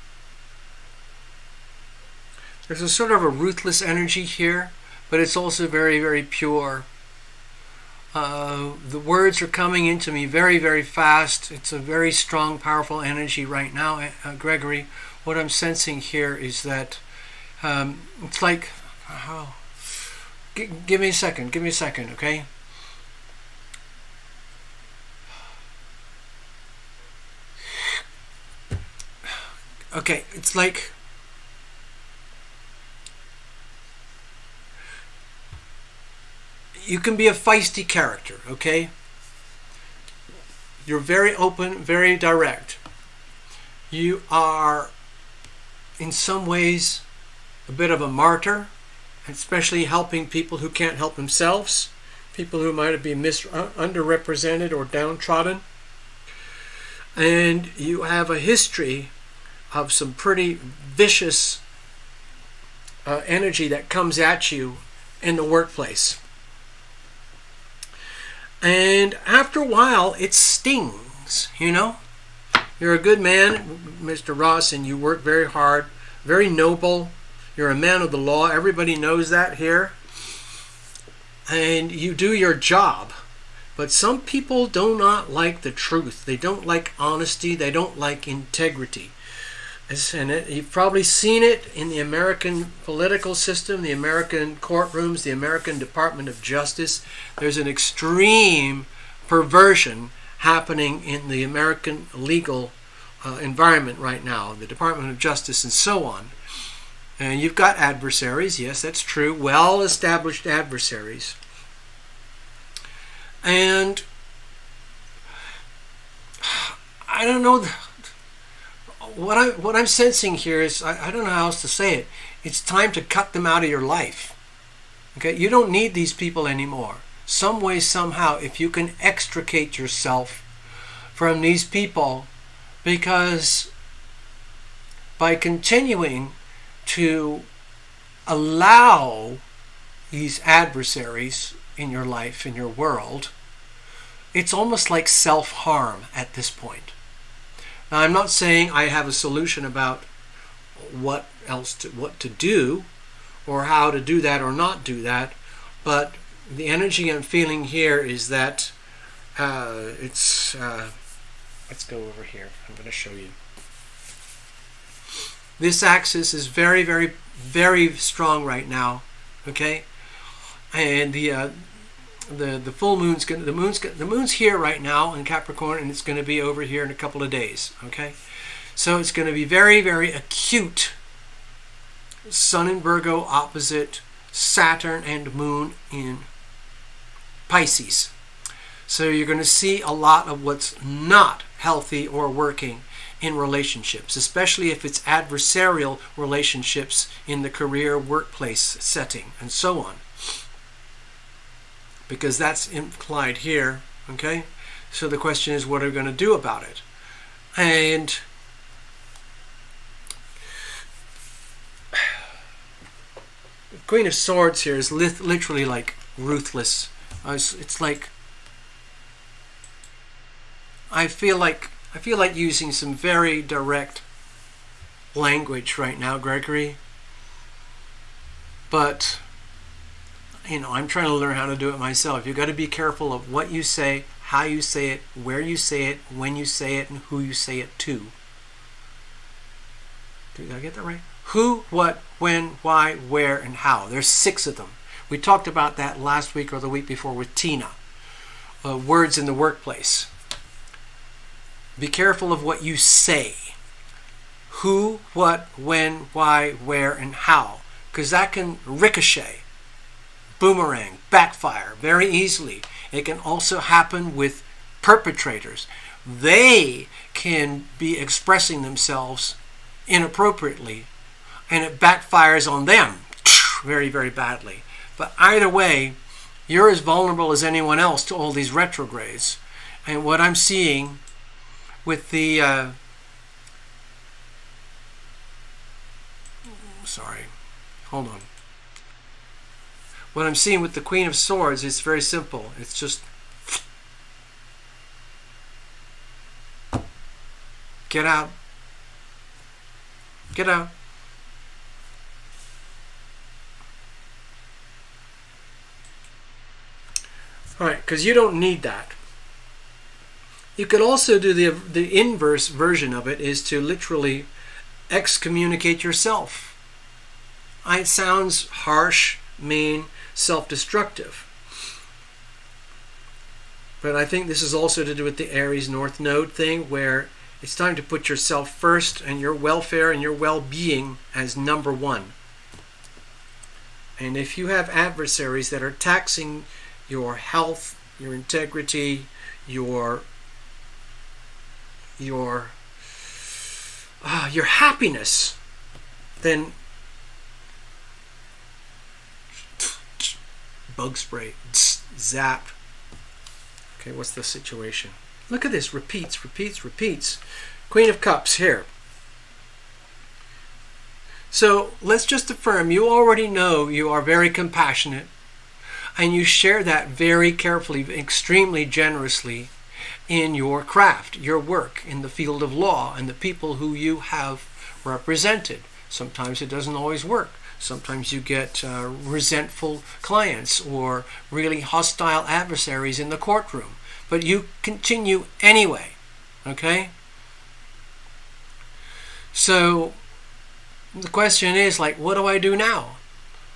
There's a sort of a ruthless energy here, but it's also very, very pure. The words are coming into me very, very fast. It's a very strong, powerful energy right now, Gregory. What I'm sensing here is that it's like, give me a second, okay? Okay, it's like you can be a feisty character, okay? You're very open, very direct. You are, in some ways, a bit of a martyr, especially helping people who can't help themselves, people who might be underrepresented or downtrodden. And you have a history of some pretty vicious energy that comes at you in the workplace. And after a while, it stings, you know? You're a good man, Mr. Ross, and you work very hard, very noble. You're a man of the law. Everybody knows that here. And you do your job. But some people do not like the truth. They don't like honesty. They don't like integrity. And you've probably seen it in the American political system, the American courtrooms, the American Department of Justice. There's an extreme perversion happening in the American legal environment right now, the Department of Justice and so on. And you've got adversaries, yes, that's true, well-established adversaries. And I don't know... What I'm sensing here is, I don't know how else to say it, it's time to cut them out of your life. Okay, you don't need these people anymore. Some way, somehow, if you can extricate yourself from these people, because by continuing to allow these adversaries in your life, in your world, it's almost like self-harm at this point. Now, I'm not saying I have a solution about what to do or how to do that or not do that, but the energy I'm feeling here is that let's go over here. I'm going to show you. This axis is very, very, very strong right now, okay? And the full moon's the moon's here right now in Capricorn, and it's going to be over here in a couple of days, okay? So it's going to be very, very acute. Sun in Virgo opposite Saturn and Moon in Pisces. So you're going to see a lot of what's not healthy or working in relationships, especially if it's adversarial relationships in the career, workplace setting, and so on. Because that's implied here, okay? So the question is, what are we going to do about it? And Queen of Swords here is literally like ruthless. It's like I feel like using some very direct language right now, Gregory. But I'm trying to learn how to do it myself. You've got to be careful of what you say, how you say it, where you say it, when you say it, and who you say it to. Did I get that right? Who, what, when, why, where, and how. There's 6 of them. We talked about that last week or the week before with Tina. Words in the workplace. Be careful of what you say. Who, what, when, why, where, and how. Because that can ricochet, boomerang, backfire very easily. It can also happen with perpetrators. They can be expressing themselves inappropriately, and it backfires on them very, very badly. But either way, you're as vulnerable as anyone else to all these retrogrades. And what I'm seeing with the what I'm seeing with the Queen of Swords is very simple. It's just get out. Get out. All right, because you don't need that. You could also do the inverse version of it, is to literally excommunicate yourself. It sounds harsh, mean, self-destructive. But I think this is also to do with the Aries North Node thing, where it's time to put yourself first and your welfare and your well-being as number one. And if you have adversaries that are taxing your health, your integrity, your happiness, then bug spray, zap. Okay, what's the situation? Look at this, repeats. Queen of Cups here. So let's just affirm, you already know you are very compassionate, and you share that very carefully, extremely generously in your craft, your work, in the field of law, and the people who you have represented. Sometimes it doesn't always work. Sometimes you get resentful clients or really hostile adversaries in the courtroom. But you continue anyway, okay? So the question is, like, what do I do now?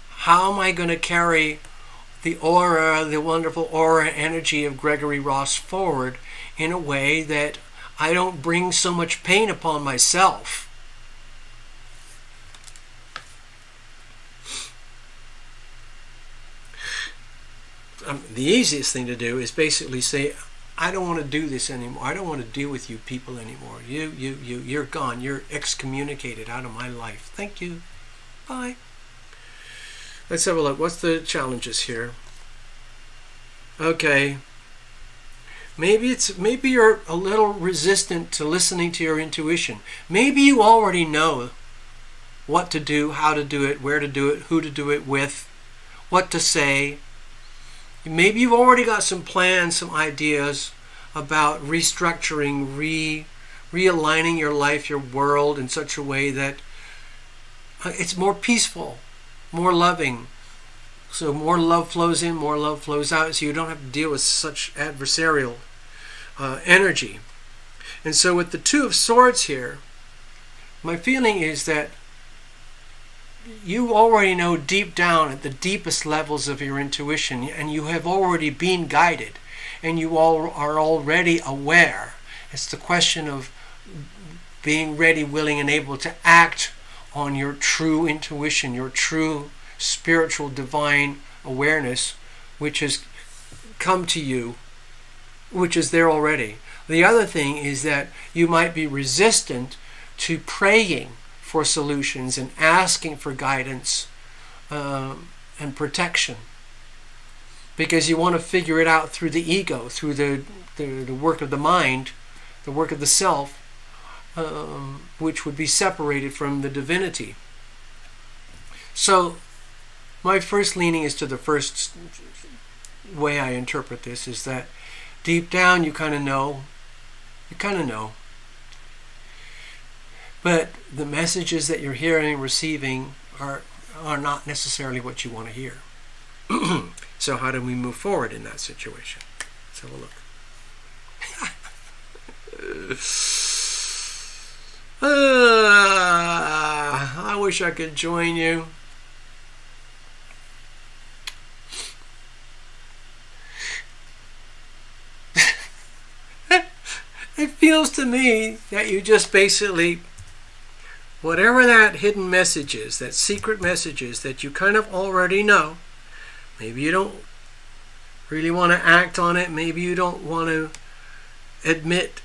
How am I going to carry the aura, the wonderful aura energy of Gregory Ross forward in a way that I don't bring so much pain upon myself? The easiest thing to do is basically say, I don't want to do this anymore. I don't want to deal with you people anymore. You're gone. You're excommunicated out of my life. Thank you. Bye. Let's have a look. What's the challenges here? Okay. Maybe you're a little resistant to listening to your intuition. Maybe you already know what to do, how to do it, where to do it, who to do it with, what to say. Maybe you've already got some plans, some ideas about restructuring, realigning your life, your world in such a way that it's more peaceful, more loving. So more love flows in, more love flows out, so you don't have to deal with such adversarial energy. And so with the Two of Swords here, my feeling is that you already know deep down at the deepest levels of your intuition, and you have already been guided, and you all are already aware. It's the question of being ready, willing, and able to act on your true intuition, your true spiritual divine awareness, which has come to you, which is there already. The other thing is that you might be resistant to praying for solutions and asking for guidance and protection, because you want to figure it out through the ego, through the work of the mind, the work of the self, which would be separated from the divinity. So my first leaning is to the first way I interpret this, is that deep down you kind of know. But the messages that you're hearing and receiving are not necessarily what you want to hear. So how do we move forward in that situation? Let's have a look. I wish I could join you. It feels to me that you just basically, whatever that hidden message is, that secret message is that you kind of already know, maybe you don't really want to act on it, maybe you don't want to admit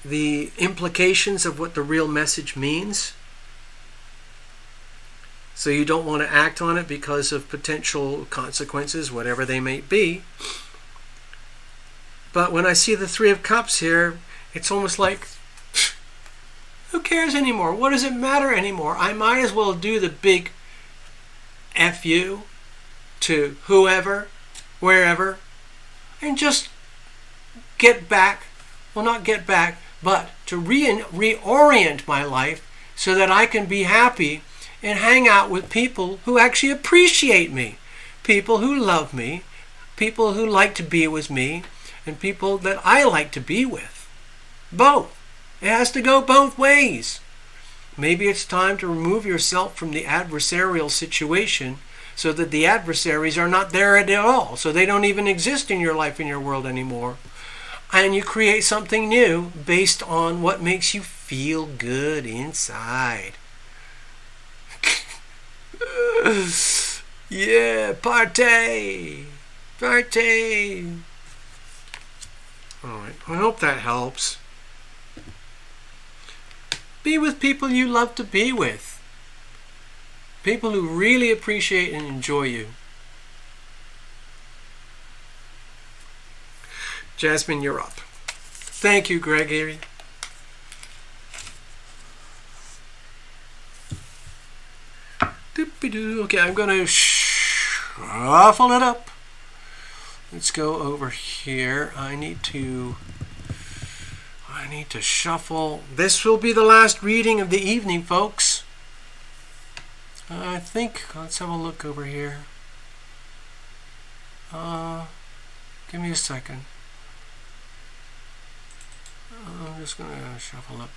the implications of what the real message means, so you don't want to act on it because of potential consequences, whatever they may be. But when I see the Three of Cups here, it's almost like, who cares anymore? What does it matter anymore? I might as well do the big F you to whoever, wherever, and just get back, well, not get back, but to reorient my life so that I can be happy and hang out with people who actually appreciate me, people who love me, people who like to be with me, and people that I like to be with. Both. It has to go both ways. Maybe it's time to remove yourself from the adversarial situation so that the adversaries are not there at all, so they don't even exist in your life, in your world anymore. And you create something new based on what makes you feel good inside. Yeah, party! Party! Alright, I hope that helps. Be with people you love to be with. People who really appreciate and enjoy you. Jasmine, you're up. Thank you, Gregory. Doopy-doo. Okay, I'm going to shuffle it up. Let's go over here. I need to shuffle. This will be the last reading of the evening, folks. I think, let's have a look over here. Give me a second. I'm just going to shuffle up.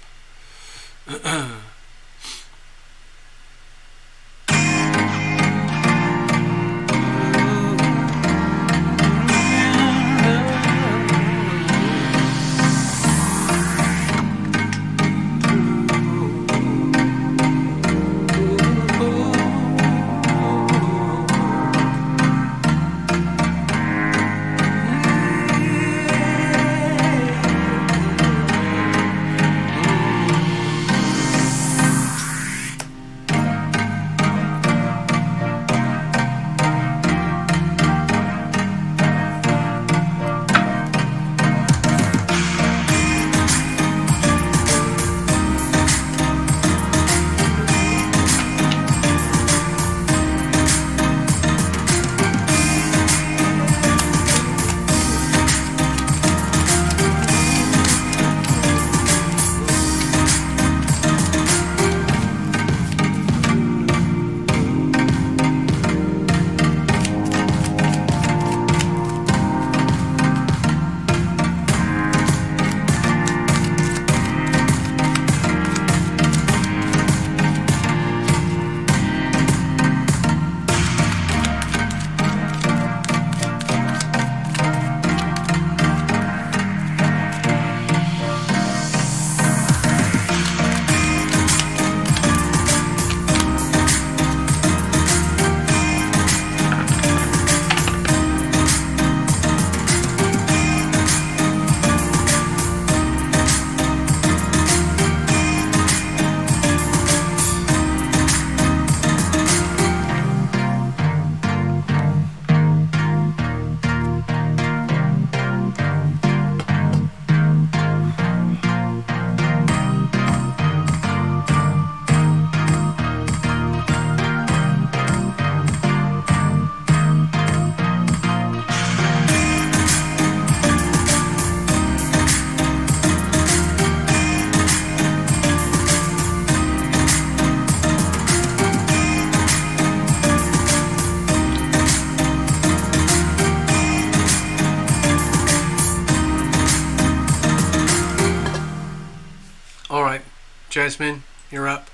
Jasmine, you're up.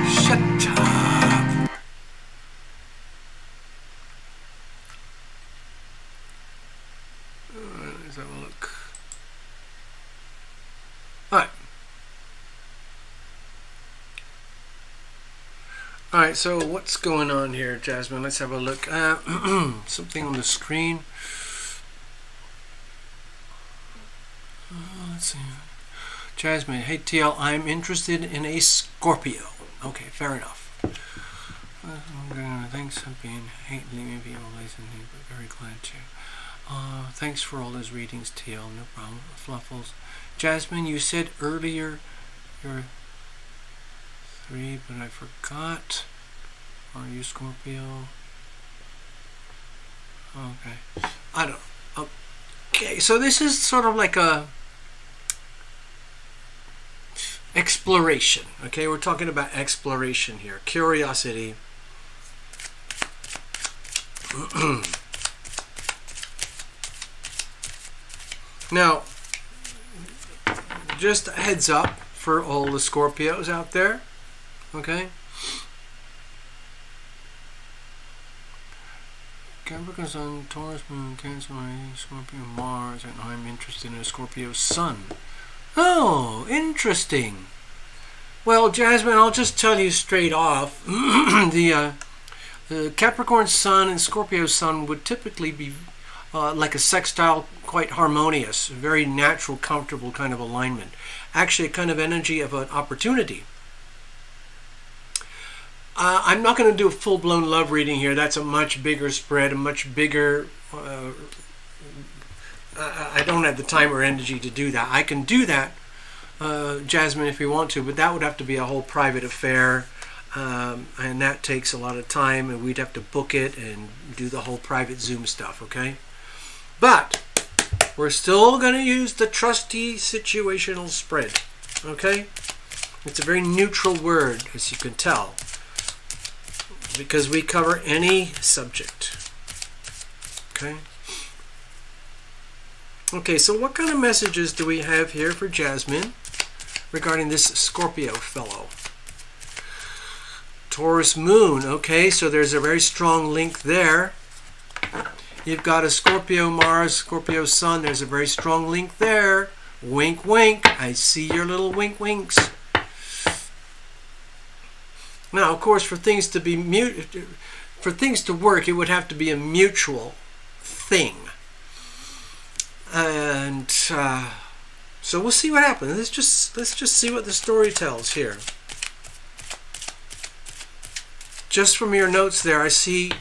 Shut up. Let's have a look. Alright. Alright, so what's going on here, Jasmine? Let's have a look. Something on the screen. Let's see. Jasmine, hey TL, I'm interested in a Scorpio. Okay, fair enough. Thanks for being leaving me always in me, but very glad to. Thanks for all those readings, TL. No problem. Fluffles. Jasmine, you said earlier you're 3, but I forgot. Are you Scorpio? Okay. I don't. Okay, so this is sort of like a exploration. Okay, we're talking about exploration here. Curiosity. Now, just a heads up for all the Scorpios out there. Okay? Capricorn Sun, Taurus Moon, Cancer Rising, Scorpio Mars, and I'm interested in a Scorpio Sun. Oh, interesting. Well, Jasmine, I'll just tell you straight off. The Capricorn Sun and Scorpio Sun would typically be like a sextile, quite harmonious, very natural, comfortable kind of alignment. Actually, a kind of energy of an opportunity. I'm not going to do a full-blown love reading here. That's a much bigger spread, a much bigger... I don't have the time or energy to do that. I can do that, Jasmine, if you want to, but that would have to be a whole private affair, and that takes a lot of time, and we'd have to book it and do the whole private Zoom stuff, okay? But we're still going to use the trusty situational spread, okay? It's a very neutral word, as you can tell, because we cover any subject, okay? Okay, so what kind of messages do we have here for Jasmine regarding this Scorpio fellow? Taurus Moon, okay, so there's a very strong link there. You've got a Scorpio Mars, Scorpio Sun, there's a very strong link there. Wink, wink, I see your little wink winks. Now, of course, for things to work, it would have to be a mutual thing. And so we'll see what happens. Let's just see what the story tells here. Just from your notes there, I see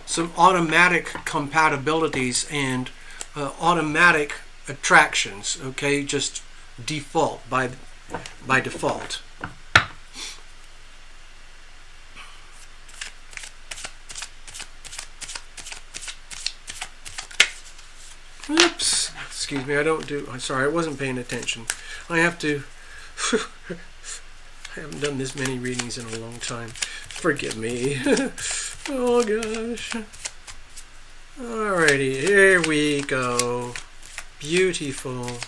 some automatic compatibilities and automatic attractions. Okay, just default by default. Oops. Excuse me, I'm sorry, I wasn't paying attention. I have to... I haven't done this many readings in a long time. Forgive me. Oh, gosh. Alrighty, here we go. Beautiful.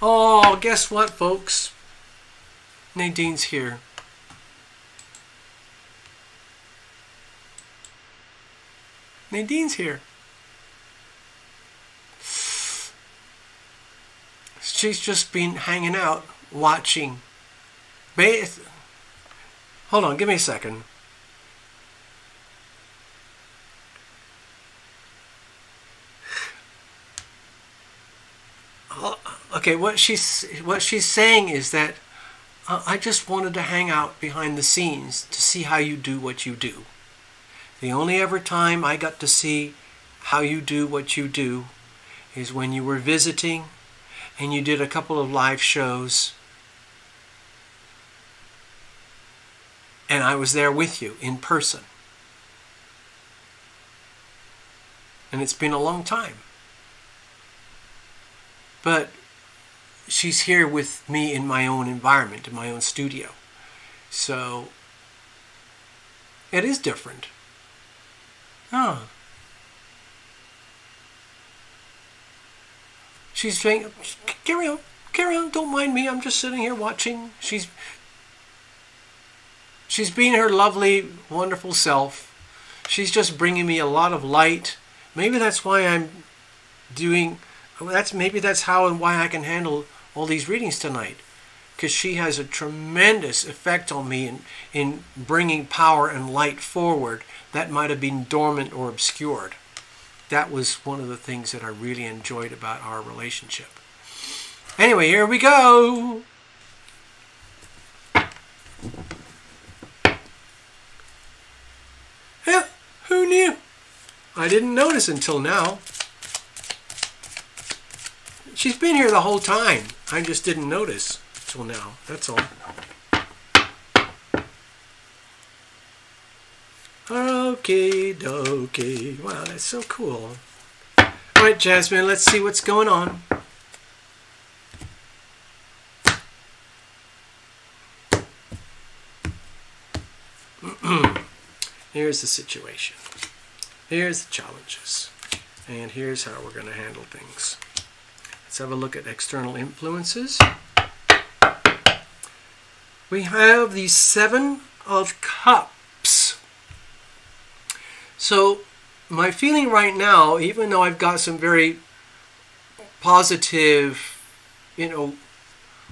Oh, guess what, folks? Nadine's here. Nadine's here. She's just been hanging out, watching. Hold on, give me a second. Okay, what she's saying is that I just wanted to hang out behind the scenes to see how you do what you do. The only ever time I got to see how you do what you do is when you were visiting and you did a couple of live shows and I was there with you in person. And it's been a long time. But she's here with me in my own environment, in my own studio. So it is different. Oh. She's saying, carry on, don't mind me. I'm just sitting here watching. She's being her lovely, wonderful self. She's just bringing me a lot of light. Maybe that's why I'm doing, maybe that's how and why I can handle all these readings tonight. Because she has a tremendous effect on me in bringing power and light forward that might have been dormant or obscured. That was one of the things that I really enjoyed about our relationship. Anyway, here we go. Yeah, who knew? I didn't notice until now. She's been here the whole time. I just didn't notice until now. That's all. Okay, dokie. Wow, that's so cool. All right, Jasmine, let's see what's going on. Here's the situation. Here's the challenges. And here's how we're going to handle things. Let's have a look at external influences. We have the 7 of Cups. So my feeling right now, even though I've got some very positive,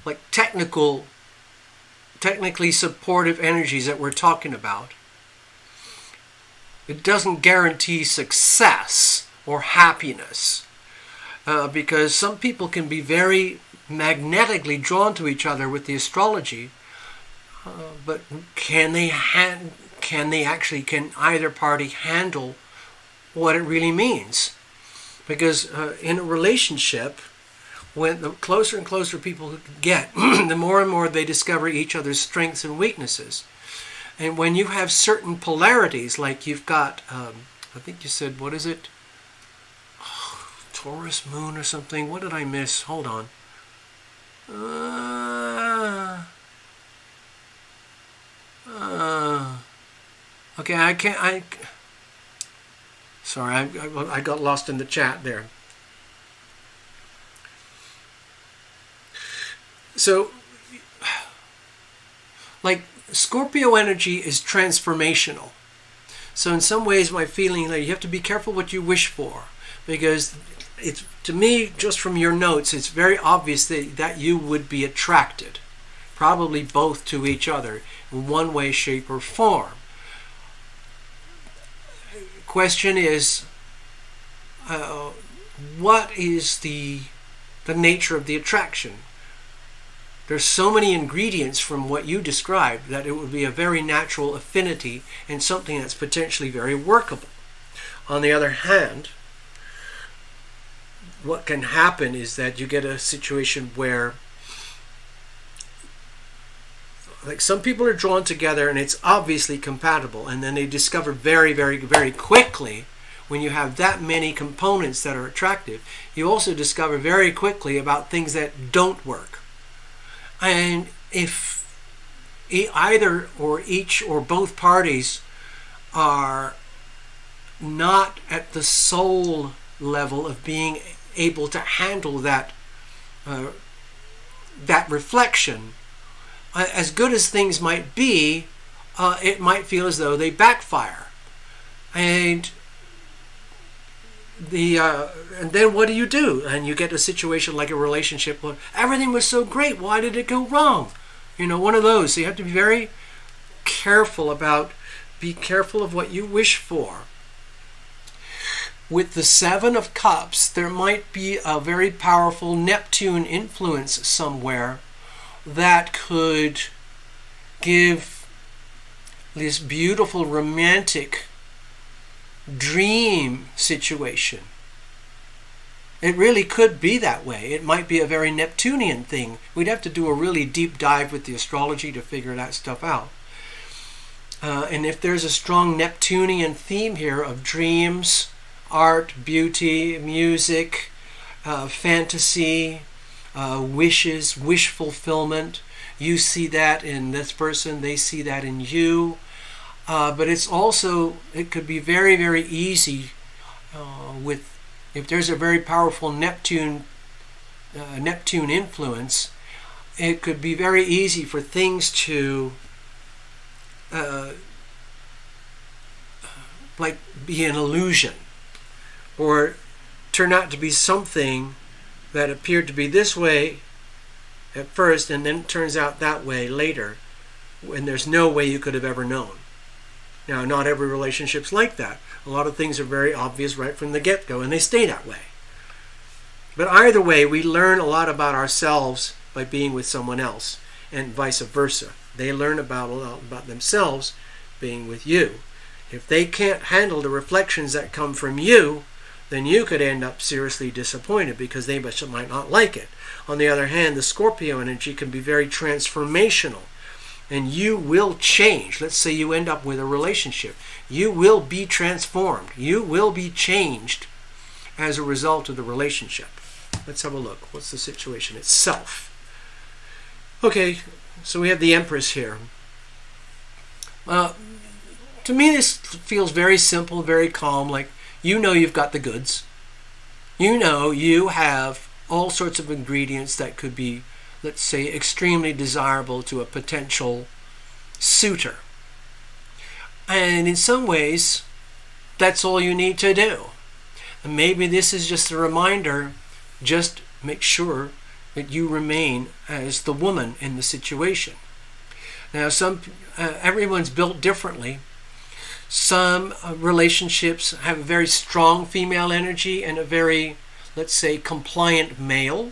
like technically supportive energies that we're talking about, it doesn't guarantee success or happiness. Because some people can be very magnetically drawn to each other with the astrology, but can either party handle what it really means? Because in a relationship, when the closer and closer people get, the more and more they discover each other's strengths and weaknesses. And when you have certain polarities, like you've got, I think you said, what is it? Taurus moon or something. What did I miss? Hold on. Okay, sorry, I got lost in the chat there. So, like, Scorpio energy is transformational. So in some ways, my feeling that you have to be careful what you wish for, because it's, to me, just from your notes, it's very obvious that you would be attracted, probably both to each other in one way, shape, or form. Question is, what is the nature of the attraction? There's so many ingredients from what you described that it would be a very natural affinity and something that's potentially very workable. On the other hand, what can happen is that you get a situation where, like, some people are drawn together and it's obviously compatible, and then they discover very, very, very quickly, when you have that many components that are attractive, you also discover very quickly about things that don't work. And if either or each or both parties are not at the soul level of being able to handle that reflection, as good as things might be, it might feel as though they backfire. And then what do? And you get a situation like a relationship where everything was so great, why did it go wrong? One of those. So you have to be very careful of what you wish for. With the 7 of Cups, there might be a very powerful Neptune influence somewhere that could give this beautiful romantic dream situation. It really could be that way. It might be a very Neptunian thing. We'd have to do a really deep dive with the astrology to figure that stuff out. And if there's a strong Neptunian theme here of dreams, art, beauty, music, fantasy, wishes, wish fulfillment, you see that in this person, they see that in you. But it's also, it could be very, very easy if there's a very powerful Neptune Neptune influence, it could be very easy for things to like be an illusion, or turn out to be something that appeared to be this way at first and then turns out that way later, when there's no way you could have ever known. Now, not every relationship's like that. A lot of things are very obvious right from the get-go, and they stay that way. But either way, we learn a lot about ourselves by being with someone else, and vice versa. They learn about a lot about themselves being with you. If they can't handle the reflections that come from you, then you could end up seriously disappointed because they might not like it. On the other hand, the Scorpio energy can be very transformational, and you will change. Let's say you end up with a relationship. You will be transformed. You will be changed as a result of the relationship. Let's have a look. What's the situation itself? Okay, so we have the Empress here. To me, this feels very simple, very calm, like you know you've got the goods. You know you have all sorts of ingredients that could be, let's say, extremely desirable to a potential suitor. And in some ways, that's all you need to do. And maybe this is just a reminder, just make sure that you remain as the woman in the situation. Now, everyone's built differently. Some relationships have a very strong female energy and a very, let's say, compliant male,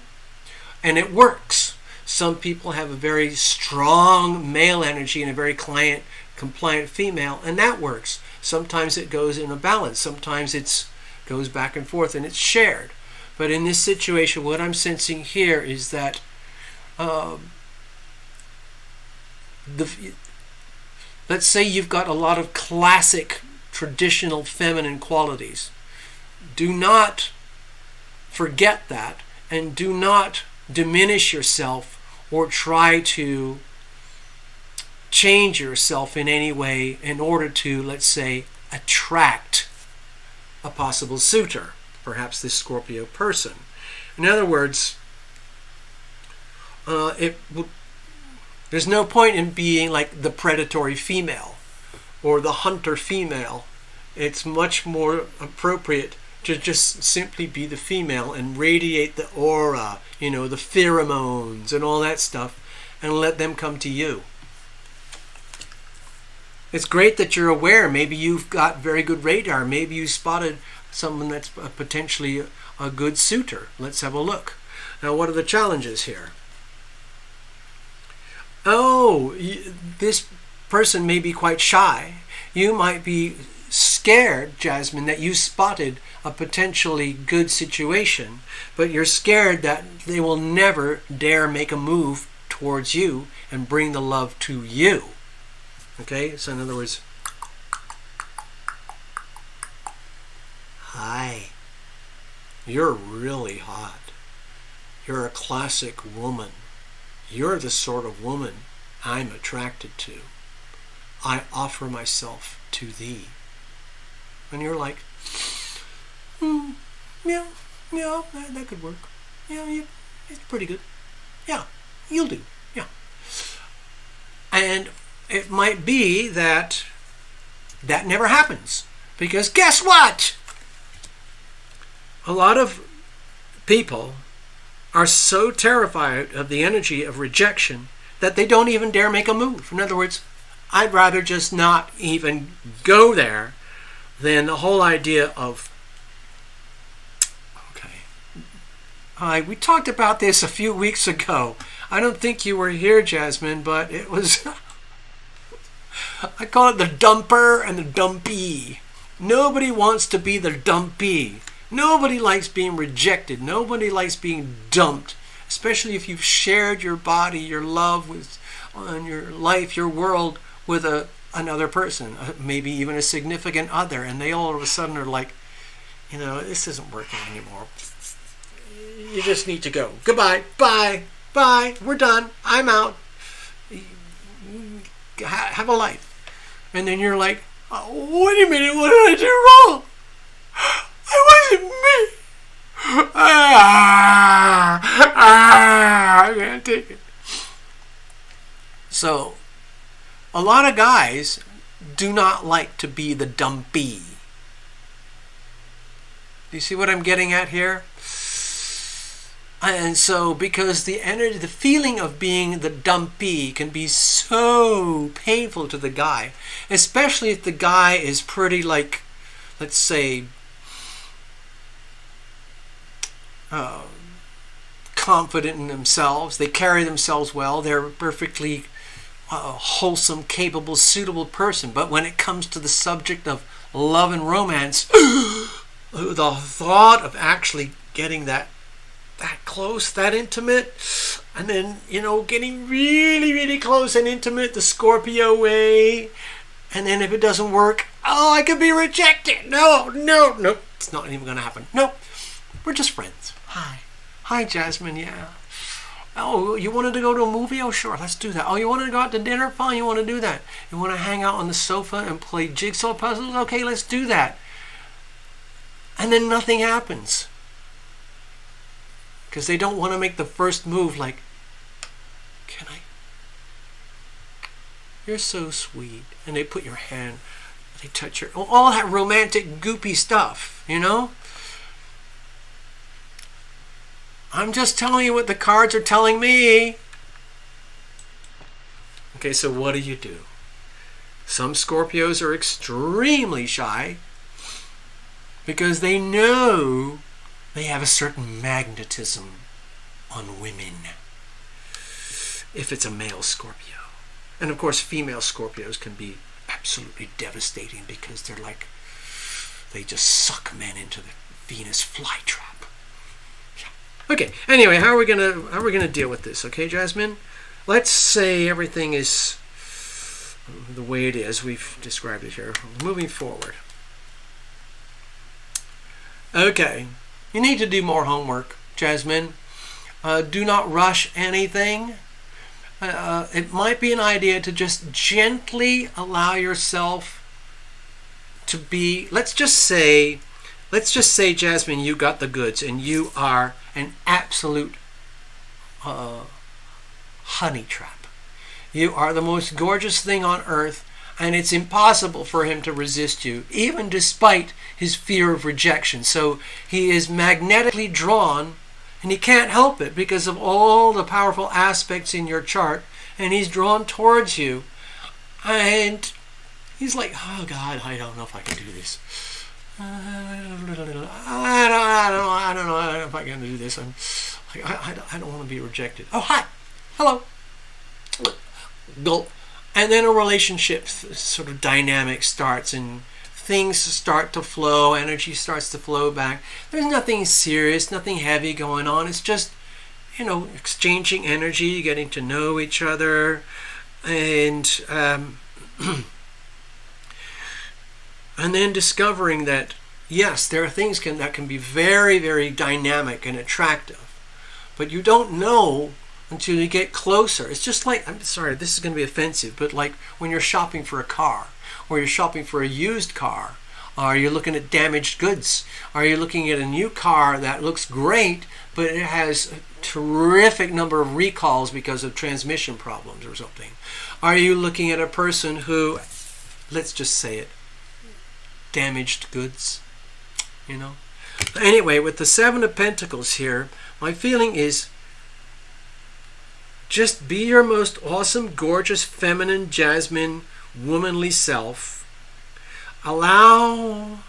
and it works. Some people have a very strong male energy and a very compliant female, and that works. Sometimes it goes in a balance. Sometimes it goes back and forth, and it's shared. But in this situation, what I'm sensing here is that let's say you've got a lot of classic, traditional feminine qualities. Do not forget that, and do not diminish yourself or try to change yourself in any way in order to, let's say, attract a possible suitor, perhaps this Scorpio person. In other words, there's no point in being like the predatory female or the hunter female. It's much more appropriate to just simply be the female and radiate the aura, the pheromones and all that stuff, and let them come to you. It's great that you're aware. Maybe you've got very good radar. Maybe you spotted someone that's potentially a good suitor. Let's have a look. Now, what are the challenges here? Oh, this person may be quite shy. You might be scared, Jasmine, that you spotted a potentially good situation, but you're scared that they will never dare make a move towards you and bring the love to you. Okay, so in other words, hi, you're really hot. You're a classic woman. You're the sort of woman I'm attracted to. I offer myself to thee. And you're like, yeah, that could work. Yeah, it's pretty good. Yeah, you'll do. Yeah. And it might be that never happens. Because guess what? A lot of people are so terrified of the energy of rejection that they don't even dare make a move. In other words, I'd rather just not even go there than the whole idea of, we talked about this a few weeks ago. I don't think you were here, Jasmine, but it was, I call it the dumper and the dumpy. Nobody wants to be the dumpy. Nobody likes being rejected. Nobody likes being dumped, especially if you've shared your body, your love, your life, your world with another person, maybe even a significant other, and they all of a sudden are like, this isn't working anymore. You just need to go. Goodbye. Bye. We're done. I'm out. Have a life. And then you're like, wait a minute, what did I do wrong? It wasn't me. take it. So, a lot of guys do not like to be the dumpy. Do you see what I'm getting at here? And so, because the energy, the feeling of being the dumpy can be so painful to the guy, especially if the guy is pretty, like, let's say, confident in themselves. They carry themselves well. They're a perfectly wholesome, capable, suitable person. But when it comes to the subject of love and romance, the thought of actually getting that close, that intimate, and then, getting really, really close and intimate the Scorpio way, and then if it doesn't work, I could be rejected. No, it's not even going to happen. No, we're just friends. Hi, Jasmine, yeah. Oh, you wanted to go to a movie? Oh, sure, let's do that. Oh, you wanted to go out to dinner? Fine, you want to do that. You want to hang out on the sofa and play jigsaw puzzles? Okay, let's do that. And then nothing happens. Because they don't want to make the first move, like, can I? You're so sweet. And they put your hand, they touch your, all that romantic, goopy stuff, I'm just telling you what the cards are telling me. Okay, so what do? Some Scorpios are extremely shy because they know they have a certain magnetism on women if it's a male Scorpio. And of course, female Scorpios can be absolutely devastating because they're like, they just suck men into the Venus flytrap. Okay, anyway, how are we gonna deal with this? Okay, Jasmine? Let's say everything is the way it is. We've described it here. Moving forward. Okay, you need to do more homework, Jasmine. Do not rush anything. It might be an idea to just gently allow yourself to be, let's just say, Jasmine, you got the goods and you are an absolute honey trap. You are the most gorgeous thing on earth, and it's impossible for him to resist you, even despite his fear of rejection. So he is magnetically drawn, and he can't help it because of all the powerful aspects in your chart, and he's drawn towards you. And he's like, oh God, I don't know if I can do this. I don't know if I can do this. I don't want to be rejected. Oh, hi. Hello. Gulp. And then a relationship sort of dynamic starts and things start to flow. Energy starts to flow back. There's nothing serious, nothing heavy going on. It's just, exchanging energy, getting to know each other, and and then discovering that, yes, there are things that can be very, very dynamic and attractive. But you don't know until you get closer. It's just like, I'm sorry, this is going to be offensive, but like when you're shopping for a car, or you're shopping for a used car, or you're looking at damaged goods, or you're looking at a new car that looks great, but it has a terrific number of recalls because of transmission problems or something. Are you looking at a person who, let's just say it, damaged goods, Anyway, with the Seven of Pentacles here, my feeling is just be your most awesome, gorgeous, feminine, Jasmine, womanly self. Allow,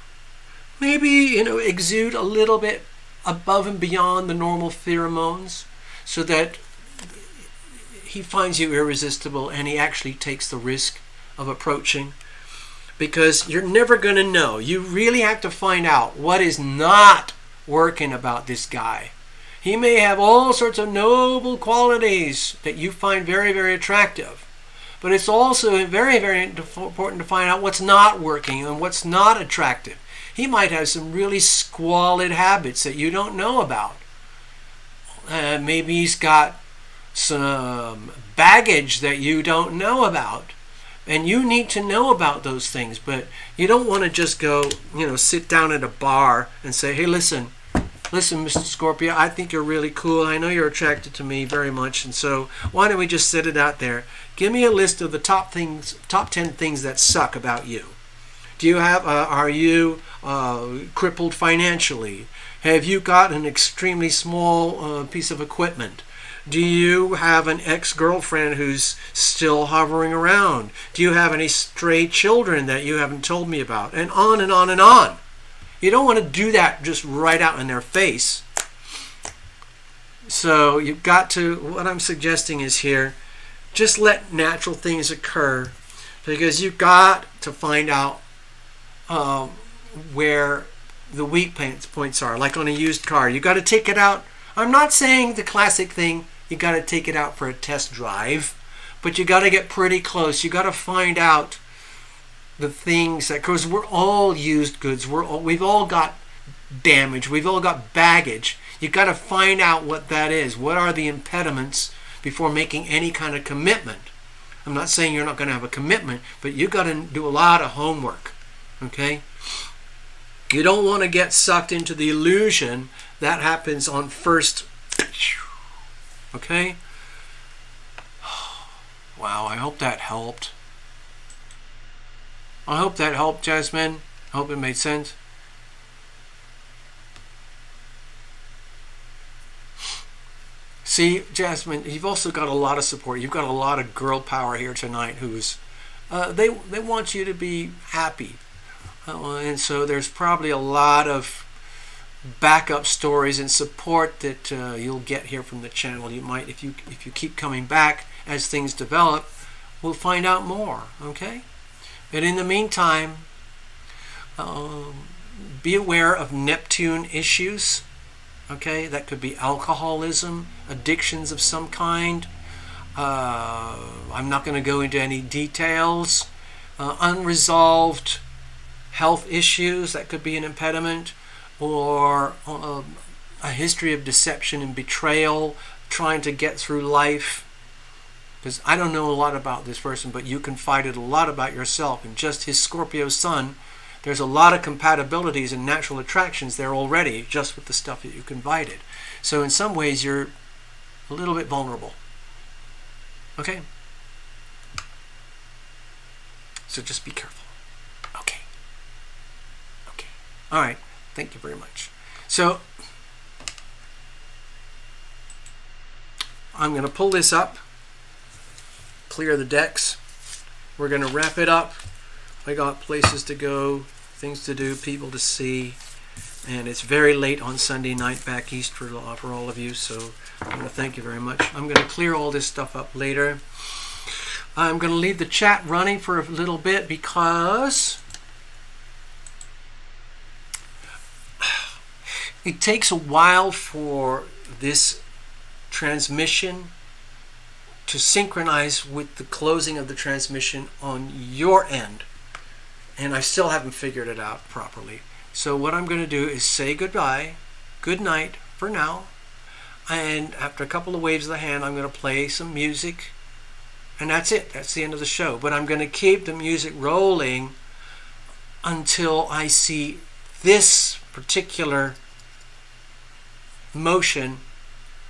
maybe, exude a little bit above and beyond the normal pheromones so that he finds you irresistible and he actually takes the risk of approaching. Because you're never going to know. You really have to find out what is not working about this guy. He may have all sorts of noble qualities that you find very, very attractive. But it's also very, very important to find out what's not working and what's not attractive. He might have some really squalid habits that you don't know about. Maybe he's got some baggage that you don't know about. And you need to know about those things, but you don't want to just go, sit down at a bar and say, hey, listen, Listen, Mr. Scorpio, I think you're really cool. I know you're attracted to me very much, and so why don't we just set it out there? Give me a list of the top 10 things that suck about you. Do you have? Are you crippled financially? Have you got an extremely small piece of equipment? Do you have an ex-girlfriend who's still hovering around? Do you have any stray children that you haven't told me about? And on and on and on. You don't want to do that just right out in their face. So you've got to, what I'm suggesting is here, just let natural things occur, because you've got to find out where the weak points are. Like on a used car, you got to take it out. I'm not saying the classic thing, you got to take it out for a test drive, but you got to get pretty close. You got to find out the things that, because we're all used goods. We've all got damage. We've all got baggage. You got to find out what that is. What are the impediments before making any kind of commitment? I'm not saying you're not going to have a commitment, but you got to do a lot of homework. Okay? You don't want to get sucked into the illusion that happens on first. Okay? Wow, I hope that helped. I hope that helped, Jasmine. I hope it made sense. See, Jasmine, you've also got a lot of support. You've got a lot of girl power here tonight who's, they want you to be happy. And so there's probably a lot of backup stories and support that you'll get here from the channel. You might, if you keep coming back as things develop, we'll find out more, okay? But in the meantime, be aware of Neptune issues, okay? That could be alcoholism, addictions of some kind. I'm not going to go into any details. Unresolved health issues, that could be an impediment, or a history of deception and betrayal, trying to get through life. Because I don't know a lot about this person, but you confided a lot about yourself, and just his Scorpio sun, there's a lot of compatibilities and natural attractions there already, just with the stuff that you confided. So in some ways, you're a little bit vulnerable. Okay? So just be careful. Okay. Okay. All right. Thank you very much. So I'm going to pull this up, clear the decks. We're going to wrap it up. I got places to go, things to do, people to see, and it's very late on Sunday night back east for all of you, so I want to thank you very much. I'm going to clear all this stuff up later. I'm going to leave the chat running for a little bit because it takes a while for this transmission to synchronize with the closing of the transmission on your end. And I still haven't figured it out properly. So what I'm going to do is say goodbye, good night for now. And after a couple of waves of the hand, I'm going to play some music. And that's it. That's the end of the show. But I'm going to keep the music rolling until I see this particular motion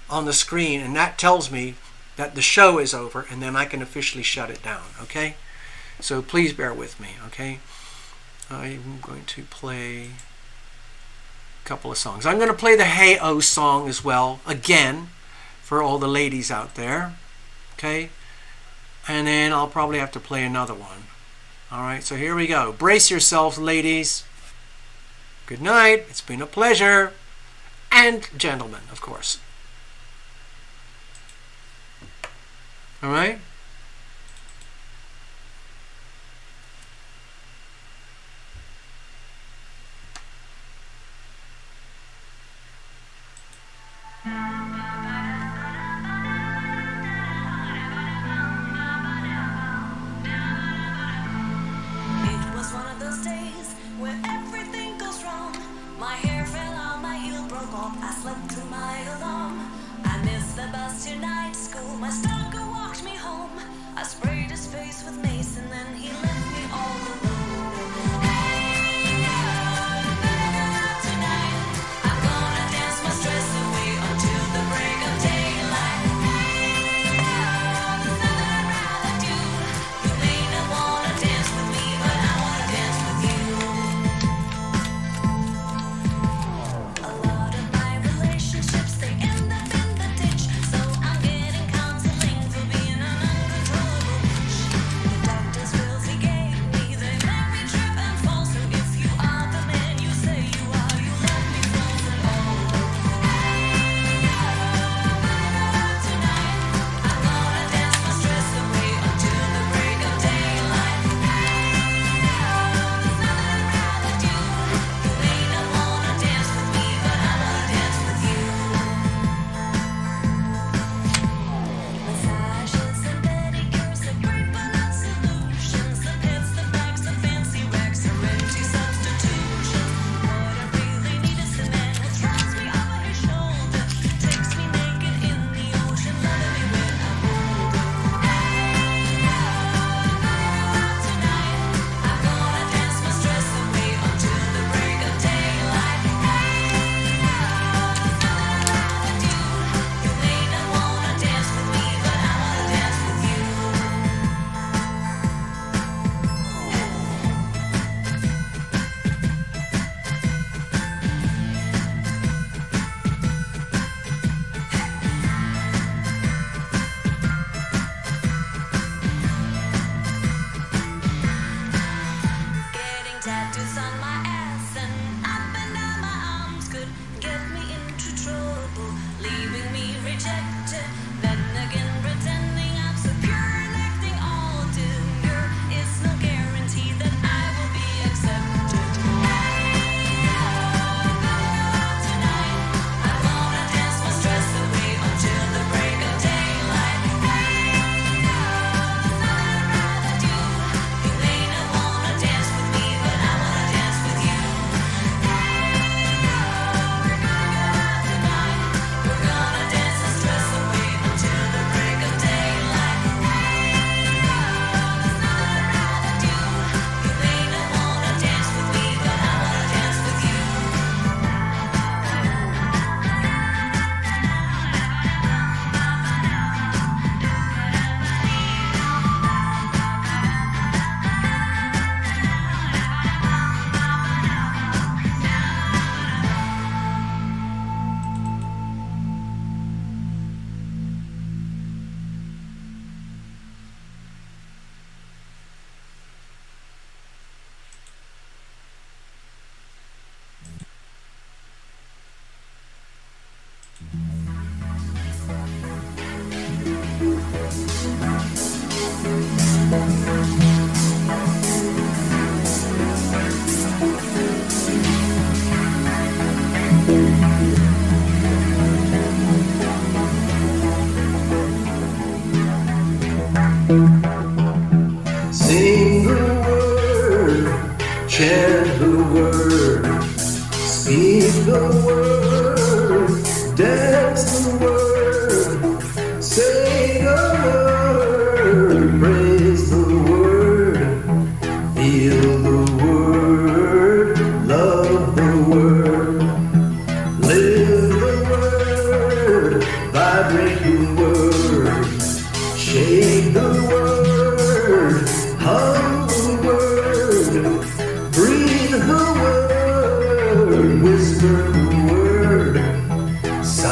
on the screen. And that tells me that the show is over, and then I can officially shut it down, okay? So please bear with me, okay? I'm going to play a couple of songs. I'm going to play the Hey Oh song as well, again, for all the ladies out there, okay? And then I'll probably have to play another one. All right, so here we go. Brace yourselves, ladies. Good night. It's been a pleasure. And gentlemen, of course. All right? Tonight, I'm gonna dance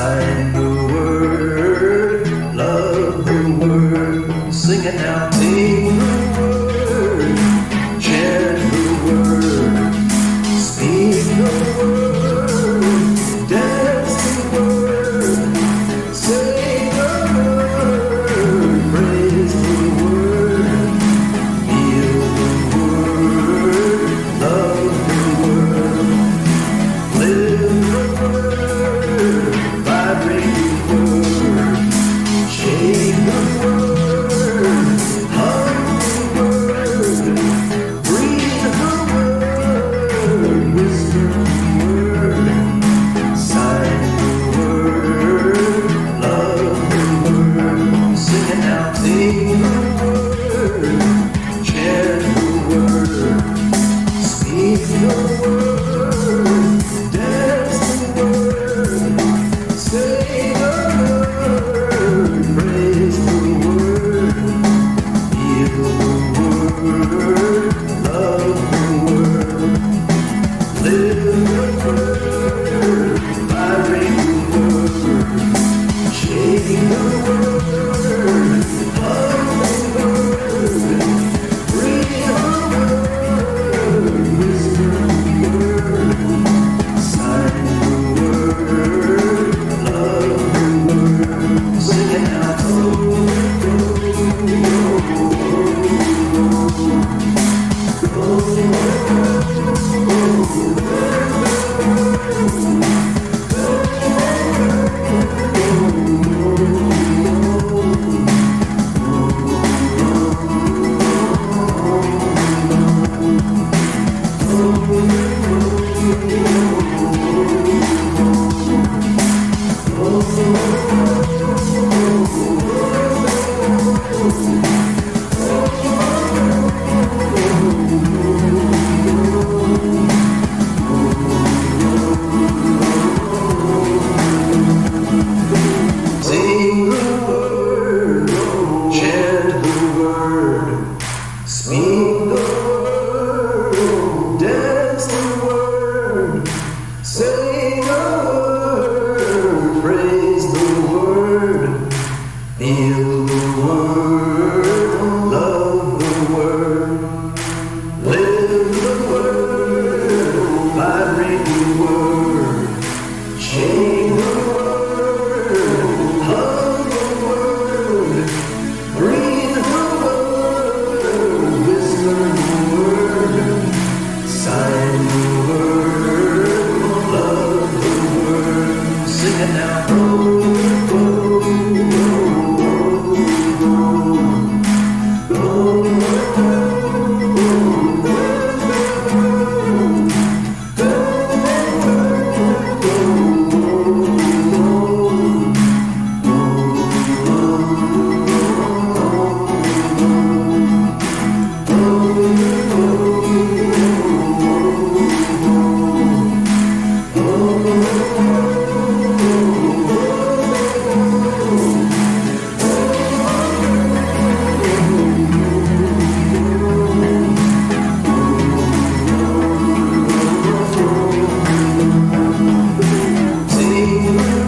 sign the word, love the word, sing it now, sing the word, chant the word, speak the word, dance the word, say the word, praise the word, feel the word, love the word, live the word, vibrate the word, shake the word, hum the word, breathe the word, whisper the word, sign the word, love the word, sing it now, sing the word, chant the word, speak the word, dance the word, say the word, praise the word, feel the word, love the word, live the word, vibrate the word, shake the word, hum the word, breathe the word, whisper the word, sign the word, love the word, sing it now, oh, sing the word, chant the word, speak the word, dance the word, say the word, praise the word, feel the word, love the word, live the word, vibrate the word, shake the word, hum the word, breathe the word, whisper the word, sign the word, love the word, sing it now, oh, oh, oh, oh, sing